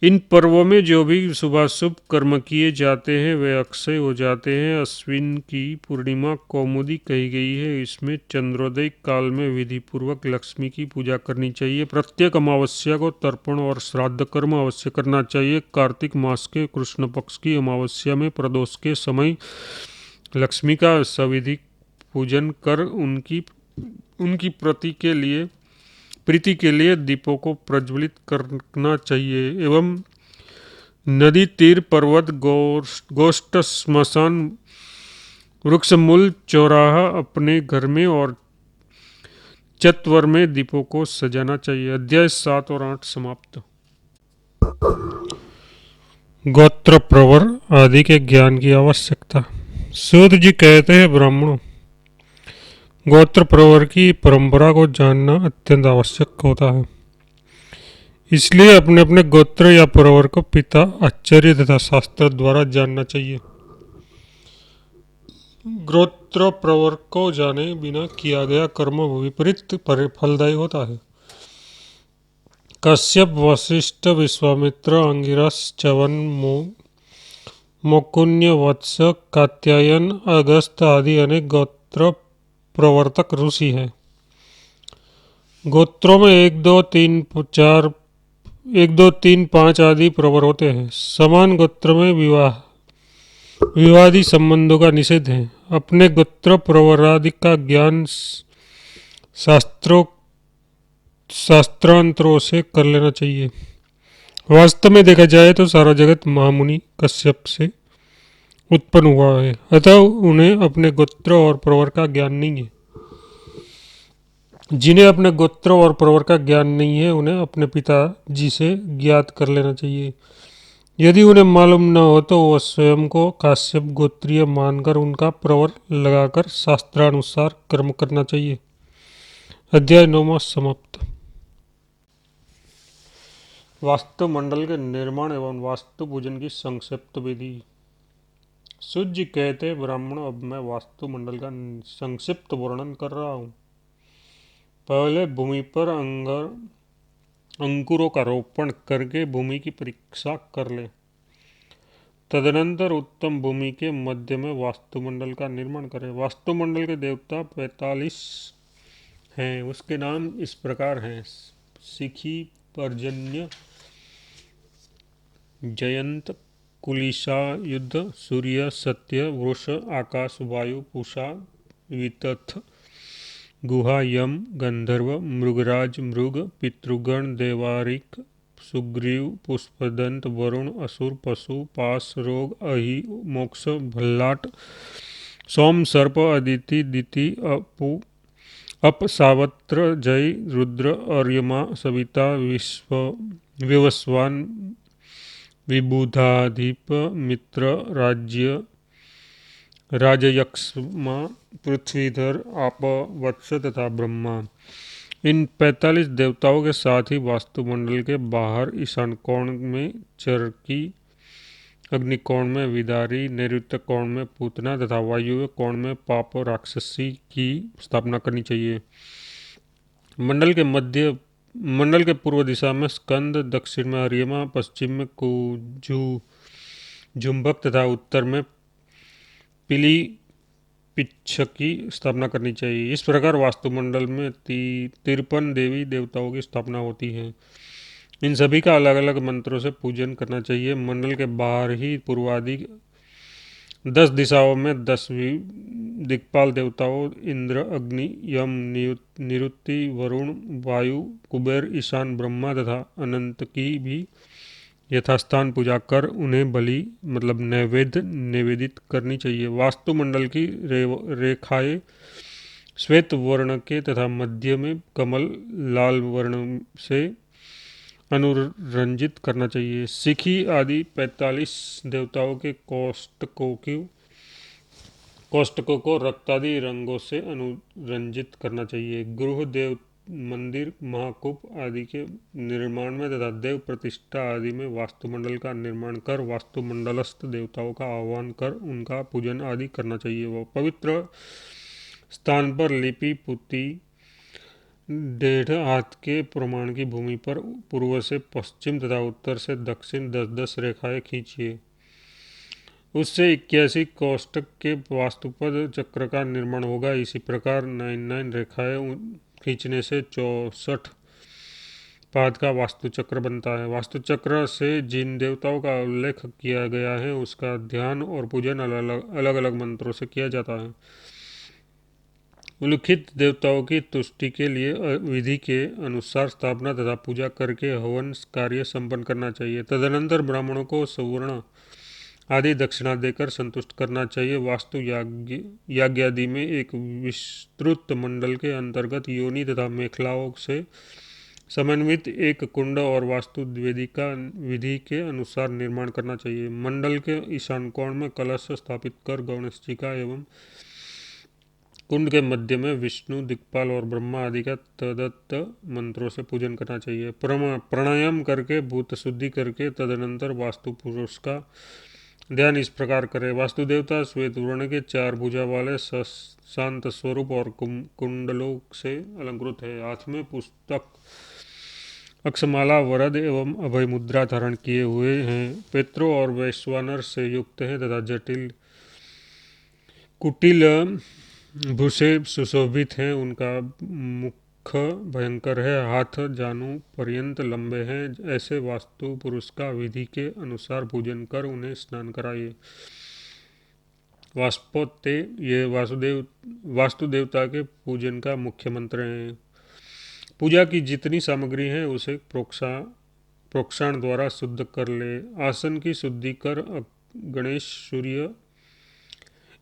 इन पर्वों में जो भी शुभाशुभ कर्म किए जाते हैं वे अक्षय हो जाते हैं। अश्विन की पूर्णिमा कौमुदी कही गई है। इसमें चंद्रोदय काल में विधि पूर्वक लक्ष्मी की पूजा करनी चाहिए। प्रत्येक अमावस्या को तर्पण और श्राद्ध कर्म अवश्य करना चाहिए। कार्तिक मास के कृष्ण पक्ष की अमावस्या में प्रदोष के समय लक्ष्मी का सविधि पूजन कर उनकी प्रीति के लिए दीपों को प्रज्वलित करना चाहिए एवं नदी तीर, पर्वत, गोष्ठ, श्मशान, वृक्ष मूल, चौराहा, अपने घर में और चत्वर में दीपों को सजाना चाहिए। अध्याय 7 और 8 समाप्त। गोत्र प्रवर आदि के ज्ञान की आवश्यकता। सूत जी कहते हैं, ब्राह्मणों, गोत्र प्रवर की परंपरा को जानना अत्यंत आवश्यक होता है। इसलिए अपने अपने गोत्र या प्रवर को पिता, आचार्य तथा शास्त्र द्वारा जानना चाहिए। गोत्र प्रवर को जाने बिना किया गया कर्म विपरीत फलदायी होता है। कश्यप, वशिष्ठ, विश्वामित्र, अंगिरस, च्यवन, मुकुन्य, वत्स, कात्यायन, अगस्त आदि अनेक गोत्र प्रवर्तक ऋषि हैं। गोत्रों में 1, 2, 3, 5 आदि प्रवर होते हैं। समान गोत्र में विवादी संबंधों का निषेध है। अपने गोत्र प्रवरादि का ज्ञान शास्त्रांतरों से कर लेना चाहिए। वास्तव में देखा जाए तो सारा जगत महामुनि कश्यप से उत्पन्न हुआ है, अतः उन्हें अपने गोत्र और प्रवर का ज्ञान नहीं है। जिन्हें अपने गोत्र और प्रवर का ज्ञान नहीं है उन्हें अपने पिताजी से ज्ञात कर लेना चाहिए। यदि उन्हें मालूम न हो तो वह स्वयं को काश्यप गोत्रीय मानकर उनका प्रवर लगाकर शास्त्रानुसार कर्म करना चाहिए। अध्याय 9 समाप्त। वास्तु मंडल के निर्माण एवं वास्तु पूजन की संक्षिप्त विधि। सूत जी कहते हैं, ब्राह्मणों, अब मैं वास्तु मंडल का संक्षिप्त वर्णन कर रहा हूँ। पहले भूमि पर अंकुरों का रोपण करके भूमि की परीक्षा कर ले। तदनंतर उत्तम भूमि के मध्य में वास्तुमंडल का निर्माण करें। वास्तुमंडल के देवता 45 हैं। उसके नाम इस प्रकार हैं: शिखी, पर्जन्य, जयंत, कुलिशा, युद्ध, सूर्य, सत्य, वृष, आकाश, वायु, पूषा, वितथ, गुहा, यम, गंधर्व, मृगराज, मृग, पितृगण, देवारिक, सुग्रीव, पुष्पदंत, वरुण, असुर, पशु, पास, रोग, अहि, मोक्ष, भल्लाट, सोम, सर्प, अदिति, दिति, अपु, अप, सावत्र, जय, रुद्र, अर्यमा, सविता, विवस्वान, विबुधाधिप, मित्र, राज्य, राजयक्ष्मा, पृथ्वीधर, आप, वत्स तथा ब्रह्मा। इन 45 देवताओं के साथ ही वास्तुमंडल के बाहर ईशान कोण में चरकी, अग्नि कोण में विदारी, नैऋत्य कोण में पूतना तथा वायुव्य कोण में पाप राक्षसी की स्थापना करनी चाहिए। मंडल के पूर्व दिशा में स्कंद, दक्षिण में अर्यमा, पश्चिम में कुजु, जुम्बक तथा उत्तर में पिली पिच्छ की स्थापना करनी चाहिए। इस प्रकार वास्तुमंडल में 53 देवी देवताओं की स्थापना होती है। इन सभी का अलग अलग मंत्रों से पूजन करना चाहिए। मंडल के बाहर ही पूर्वादि 10 दिशाओं में 10 दिक्पाल देवताओं इंद्र, अग्नि, यम, निरुति, वरुण, वायु, कुबेर, ईशान, ब्रह्मा तथा अनंत की भी यथास्थान पूजा कर उन्हें बलि मतलब नैवेद्य निवेदित करनी चाहिए। वास्तुमंडल की रेखाएं श्वेत वर्ण के तथा मध्य में कमल लाल वर्ण से अनुरंजित करना चाहिए। शिखी आदि 45 देवताओं के कोष्टकों को रक्तादि रंगों से अनुरंजित करना चाहिए। गृह देव मंदिर, महाकूप आदि के निर्माण में तथा देव प्रतिष्ठा आदि में वास्तुमंडल का निर्माण कर वास्तुमंडलस्थ देवताओं का आह्वान कर उनका पूजन आदि करना चाहिए। वो पवित्र स्थान पर लिपि पुती 1.5 हाथ के प्रमाण की भूमि पर पूर्व से पश्चिम तथा उत्तर से दक्षिण 10-10 रेखाएं खींचिए। उससे 81 कोष्टक के वास्तुपद चक्र का निर्माण होगा। इसी प्रकार 99 रेखाएं खींचने से 64 पाद का वास्तुचक्र बनता है। वास्तुचक्र से जिन देवताओं का उल्लेख किया गया है उसका ध्यान और पूजन अलग अलग मंत्रों से किया जाता है। उल्लिखित देवताओं की तुष्टि के लिए विधि के अनुसार स्थापना तथा पूजा करके हवन कार्य संपन्न करना चाहिए। तदनंतर ब्राह्मणों को सुवर्ण आदि दक्षिणा देकर संतुष्ट करना चाहिए। वास्तु याज्ञ आदि में एक विस्तृत मंडल के अंतर्गत योनि तथा मेखलाओं से समन्वित एक कुंड और वास्तु वेदिका विधि के अनुसार निर्माण करना चाहिए। मंडल के ईशान कोण में कलश स्थापित कर गणेश जी का एवं कुंड के मध्य में विष्णु, दिक्पाल और ब्रह्मा आदि का तदत्त मंत्रों से पूजन करना चाहिए। प्राणायाम करके भूत शुद्धि करके तदनंतर वास्तु पुरुष का ध्यान इस प्रकार करें: वास्तु देवता श्वेत वर्ण के 4 भुजा वाले शांत स्वरूप और कुंडलों से अलंकृत है। हाथ में पुस्तक, अक्षमाला, वरद एवं अभय मुद्रा धारण किए हुए हैं। पेत्रों और वैश्वानर से युक्त है तथा जटिल कुटिल भूषे सुशोभित हैं। उनका मुख भयंकर है, हाथ जानु पर्यंत लंबे हैं। ऐसे वास्तु पुरुष का विधि के अनुसार पूजन कर उन्हें स्नान कराइए। वास्पोत्ते ये वास्तु देवता के पूजन का मुख्य मंत्र हैं। पूजा की जितनी सामग्री है उसे प्रोक्षण द्वारा शुद्ध कर ले। आसन की शुद्धि कर गणेश, सूर्य,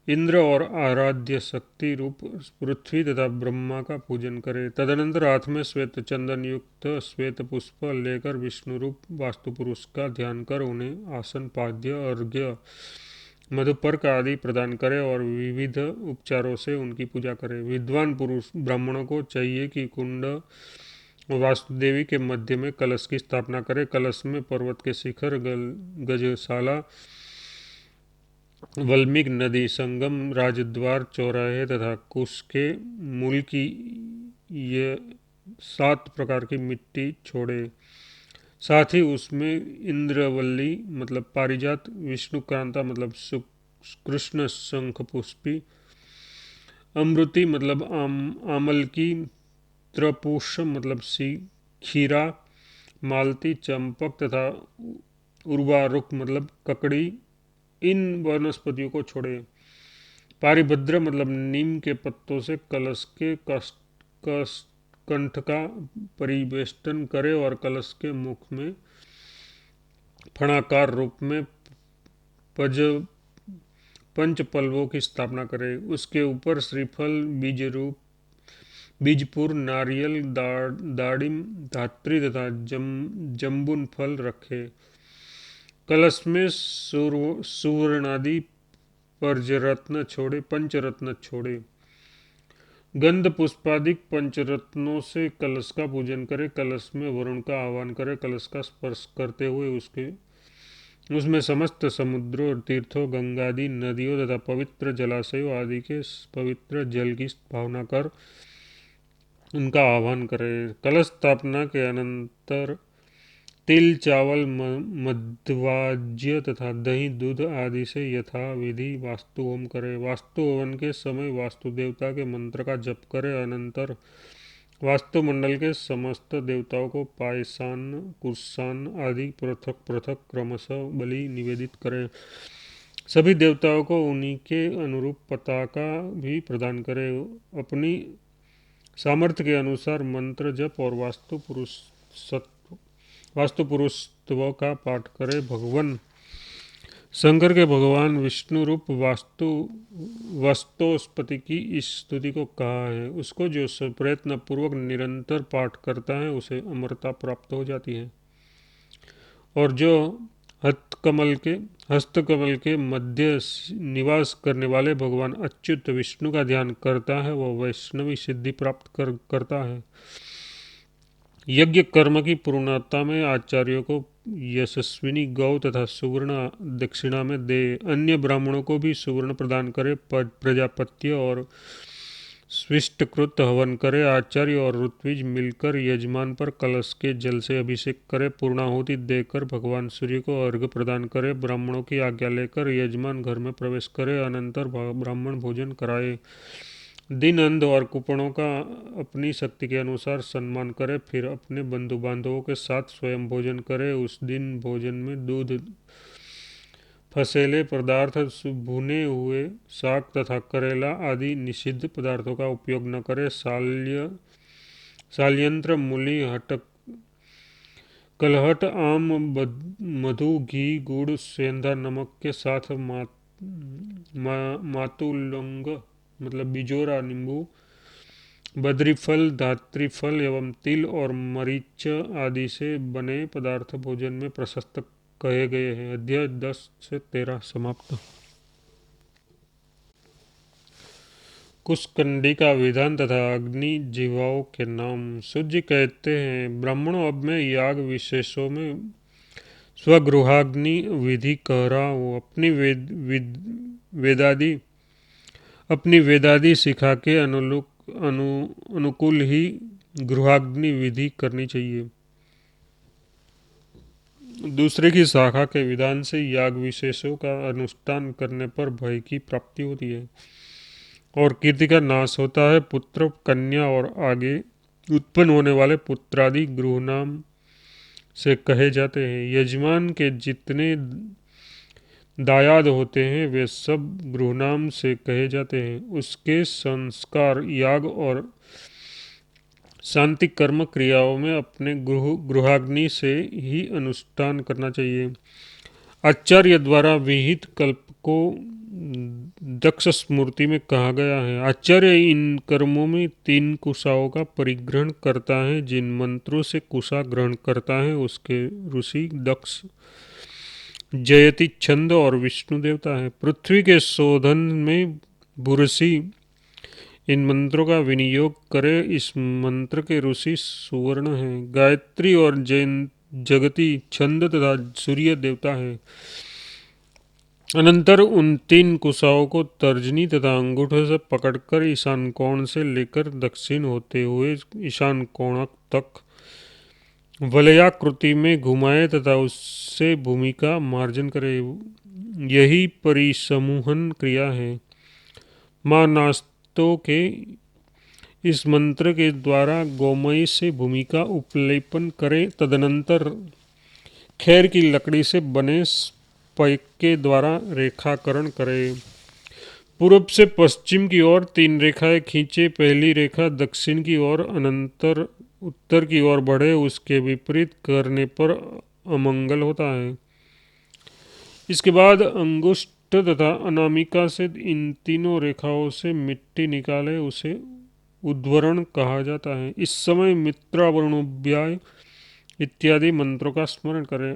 इंद्र और आराध्य शक्ति रूप पृथ्वी तथा ब्रह्मा का पूजन करे। तदनंतर हाथ में श्वेत चंदन युक्त श्वेत पुष्प लेकर विष्णु रूप वास्तु पुरुष का ध्यान कर उन्हें आसन, पाद्य, अर्घ्य, मधुपर्क आदि प्रदान करे और विविध उपचारों से उनकी पूजा करे। विद्वान पुरुष ब्राह्मणों को चाहिए कि कुंड वास्तुदेवी के मध्य में कलश की स्थापना करे। कलश में पर्वत के शिखर, गजशाला, वाल्मीकि नदी संगम, राजद्वार, चौराहे तथा कुश के मूल की 7 प्रकार की मिट्टी छोड़े। साथ ही उसमें इंद्रवल्ली मतलब पारिजात, विष्णुकांता मतलब कृष्ण शंख पुष्पी, अमृति मतलब आमल की, त्रपुष्प मतलब सी खीरा, मालती, चंपक तथा उर्वारुक मतलब ककड़ी, इन वनस्पतियों को छोड़े। पारिभद्र मतलब नीम के पत्तों से कलश के कंठ का परिवेष्टन करे और कलश के मुख में फणाकार रूप में पज पंच पल्लवों की स्थापना करे। उसके ऊपर श्रीफल, बीजपुर, नारियल, दाड़िम, धात्री तथा जम्बुन फल रखे। कलश में सुवर्णादि पंचरत्न छोड़े। गंध पुष्पादिक पंचरत्नों से कलश का पूजन करे। कलश में वरुण का आह्वान करे। कलश का स्पर्श करते हुए उसमें समस्त समुद्रों और तीर्थों, गंगादि नदियों तथा पवित्र जलाशयों आदि के पवित्र जल की भावना कर उनका आह्वान करे। कलश स्थापना के अनंतर तिल, चावल, मध्वाज्य तथा दही, दूध आदि से यथाविधि वास्तु होम करे। वास्तु हवन के समय वास्तु देवता के मंत्र का जप करे। अनंतर वास्तुमंडल के समस्त देवताओं को पायसान, कुर्सान आदि पृथक पृथक क्रमशः बलि निवेदित करे। सभी देवताओं को उन्हीं के अनुरूप पताका भी प्रदान करे। अपनी सामर्थ्य के अनुसार मंत्र जप और वास्तु पुरुषत्व का पाठ करे। भगवान शंकर के भगवान विष्णु रूप वास्तुस्पति की इस स्तुति को कहा है। उसको जो प्रयत्न पूर्वक निरंतर पाठ करता है उसे अमरता प्राप्त हो जाती है। और जो हस्तकमल के मध्य निवास करने वाले भगवान अच्युत विष्णु का ध्यान करता है वह वैष्णवी सिद्धि प्राप्त करता है। यज्ञ कर्म की पूर्णता में आचार्यों को यशस्विनी गौ तथा सुवर्ण दक्षिणा में दे। अन्य ब्राह्मणों को भी सुवर्ण प्रदान करे। प्रजापत्य और स्विष्टकृत हवन करे। आचार्य और ऋत्विज मिलकर यजमान पर कलश के जल से अभिषेक करे। पूर्णाहुति देकर भगवान सूर्य को अर्घ्य प्रदान करे। ब्राह्मणों की आज्ञा लेकर यजमान घर में प्रवेश करे। अनंतर ब्राह्मण भोजन कराए। दिन अंध और कुपणों का अपनी शक्ति के अनुसार सम्मान करे। फिर अपने बंधु बांधवों के साथ स्वयं भोजन करे। उस दिन भोजन में दूध, फसेले पदार्थ, भुने हुए साग तथा करेला आदि निषिद्ध पदार्थों का उपयोग न करे। साल्यंत्र, मूली, कलहट, आम, मधु, घी, गुड़, सेंधा नमक के साथ मातुलंग मतलब बिजोरा, नींबू, बद्री फल, धात्री फल एवं तिल और मरीच आदि से बने पदार्थ भोजन में प्रशस्त कहे गए हैं। अध्याय 10 से 13 समाप्त। कुशकंडी का विधान तथा अग्नि जीवाओं के नाम। सूर्य कहते हैं, ब्राह्मणों अब मैं याग विशेषों में स्वगृहाग्नि विधि कह रहा हूँ। अपनी वेदादि शिखा के अनुकूल ही गृहाग्नि विधि करनी चाहिए। दूसरे की शाखा के विधान से याग विशेषों का अनुष्ठान करने पर भय की प्राप्ति होती है और कीर्ति का नाश होता है। पुत्र, कन्या और आगे उत्पन्न होने वाले पुत्रादि गृहनाम से कहे जाते हैं। यजमान के जितने दायाद होते हैं वे सब गृहनाम से कहे जाते हैं। उसके संस्कार, याग और शांति कर्म क्रियाओं में अपने गृहाग्नि से ही अनुष्ठान करना चाहिए। आचार्य द्वारा विहित कल्प को दक्ष स्मृति में कहा गया है। आचार्य इन कर्मों में 3 कुशाओं का परिग्रहण करता है। जिन मंत्रों से कुशा ग्रहण करता है उसके ऋषि दक्ष, जयति छंद और विष्णु देवता है। पृथ्वी के शोधन में बुरसी इन मंत्रों का विनियोग करे। इस मंत्र के ऋषि सुवर्ण हैं। गायत्री और जगति छंद तथा सूर्य देवता है। अनंतर उन 3 कुशाओं को तर्जनी तथा अंगूठे से पकड़कर ईशान कोण से लेकर दक्षिण होते हुए ईशान कोण तक वलयाकृति में घुमाए तथा उससे भूमि का मार्जन करे। यही परिसमूहन क्रिया है। माँ नास्तों के इस मंत्र के द्वारा गोमय से भूमि का उपलेपन करें। तदनंतर खैर की लकड़ी से बने स्पैक के द्वारा रेखाकरण करें। पूर्व से पश्चिम की ओर 3 रेखाएं खींचे। पहली रेखा दक्षिण की ओर अनंतर उत्तर की ओर बढ़े। उसके विपरीत करने पर अमंगल होता है। इसके बाद अंगुष्ठ तथा अनामिका से इन तीनों रेखाओं से मिट्टी निकाले। उसे उद्वरण कहा जाता है। इस समय मित्रावरुणोव्याय इत्यादि मंत्रों का स्मरण करें।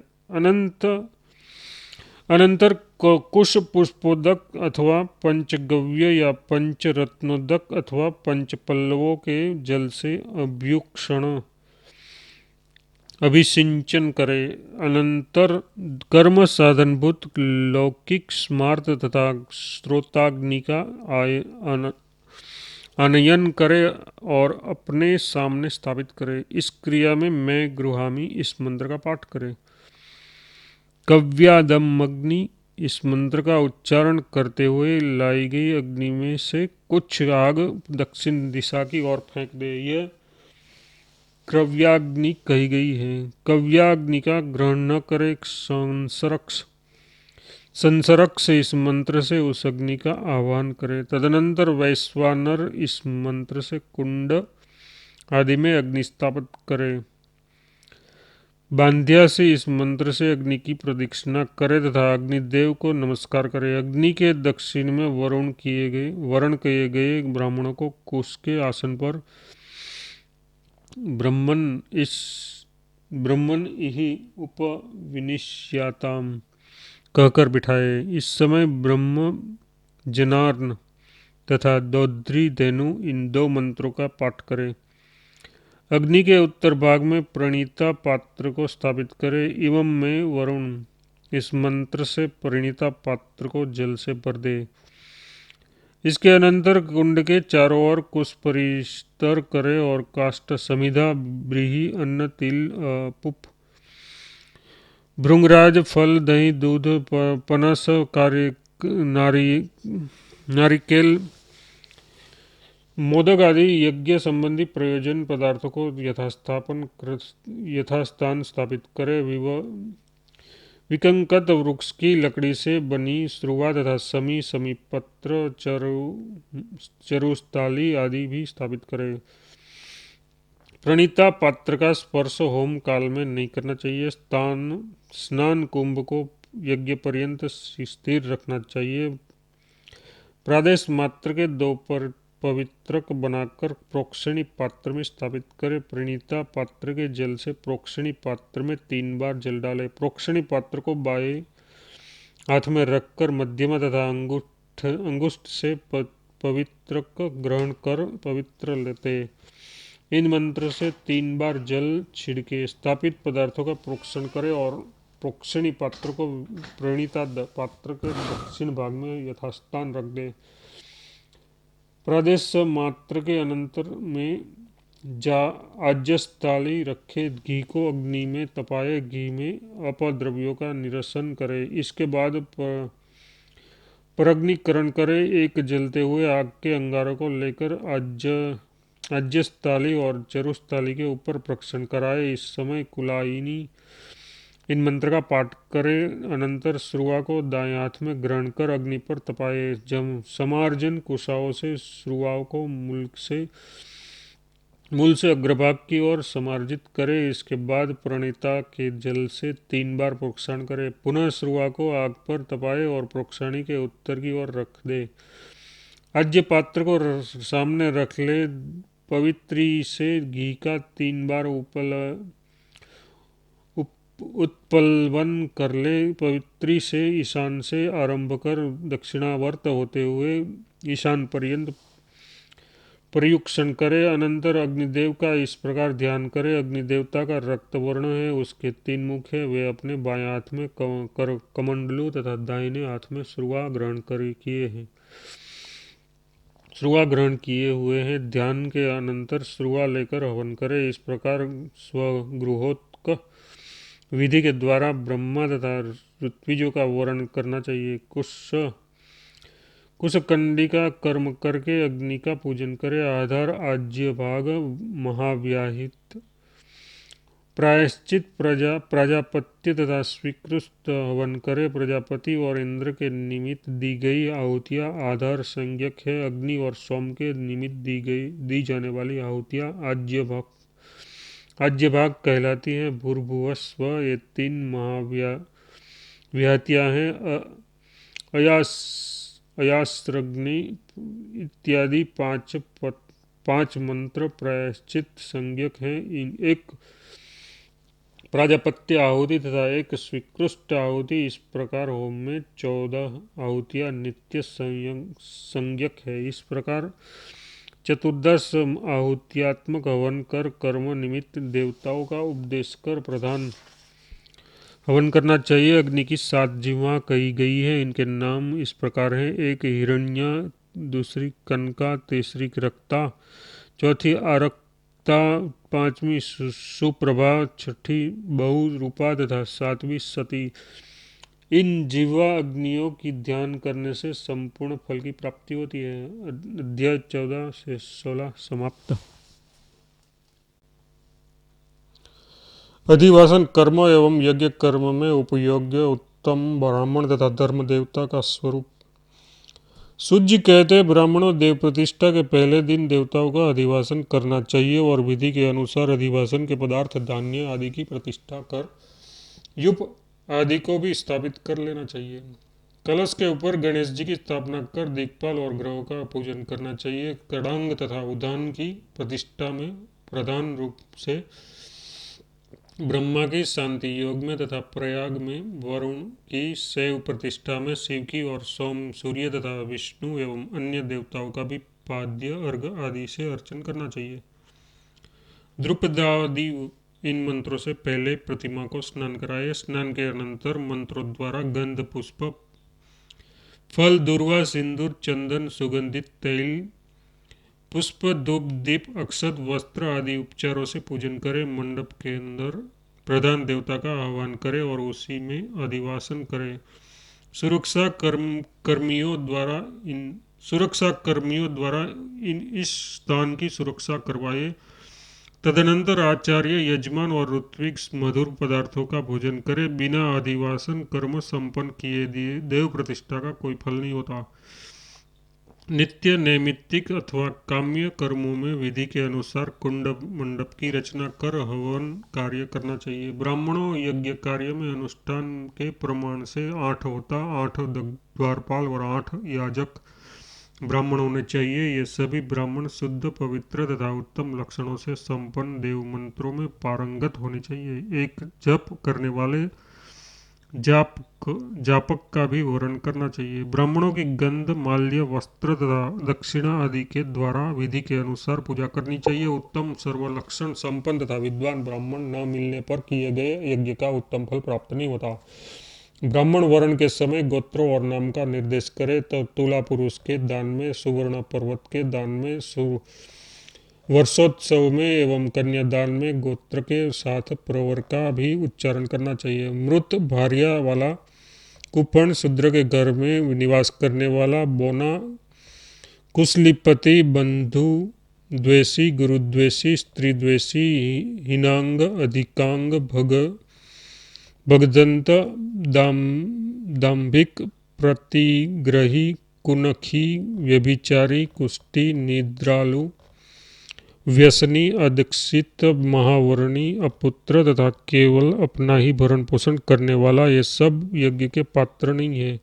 अनंतर कुश पुष्पोदक अथवा पंचगव्य या पंचरत्नोदक अथवा पंचपल्लवों के जल से अभिसिंचन करे। अनंतर कर्म साधनभूत लौकिक स्मार्त तथा स्रोताग्नि का आनयन करे और अपने सामने स्थापित करे। इस क्रिया में मैं गृहामी इस मंत्र का पाठ करे। कव्यादमग्नि इस मंत्र का उच्चारण करते हुए लाई गई अग्नि में से कुछ आग दक्षिण दिशा की ओर फेंक दे। यह क्रव्याग्नि कही गई है। कव्याग्नि का ग्रहण न करे। संसरक से इस मंत्र से उस अग्नि का आह्वान करे। तदनंतर वैश्वानर इस मंत्र से कुंड आदि में अग्नि स्थापित करे। बांध्या से इस मंत्र से अग्नि की प्रदक्षिणा करे तथा अग्निदेव को नमस्कार करे। अग्नि के दक्षिण में वरण किए गए ब्राह्मणों को कुश के आसन पर ब्रह्मन इहि उपविनिष्याताम कहकर बिठाए। इस समय ब्रह्म जनार्न तथा दौद्री धेनु इन 2 मंत्रों का पाठ करें। अग्नि के उत्तर भाग में प्रणीता पात्र को स्थापित करें। एवं में वरुण इस मंत्र से प्रणीता पात्र को जल से भर दे। इसके अनंतर कुंड के चारों ओर कुश परिस्तर करे और काष्ठ समिधा व्रीहि अन्न तिल पुप भृंगराज फल दही दूध पनस नारिकेल मोदक आदि यज्ञ संबंधी प्रयोजन पदार्थों को यथास्थान स्थापित करे। विकंकत वृक्ष की लकड़ी से बनी श्रुवा तथा समीपत्र चरुस्थाली आदि भी स्थापित करे। प्रणीता पात्र का स्पर्श होम काल में नहीं करना चाहिए। स्नान कुंभ को यज्ञ पर्यंत स्थिर रखना चाहिए। प्रादेश मात्र के 2 पवित्रक बनाकर प्रोक्षणी पात्र में स्थापित करें। प्रणीता पात्र के जल से प्रोक्षणी पात्र में 3 बार जल डालें। प्रोक्षणी पात्र को बाएं हाथ में रखकर मध्यमा तथा अंगुष्ठ से पवित्रक ग्रहण कर पवित्र लेते। इन मंत्र से 3 बार जल छिड़के स्थापित पदार्थों का प्रोक्षण करें और प्रोक्षणी पात्र को प्रणीता पात्र के दक्षिण भाग में यथास्थान रख दे। प्रादेश मात्र के अनंतर में आज्यस्थाली रखे घी को अग्नि में तपाए घी में अपद्रव्यों का निरसन करे। इसके बाद परग्निकरण करे। एक जलते हुए आग के अंगारों को लेकर आज्यस्थाली और चरुस्थाली के ऊपर प्रक्षण कराए। इस समय कुलायिनी इन मंत्र का पाठ करे। अनंतर श्रुवा को दाएं हाथ में ग्रहण कर अग्नि पर तपाए। जब समार्जन कुशाओं से श्रुवाओं को मूल से अग्रभाग की ओर समार्जित करे। इसके बाद प्रणीता के जल से 3 बार प्रोक्षण करे। पुनः श्रुवा को आग पर तपाए और प्रोक्षणी के उत्तर की ओर रख दे। आज्य पात्र को सामने रख ले। पवित्री से घी का 3 बार उत्पलवन कर ले। पवित्री से ईशान से आरंभ कर दक्षिणावर्त होते हुए ईशान पर्यंत प्रयुक्षण करे। अनंतर अग्निदेव का इस प्रकार ध्यान करे। अग्निदेवता का रक्त वर्ण है, उसके 3 मुख है, वे अपने बाएं हाथ में कमंडलू तथा दाहिने हाथ में श्रुआ ग्रहण किए हुए हैं। ध्यान के अनंतर श्रुआ लेकर हवन करे। इस प्रकार स्वगृहोत्क विधि के द्वारा ब्रह्मा तथा ऋत्विजों का वर्ण करना चाहिए। कुशकंडी का कर्म करके अग्नि का पूजन करे। आधार आज्य भाग महाव्याहित प्रायश्चित प्रजापत्य तथा स्वीकृत हवन करे। प्रजापति और इंद्र के निमित्त दी गई आहुतियाँ आधार संज्ञक है। अग्नि और सोम के निमित्त दी जाने वाली आहुतियाँ आज्य भाग कहलाती हैं। भूर्भुवः स्वः ये 3 महाव्याहतियाँ हैं। अयास्त्रग्नि इत्यादि 5 मंत्र प्रायश्चित संज्ञक हैं। एक प्राजापत्य आहुति तथा एक स्वीकृत आहुति। इस प्रकार होम में 14 आहुतियाँ नित्य संज्ञक है। इस प्रकार 14 आहुत्यात्मक हवन कर कर्म निमित्त देवताओं का उपदेश कर प्रधान हवन करना चाहिए। अग्नि की 7 जीवा कही गई है। इनके नाम इस प्रकार हैं: एक हिरण्या, दूसरी कनका, तीसरी रक्ता, चौथी आरक्ता, 5वीं सुप्रभा, 6ठी बहुरूपा तथा 7वीं सती। इन जीवा अग्नियों की ध्यान करने से संपूर्ण फल की प्राप्ति होती है। अध्याय 14 से 16 समाप्त। अधिवासन कर्म एवं यज्ञ कर्म में उपयोग्य उत्तम ब्राह्मण तथा धर्म देवता का स्वरूप। सूत जी कहते हैं, ब्राह्मणों देव प्रतिष्ठा के पहले दिन देवताओं का अधिवासन करना चाहिए और विधि के अनुसार अधिवासन के पदार्थ धान्य आदि की प्रतिष्ठा कर युप आदि को भी स्थापित कर लेना चाहिए। कलश के ऊपर गणेश जी की स्थापना कर दिक्पाल और ग्रहों का पूजन करना चाहिए। कड़ांग तथा उदान की प्रतिष्ठा में प्रधान रूप से ब्रह्मा की शांति योग में तथा प्रयाग में वरुण की शैव प्रतिष्ठा में शिव की और सोम सूर्य तथा विष्णु एवं अन्य देवताओं का भी पाद्य अर्घ आदि से अर्चन करना चाहिए। द्रुपदादि इन मंत्रों से पहले प्रतिमा को स्नान कराए। स्नान के अनंतर मंत्रों द्वारा गंध पुष्प फल दूर्वा सिंदूर चंदन सुगंधित तैल पुष्प धूप दीप अक्षत वस्त्र आदि उपचारों से पूजन करे। मंडप के अंदर प्रधान देवता का आह्वान करे और उसी में अधिवासन करे। सुरक्षा कर्मियों द्वारा इस स्थान की सुरक्षा करवाए। तदनंतर आचार्य यजमान और ऋत्विक मधुर पदार्थों का भोजन करे। बिना अधिवासन कर्म संपन्न किए दिए देव प्रतिष्ठा का कोई फल नहीं होता। नित्य नैमित्तिक अथवा काम्य कर्मों में विधि के अनुसार कुंड मंडप की रचना कर हवन कार्य करना चाहिए। ब्राह्मणों यज्ञ कार्य में अनुष्ठान के प्रमाण से 8 होता, 8 द्वारपाल और 8 याजक ब्राह्मण होने चाहिए। ये सभी ब्राह्मण शुद्ध पवित्र तथा उत्तम लक्षणों से संपन्न देव मंत्रों में पारंगत होने चाहिए। एक जप करने वाले जापक का भी वर्ण करना चाहिए। ब्राह्मणों की गंध माल्य वस्त्र तथा दक्षिणा आदि के द्वारा विधि के अनुसार पूजा करनी चाहिए। उत्तम सर्वलक्षण संपन्न तथा विद्वान ब्राह्मण न मिलने पर किए गए यज्ञ का उत्तम फल प्राप्त नहीं होता। ब्राह्मण वर्ण के समय गोत्रों और नाम का निर्देश करे। तो तुला पुरुष के दान में, सुवर्ण पर्वत के दान में, वर्षोत्सव में एवं कन्यादान में गोत्र के साथ प्रवर का भी उच्चारण करना चाहिए। मृत भार्या वाला कुपन, शूद्र के घर में निवास करने वाला बोना, कुशलीपति, बंधु द्वेषी, गुरुद्वेषी, स्त्री द्वेषी, हीनांग, अधिकांग, भगदंत, दाम्भिक, प्रतिग्रही, कुनखी, व्यभिचारी, कुष्ठी, निद्रालु, व्यसनी, अदीक्षित, महावर्णी, अपुत्र तथा केवल अपना ही भरण पोषण करने वाला, ये सब यज्ञ के पात्र नहीं है।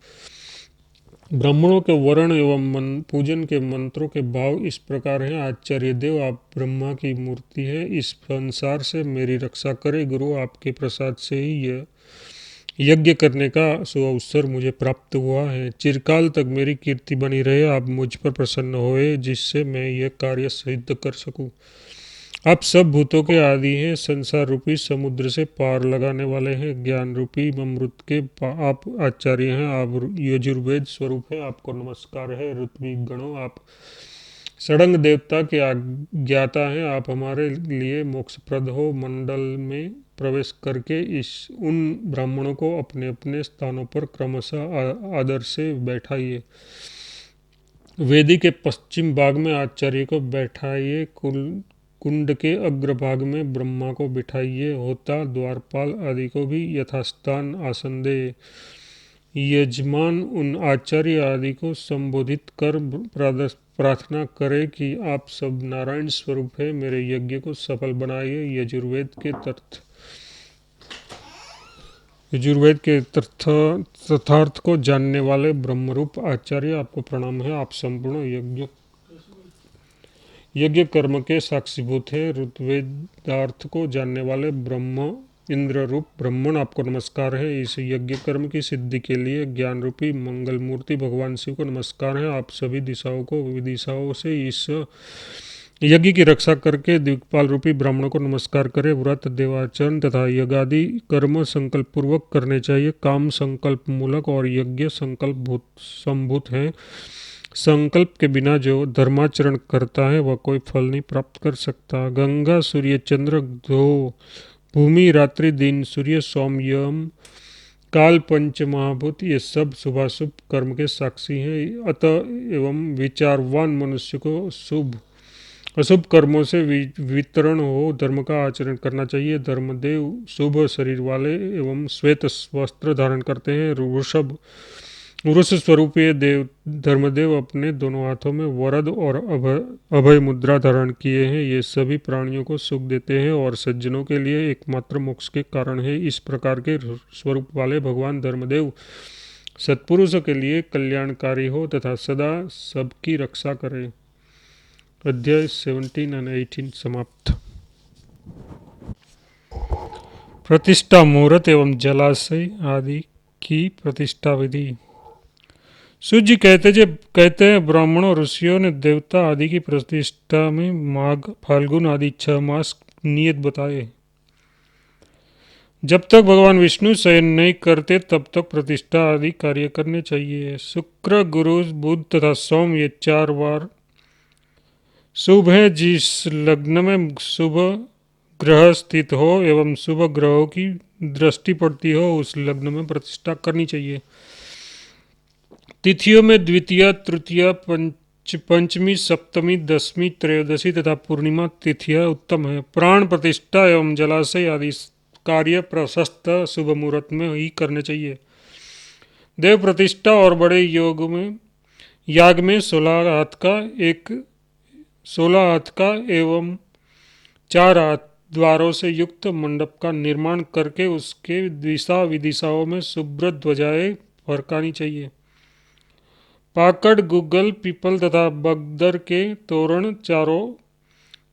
ब्राह्मणों के वर्ण एवं पूजन के मंत्रों के भाव इस प्रकार हैं। आचार्य देव, आप ब्रह्मा की मूर्ति है, इस संसार से मेरी रक्षा करे। गुरु, आपके प्रसाद से ही यज्ञ करने का सुअवसर मुझे प्राप्त हुआ है। चिरकाल तक मेरी कीर्ति बनी रहे। आप मुझ पर प्रसन्न होए, जिससे मैं यह कार्य सिद्ध कर सकूं। आप सब भूतों के आदि हैं, संसार रूपी समुद्र से पार लगाने वाले हैं, ज्ञान रूपी अमृत के आप आचार्य हैं। आप यजुर्वेद स्वरूप हैं, आपको नमस्कार है। ऋत्विक गणों, आप षडंग देवता के ज्ञाता हैं, आप हमारे लिए मोक्षप्रद हो। मंडल में प्रवेश करके इस उन ब्राह्मणों को अपने अपने स्थानों पर क्रमशः आदर से बैठाइए। वेदी के पश्चिम भाग में आचार्य को बैठाइए। कुंड के अग्रभाग में ब्रह्मा को बिठाइए। होता द्वारपाल आदि को भी यथास्थान आसन दे। यजमान उन आचार्य आदि को संबोधित कर प्रार्थना करे कि आप सब नारायण स्वरूप है, मेरे यज्ञ को सफल बनाइए। यजुर्वेद के तथार्थ को जानने वाले ब्रह्मरूप आचार्य, आपको प्रणाम है। आप संपूर्ण यज्ञ कर्म के साक्षीभूत है। ऋग्वेदार्थ को जानने वाले ब्रह्म इंद्र रूप ब्राह्मण, आपको नमस्कार है। इस यज्ञ कर्म की सिद्धि के लिए ज्ञान रूपी मंगल मूर्ति भगवान शिव को नमस्कार है। आप सभी दिशाओं को विदिशाओं से इस यज्ञ की रक्षा करके दिक्पाल रूपी ब्राह्मणों को नमस्कार करें। व्रत देवाचरण तथा यज्ञादि कर्म संकल्प पूर्वक करने चाहिए। काम संकल्प मूलक और यज्ञ संकल्प संभूत है। संकल्प के बिना जो धर्माचरण करता है वह कोई फल नहीं प्राप्त कर सकता। गंगा, सूर्य, चंद्र, दो भूमि, रात्रि, दिन, सूर्य, सोम, यम, काल, पंच महाभूत, ये सब शुभाशुभ कर्म के साक्षी हैं। अतः एवं विचारवान मनुष्य को शुभ अशुभ कर्मों से वितरण हो धर्म का आचरण करना चाहिए। धर्मदेव शुभ शरीर वाले एवं श्वेत वस्त्र धारण करते हैं। वृष स्वरूपीय देव धर्मदेव अपने दोनों हाथों में वरद और अभय मुद्रा धारण किए हैं। ये सभी प्राणियों को सुख देते हैं और सज्जनों के लिए एकमात्र मोक्ष के कारण है। इस प्रकार के स्वरूप वाले भगवान धर्मदेव सत्पुरुषों के लिए कल्याणकारी हो तथा सदा सबकी रक्षा करे। अध्याय 17 और 18 समाप्त। प्रतिष्ठा, मुहूर्त एवं जलाशय आदि की प्रतिष्ठा विधि। सूर्य कहते हैं ब्राह्मणों ऋषियों ने देवता आदि की प्रतिष्ठा में माघ, फाल्गुन आदि 6 मास नियत बताए। जब तक भगवान विष्णु शयन नहीं करते तब तक प्रतिष्ठा आदि कार्य करने चाहिए। शुक्र, गुरु, बुध तथा सोम ये 4 बार शुभ है। जिस लग्न में शुभ ग्रह स्थित हो एवं शुभ ग्रहों की दृष्टि पड़ती हो उस लग्न में प्रतिष्ठा करनी चाहिए। तिथियों में द्वितीया, तृतीया, पंचमी, सप्तमी, दशमी, त्रयोदशी तथा पूर्णिमा तिथियां उत्तम है। प्राण प्रतिष्ठा एवं जलाशय आदि कार्य प्रशस्त शुभ मुहूर्त में ही करने चाहिए। देव प्रतिष्ठा और बड़े याग में 16 हाथ का एवं 4 हाथ द्वारों से युक्त मंडप का निर्माण करके उसके दिशा विदिशाओं में शुभ्र ध्वजाएं फरकानी चाहिए। पाकड़, गुग्गल, पीपल तथा बगदर के तोरण चारों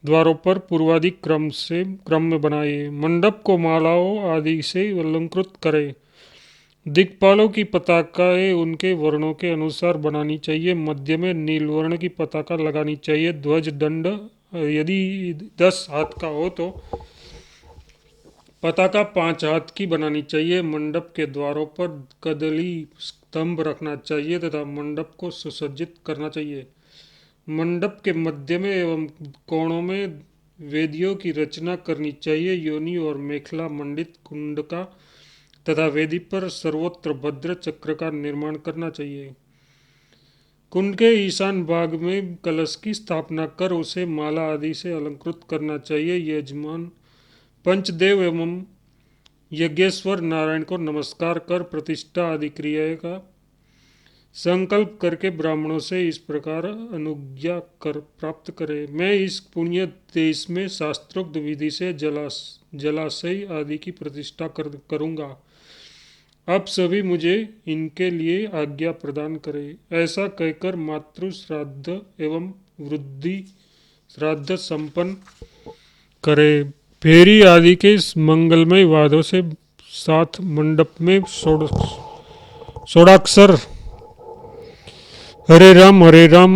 द्वारों पर पूर्वादि क्रम में बनाए। मंडप को मालाओं आदि से अलंकृत करें। दिक्पालों की पताकाएं उनके वर्णों के अनुसार बनानी चाहिए। मध्य में नील वर्ण की पताका लगानी चाहिए। ध्वज दंड यदि 10 हाथ का हो तो पताका 5 हाथ की बनानी चाहिए। मंडप के द्वारों पर कदली स्तंभ रखना चाहिए तथा मंडप को सुसज्जित करना चाहिए। मंडप के मध्य में एवं कोणों में वेदियों की रचना करनी चाहिए। योनि और मेखला मंडित कुंड का तथा वेदी पर सर्वत्र भद्र चक्र का निर्माण करना चाहिए। कुंड के ईशान भाग में कलश की स्थापना कर उसे माला आदि से अलंकृत करना चाहिए। यजमान पंचदेव एवं यज्ञेश्वर नारायण को नमस्कार कर प्रतिष्ठा आदि क्रिया का संकल्प करके ब्राह्मणों से इस प्रकार अनुज्ञा कर प्राप्त करे। मैं इस पुण्य देश में शास्त्रोक्त विधि से जलाशय आदि की प्रतिष्ठा करूँगा। आप सभी मुझे इनके लिए आज्ञा प्रदान करें। ऐसा कहकर मातृ श्राद्ध एवं वृद्धि श्राद्ध संपन्न करे। भेरी आदि के मंगलमय वादों से साथ मंडप में षोडाक्षर हरे राम राम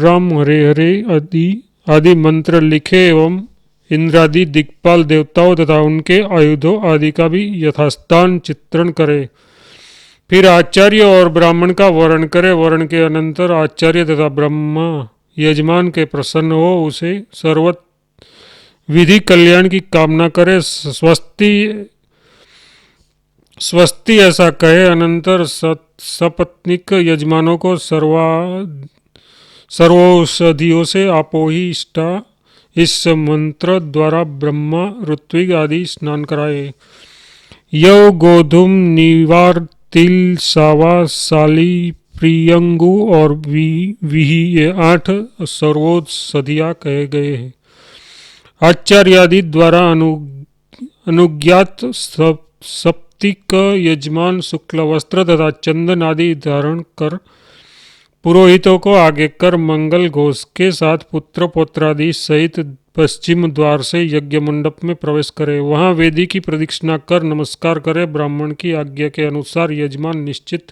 राम हरे हरे आदि आदि मंत्र लिखे एवं इंद्रादि दिक्पाल देवताओं तथा उनके आयुधों आदि का भी यथास्थान चित्रण करे। फिर आचार्य और ब्राह्मण का वर्ण करे। वर्ण के अनंतर आचार्य तथा ब्रह्मा यजमान के प्रसन्न हो उसे सर्वत विधि कल्याण की कामना करे। स्वस्ति स्वस्ति ऐसा कहे। अनंतर सपत्निक यजमानों को सर्वौषधियों से आपोही इष्टा इस मंत्र द्वारा ब्रह्मा ऋत्विक आदि स्नान कराए। यव गोधूम निवार तिल सावा साली प्रियंगु और विही ये 8 सर्वौषधियाँ कहे गए हैं। आचार्य आदि द्वारा अनुज्ञात सप्तिक यजमान शुक्ल वस्त्र तथा चंदन आदि धारण कर पुरोहितों को आगे कर मंगल घोष के साथ पुत्र पौत्रादि सहित पश्चिम द्वार से यज्ञ मंडप में प्रवेश करे। वहां वेदी की प्रदक्षिणा कर नमस्कार करे। ब्राह्मण की आज्ञा के अनुसार यजमान निश्चित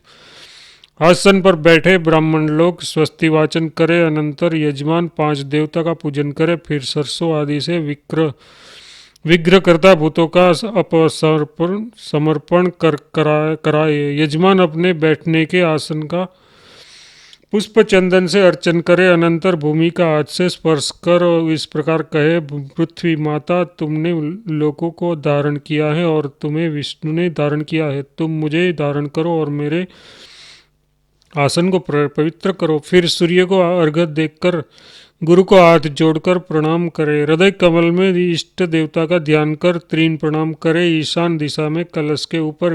आसन पर बैठे। ब्राह्मण लोग स्वस्ति वाचन करे। अनंतर यजमान 5 देवता का पूजन करे। फिर सरसों आदि से विग्रह करता भूतों का समर्पण कराए। यजमान अपने बैठने के आसन का पुष्प चंदन से अर्चन करे। अनंतर भूमि का हाथ से स्पर्श कर इस प्रकार कहे, पृथ्वी माता तुमने लोकों को धारण किया है और तुम्हें विष्णु ने धारण किया है। तुम मुझे धारण करो और मेरे आसन को पवित्र करो। फिर सूर्य को अर्घ्य देकर गुरु को हाथ जोड़कर प्रणाम करे। हृदय कमल में इष्ट देवता का ध्यान कर 3 प्रणाम करे। ईशान दिशा में कलश के ऊपर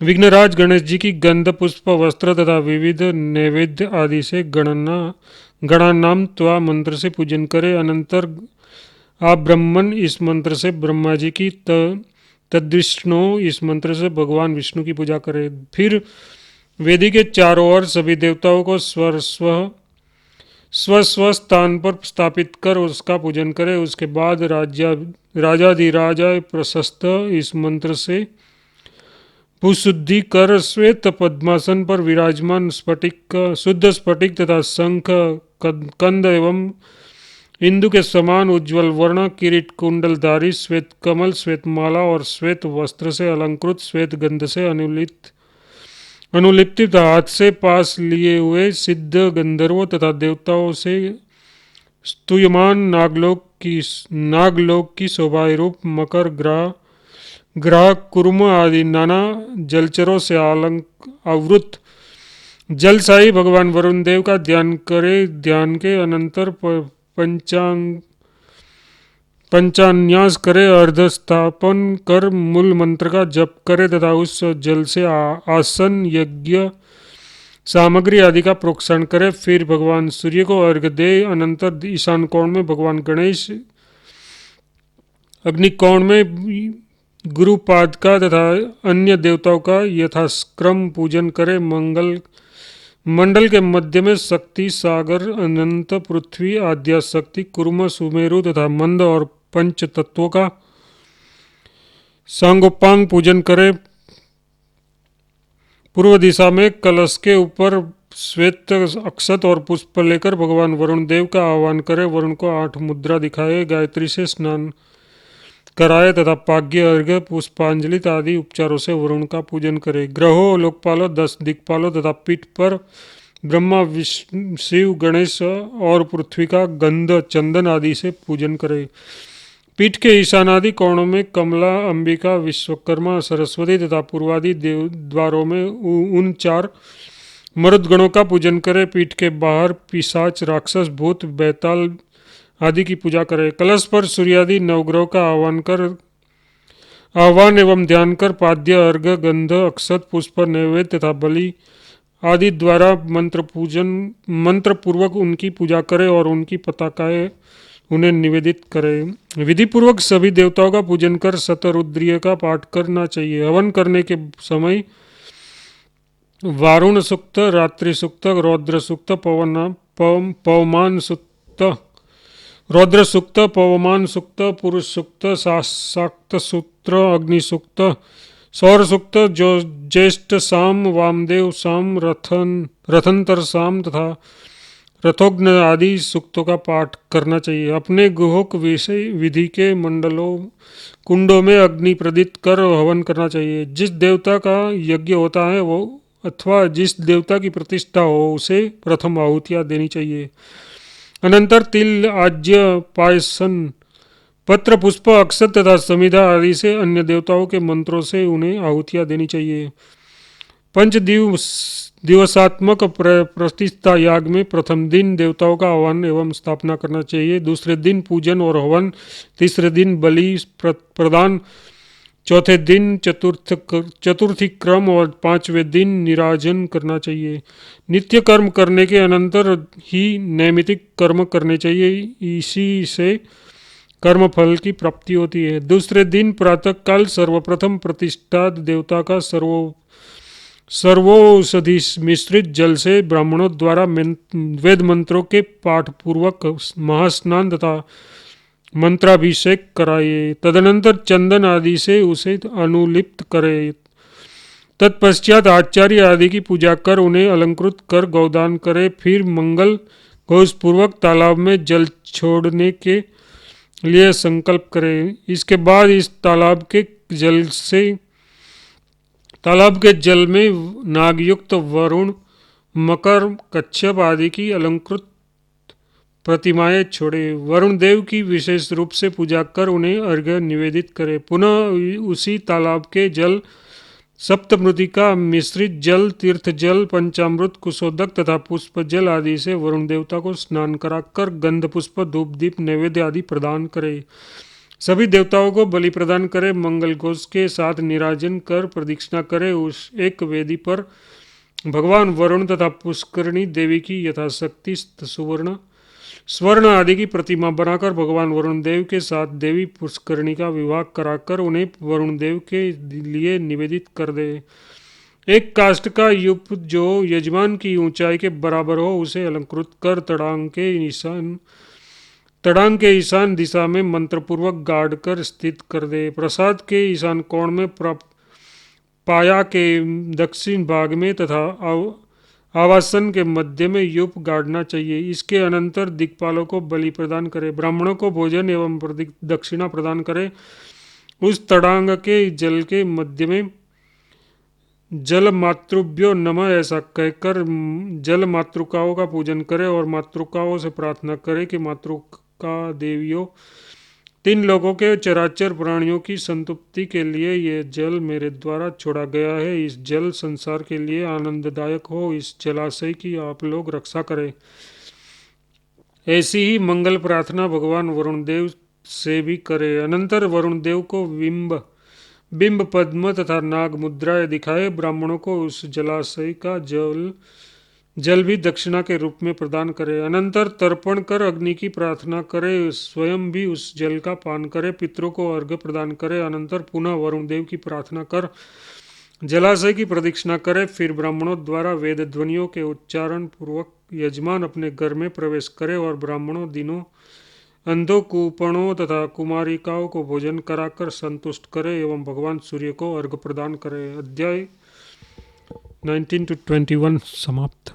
विघ्नराज गणेश जी की गंध पुष्प वस्त्र तथा विविध नैवेद्य आदि से गणानाम त्वा मंत्र से पूजन करे। अनंतर आप ब्रह्मन इस मंत्र से ब्रह्मा जी की तद्विष्णु इस मंत्र से भगवान विष्णु की पूजा करे। फिर वेदी के चारों ओर सभी देवताओं को स्व स्थान पर स्थापित कर उसका पूजन करे। उसके बाद राजाधिराजा प्रशस्त इस मंत्र से भूशुद्धि कर श्वेत पद्मासन पर विराजमान शुद्ध स्फटिक तथा शंख कंद एवं इंदु के समान उज्ज्वल वर्ण किरीट कुंडलधारी श्वेत कमल श्वेत माला और श्वेत वस्त्र से अलंकृत श्वेत गंध से अनुलिप्त हाथ से पास लिए हुए सिद्ध गंधर्वों तथा देवताओं से स्तूयमान नागलोक की शोभा रूप मकर ग्रह कुर्म आदि नाना जलचरों से आवृत जलसाई भगवान वरुण देव का ध्यान करे। ध्यान के अनंतर पंचान्यास करे। अर्धस्थापन कर मूल मंत्र का जप करे तथा उस जल से आसन यज्ञ सामग्री आदि का प्रोक्षण करे। फिर भगवान सूर्य को अर्घ्य दे। अनंतर ईशान कोण में भगवान गणेश, अग्निकोण में गुरुपाद का तथा अन्य देवताओं का यथाक्रम पूजन करे। मंडल के मध्य में शक्ति सागर अनंत पृथ्वी आद्या शक्ति कुर्म सुमेरु तथा मंद और पंच तत्वों का सांगोपांग पूजन करे। पूर्व दिशा में कलश के ऊपर श्वेत अक्षत और पुष्प लेकर भगवान वरुण देव का आह्वान करे। वरुण को 8 मुद्रा दिखाए, गायत्री से स्नान कराए तथा पाग्य अर्घ्य पुष्पांजलि आदि उपचारों से वरुण का पूजन करे। ग्रहों लोकपालों 10 दिक्पालों तथा पीठ पर ब्रह्मा विष्णु शिव गणेश और पृथ्वी का गंध चंदन आदि से पूजन करे। पीठ के ईशानादि कोणों में कमला अंबिका विश्वकर्मा सरस्वती तथा पूर्वादि देव द्वारों में उन 4 मरुदगणों का पूजन करे। पीठ के बाहर पिशाच राक्षस भूत बैताल आदि की पूजा करे। कलश पर सूर्यादि नवग्रह का आह्वान एवं ध्यान कर पाद्य अर्घ्य गंध अक्षत पुष्प नैवेद्य तथा बलि आदि द्वारा मंत्र पूर्वक उनकी पूजा करे और उनकी पताकाएं उन्हें निवेदित करे। विधि पूर्वक सभी देवताओं का पूजन कर शतरुद्रीय का पाठ करना चाहिए। हवन करने के समय वारुण सूक्त, रात्रि सूक्त, रौद्र सूक्त, पवमान सूक्त, रौद्र सूक्त, पवमान सूक्त, पुरुष सूक्त, शाक्त सूत्र, अग्नि सूक्त, सौर सूक्त, जो ज्येष्ठ साम, वामदेव साम, रथंतर साम तथा रथोग्न आदि सूक्तों का पाठ करना चाहिए। अपने गुहोक विषय विधि के मंडलों कुंडों में अग्नि प्रदीप्त कर हवन करना चाहिए। जिस देवता का यज्ञ होता है वो अथवा जिस देवता की प्रतिष्ठा हो उसे प्रथम आहुतियाँ देनी चाहिए। अनंतर तिल, आज्य, पायसन, पत्र, पुष्प, अक्षत तथा समिधा आदि से अन्य देवताओं के मंत्रों से उन्हें आहुतियाँ देनी चाहिए। दिवसात्मक प्रतिष्ठा याग में प्रथम दिन देवताओं का आह्वान एवं स्थापना करना चाहिए, दूसरे दिन पूजन और हवन, तीसरे दिन बलि प्रदान, चौथे दिन चतुर्थी क्रम और पांचवें दिन निराजन करना चाहिए। नित्य कर्म करने के अनंतर ही नैमित्तिक कर्म करने चाहिए, इसी से कर्म फल की प्राप्ति होती है। दूसरे दिन प्रातःकाल सर्वप्रथम प्रतिष्ठात देवता का सर्वौषधि मिश्रित जल से ब्राह्मणों द्वारा वेद मंत्रों के पाठ पूर्वक महास्नान तथा मंत्राभिषेक कराइए। तदनंतर चंदन आदि से उसे अनुलिप्त करे। तत्पश्चात आचार्य आदि की पूजा कर उन्हें अलंकृत कर गौदान करे। फिर मंगल घोषपूर्वक तालाब में जल छोड़ने के लिए संकल्प करे। इसके बाद इस तालाब के जल में नागयुक्त वरुण, मकर, कच्छप आदि की अलंकृत प्रतिमाएं छोड़े। वरुण देव की विशेष रूप से पूजा कर उन्हें अर्घ्य निवेदित करे। पुनः उसी तालाब के जल, सप्तमृतिका मिश्रित जल, तीर्थ जल, पंचामृत, कुशोदक तथा पुष्प जल आदि से वरुण देवता को स्नान कराकर गंध पुष्प, धूप दीप नैवेद्य आदि प्रदान करे। सभी देवताओं को बलि प्रदान करे। मंगल घोष के साथ निराजन कर प्रदक्षिणा करे। उस एक वेदी पर भगवान वरुण तथा पुष्करणी देवी की यथाशक्ति स्वर्ण आदि की प्रतिमा बनाकर भगवान वरुण देव के साथ देवी पुष्करणी का विवाह कराकर उन्हें वरुण देव के लिए निवेदित कर दे। एक काष्ठ का यूप जो यजमान की ऊंचाई के बराबर हो उसे अलंकृत कर तड़ांग के ईशान दिशा में मंत्रपूर्वक गाड़ कर स्थित कर दे। प्रसाद के ईशान कोण में पाया के दक्षिण भाग में तथा आवासन के मध्य में यूप गाड़ना चाहिए। इसके अनंतर दिक्पालों को बलि प्रदान करे, ब्राह्मणों को भोजन एवं दक्षिणा प्रदान करे। उस तड़ांग के जल के मध्य में जल मातृभ्यो नमः ऐसा कहकर जल मातृकाओं का पूजन करे और मातृकाओं से प्रार्थना करे कि मातृका देवियों, तीन लोगों के चराचर प्राणियों की संतुष्टि के लिए यह जल मेरे द्वारा छोड़ा गया है। इस जल संसार के लिए आनंददायक हो, इस जलाशय की आप लोग रक्षा करें। ऐसी ही मंगल प्रार्थना भगवान वरुण देव से भी करे। अनंतर वरुण देव को बिंब पद्म तथा नाग मुद्राएं दिखाए। ब्राह्मणों को उस जलाशय का जल भी दक्षिणा के रूप में प्रदान करे। अनंतर तर्पण कर अग्नि की प्रार्थना करे, स्वयं भी उस जल का पान करे, पितरों को अर्घ्य प्रदान करे। अनंतर पुनः वरुण देव की प्रार्थना कर जलाशय की प्रदक्षिणा करे। फिर ब्राह्मणों द्वारा वेद ध्वनियों के उच्चारण पूर्वक यजमान अपने घर में प्रवेश करे और ब्राह्मणों दिनों अंधों, कुपणों तथा कुमारिकाओं को भोजन कराकर संतुष्ट करे एवं भगवान सूर्य को अर्घ्य प्रदान करे। अध्याय 19-21 समाप्त।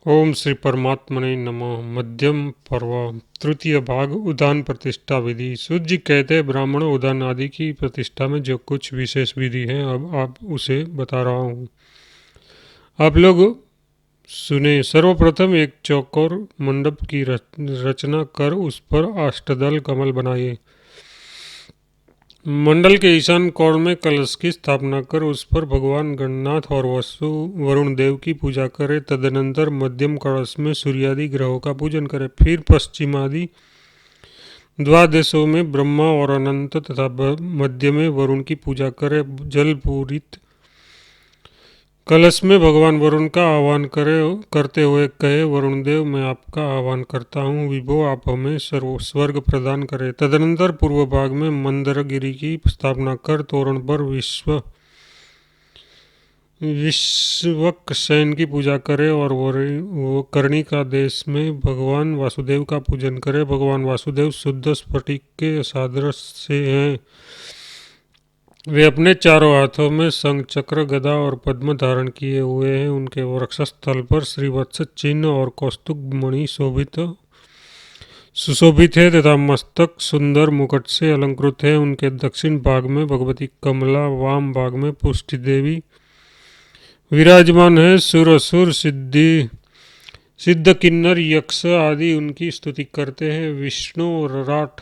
ओम श्री परमात्मने नमः। मध्यम पर्व, तृतीय भाग, उदान प्रतिष्ठा विधि। सूत जी कहते हैं, ब्राह्मण उदान आदि की प्रतिष्ठा में जो कुछ विशेष विधि है अब आप उसे बता रहा हूँ, आप लोग सुने। सर्वप्रथम एक चौकोर मंडप की रचना कर उस पर अष्टदल कमल बनाइए। मंडल के ईशान कोण में कलश की स्थापना कर उस पर भगवान गणनाथ और वरुण देव की पूजा करे। तदनंतर मध्यम कलश में सूर्यादि ग्रहों का पूजन करे। फिर पश्चिमादि द्वादशों में ब्रह्मा और अनंत तथा मध्य में वरुण की पूजा करे। जल पूरित कलश में भगवान वरुण का आह्वान करते हुए कहे, वरुण देव, मैं आपका आह्वान करता हूँ, विभो आप हमें स्वर्ग प्रदान करें। तदनंतर पूर्व भाग में मंदरगिरी की स्थापना कर तोरण पर विश्वक सेन की पूजा करे और वो कर्णिका देश में भगवान वासुदेव का पूजन करे। भगवान वासुदेव शुद्ध स्फटिक के सादृश से हैं। वे अपने चारों हाथों में शंख, चक्र, गदा और पद्म धारण किए हुए हैं। उनके वक्षस्थल पर श्रीवत्स चिन्ह और कौस्तुभ मणि सुशोभित है तथा मस्तक सुंदर मुकुट से अलंकृत है। उनके दक्षिण भाग में भगवती कमला, वाम भाग में पुष्टि देवी विराजमान है। सुर असुर सिद्ध किन्नर यक्ष आदि उनकी स्तुति करते हैं। विष्णु और राठ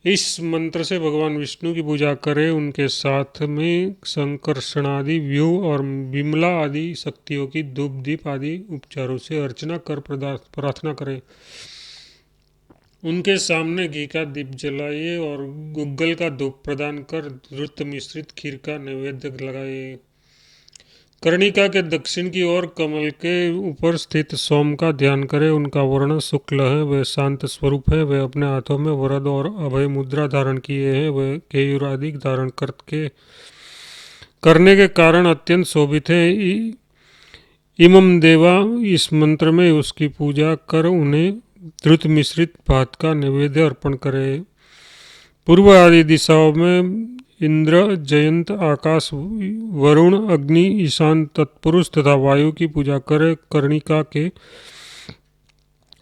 इस मंत्र से भगवान विष्णु की पूजा करें। उनके साथ में संकर्षणादि, व्यूह और विमला आदि शक्तियों की धूप दीप आदि उपचारों से अर्चना कर प्रार्थना करें। उनके सामने घी का दीप जलाइए और गुग्गल का धूप प्रदान कर घृत मिश्रित खीर का नैवेद्य लगाइए। कर्णिका के दक्षिण की ओर कमल के ऊपर स्थित सोम का ध्यान करें। उनका वर्ण शुक्ल है, वे शांत स्वरूप है। वे अपने हाथों में वरद और अभय मुद्रा धारण किए हैं। वे केयूर आदि धारण करने के कारण अत्यंत शोभित है। इमम देवा इस मंत्र में उसकी पूजा कर उन्हें द्रुत मिश्रित भात का नैवेद्य अर्पण करें। पूर्व आदि दिशाओं में इंद्र, जयंत, आकाश, वरुण, अग्नि, ईशान, तत्पुरुष तथा वायु की पूजा करें। कर्णिका के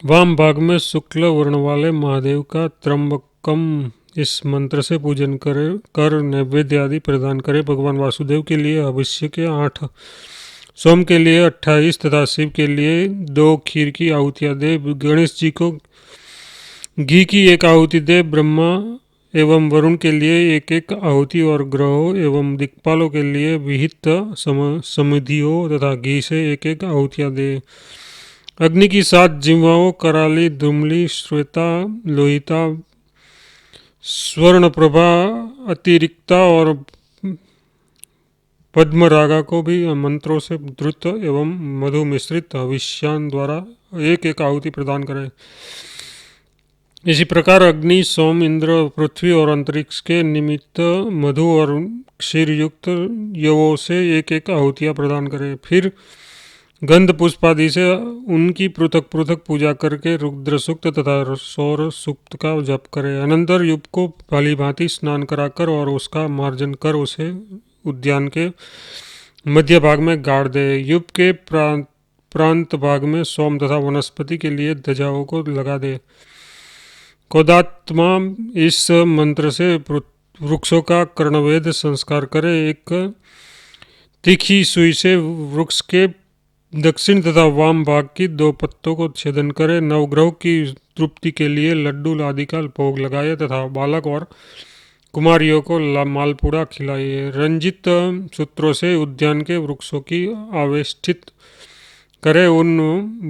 वाम भाग में शुक्ल वर्ण वाले महादेव का त्र्यंबकम इस मंत्र से पूजन कर नैवेद्य आदि प्रदान करें। भगवान वासुदेव के लिए अभिषेक के 8, सोम के लिए 28 तथा शिव के लिए 2 खीर की आहुतियां दे। गणेश जी को घी की 1 आहुति दे। ब्रह्मा एवं वरुण के लिए 1 आहुति और ग्रहों एवं दिक्पालों के लिए विहित समिधियों तथा घी से 1 आहुतियां दे। अग्नि की 7 जिह्वाओं कराली, धूमली, श्वेता, लोहिता, स्वर्णप्रभा, अतिरिक्ता और पद्मरागा को भी मंत्रों से द्रुत एवं मधु मिश्रित हविष्यान द्वारा 1 आहुति प्रदान करें। इसी प्रकार अग्नि, सोम, इंद्र, पृथ्वी और अंतरिक्ष के निमित्त मधु और क्षीर युक्त यवों से 1 आहुतियां प्रदान करें। फिर गंध पुष्प आदि से उनकी पृथक पृथक पूजा करके रुद्र सूक्त तथा सौर सूक्त का जप करें। अनंतर युग को भली भांति स्नान कराकर और उसका मार्जन कर उसे उद्यान के मध्य भाग में गाड़ दे। युग के प्रांत भाग में सोम तथा वनस्पति के लिए ध्वजाओं को लगा दे। कोदात्मा इस मंत्र से वृक्षों का कर्णवेद संस्कार करे। एक तीखी सुई से वृक्ष के दक्षिण तथा वाम भाग की 2 पत्तों को छेदन करे। नवग्रह की तृप्ति के लिए लड्डू आदि का भोग लगाए तथा बालक और कुमारियों को मालपुड़ा खिलाइए। रंजित सूत्रों से उद्यान के वृक्षों की आवेष्टित करे। उन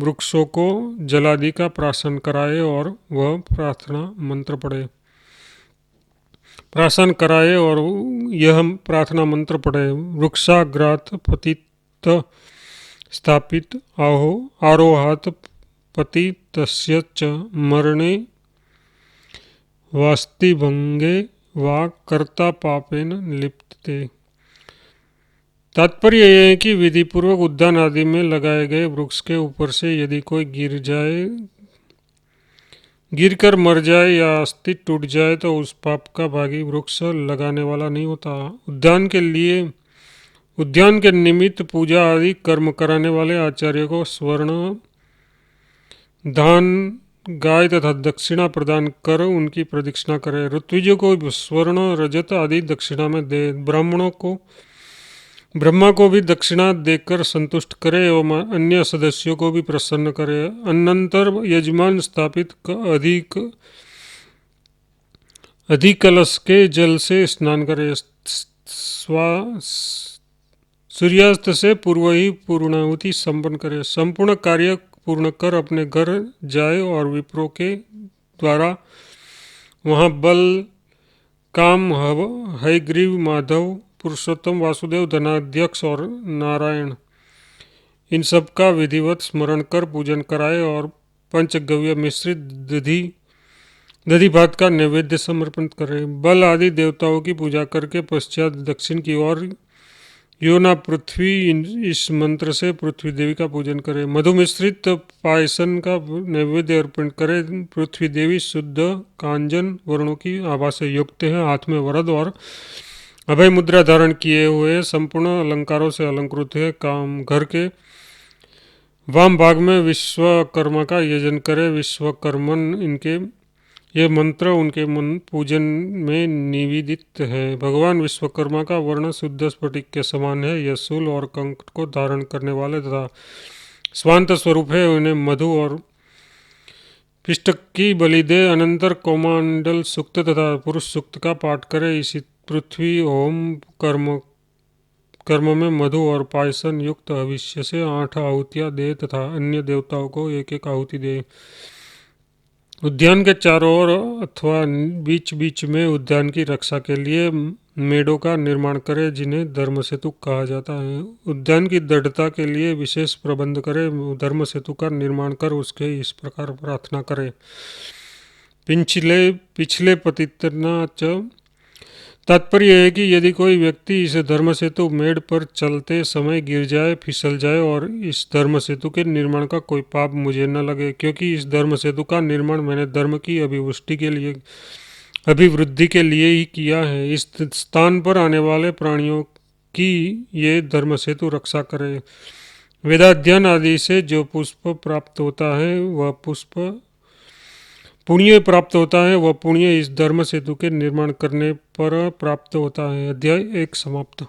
वृक्षों को जलादि का प्राशन कराए और वह प्रार्थना मंत्र पढ़े। प्राशन कराए और यह प्रार्थना मंत्र पढ़े। वृक्षाग्रात पतित स्थापित आरोहात पतितस्य च मरणे वास्ति भंगे वा कर्ता पापेन लिप्यते। तात्पर्य यह है कि विधि पूर्वक उद्यान आदि में लगाए गए वृक्ष के ऊपर से यदि कोई गिरकर मर जाए या अस्थि टूट जाए तो उस पाप का भागी वृक्ष लगाने वाला नहीं होता। उद्यान के निमित्त पूजा आदि कर्म कराने वाले आचार्य को स्वर्ण, धान, गाय तथा दक्षिणा प्रदान कर उनकी प्रदक्षिणा करे। ऋत्विजों को स्वर्ण, रजत आदि दक्षिणा में दे। ब्रह्मा को भी दक्षिणा देकर संतुष्ट करे एवं अन्य सदस्यों को भी प्रसन्न करे। अनंतर यजमान स्थापित अधिकलश के जल से स्नान करे। सूर्यास्त से पूर्व ही पूर्णाहुति संपन्न करे। संपूर्ण कार्य पूर्ण कर अपने घर जाए और विप्रों के द्वारा वहाँ बल, काम, हयग्रीव, माधव, पुरुषोत्तम, वासुदेव, धनाध्यक्ष और नारायण इन सब का विधिवत स्मरण कर पूजन कराए और पंचगव्य मिश्रित दधि भात का नैवेद्य समर्पित करे। बल आदि देवताओं की पूजा करके पश्चात दक्षिण की ओर यो ना पृथ्वी, इस मंत्र से पृथ्वी देवी का पूजन करे। मधु मिश्रित पायसन का नैवेद्य अर्पण करे। पृथ्वी देवी शुद्ध कांजन वर्णों की आभा से युक्त है, हाथ में वरद और अभय मुद्रा धारण किए हुए संपूर्ण अलंकारों से अलंकृत है। काम घर के वाम भाग में विश्वकर्मा का यजन करे। विश्वकर्मन इनके ये मंत्र उनके मन पूजन में निवेदित है। भगवान विश्वकर्मा का वर्ण शुद्ध स्फटिक के समान है। यह शूल और कंक को धारण करने वाले तथा स्वांत स्वरूप है। उन्हें मधु और पिष्टक की बलि दे। अनंतर कौमांडल सूक्त तथा पुरुष सूक्त का पाठ करे। इसी पृथ्वी होम कर्म में मधु और पायसन युक्त हविष्य से 8 आहुतियां दे तथा अन्य देवताओं को एक एक आहुति दे। उद्यान के चारों ओर अथवा बीच बीच में उद्यान की रक्षा के लिए मेड़ों का निर्माण करे, जिन्हें धर्म सेतु कहा जाता है। उद्यान की दृढ़ता के लिए विशेष प्रबंध करे। धर्म सेतु का निर्माण कर उसके इस प्रकार प्रार्थना करे। पिछले पतितना च तात्पर्य है कि यदि कोई व्यक्ति इस धर्म सेतु मेड़ पर चलते समय गिर जाए, फिसल जाए और इस धर्म सेतु के निर्माण का कोई पाप मुझे न लगे, क्योंकि इस धर्म सेतु का निर्माण मैंने धर्म की अभिवृद्धि के लिए ही किया है। इस स्थान पर आने वाले प्राणियों की ये धर्म सेतु रक्षा करे। वेदाध्ययन आदि से जो पुष्प प्राप्त होता है वह पुण्य इस धर्म सेतु के निर्माण करने पर प्राप्त होता है। अध्याय 1 समाप्त।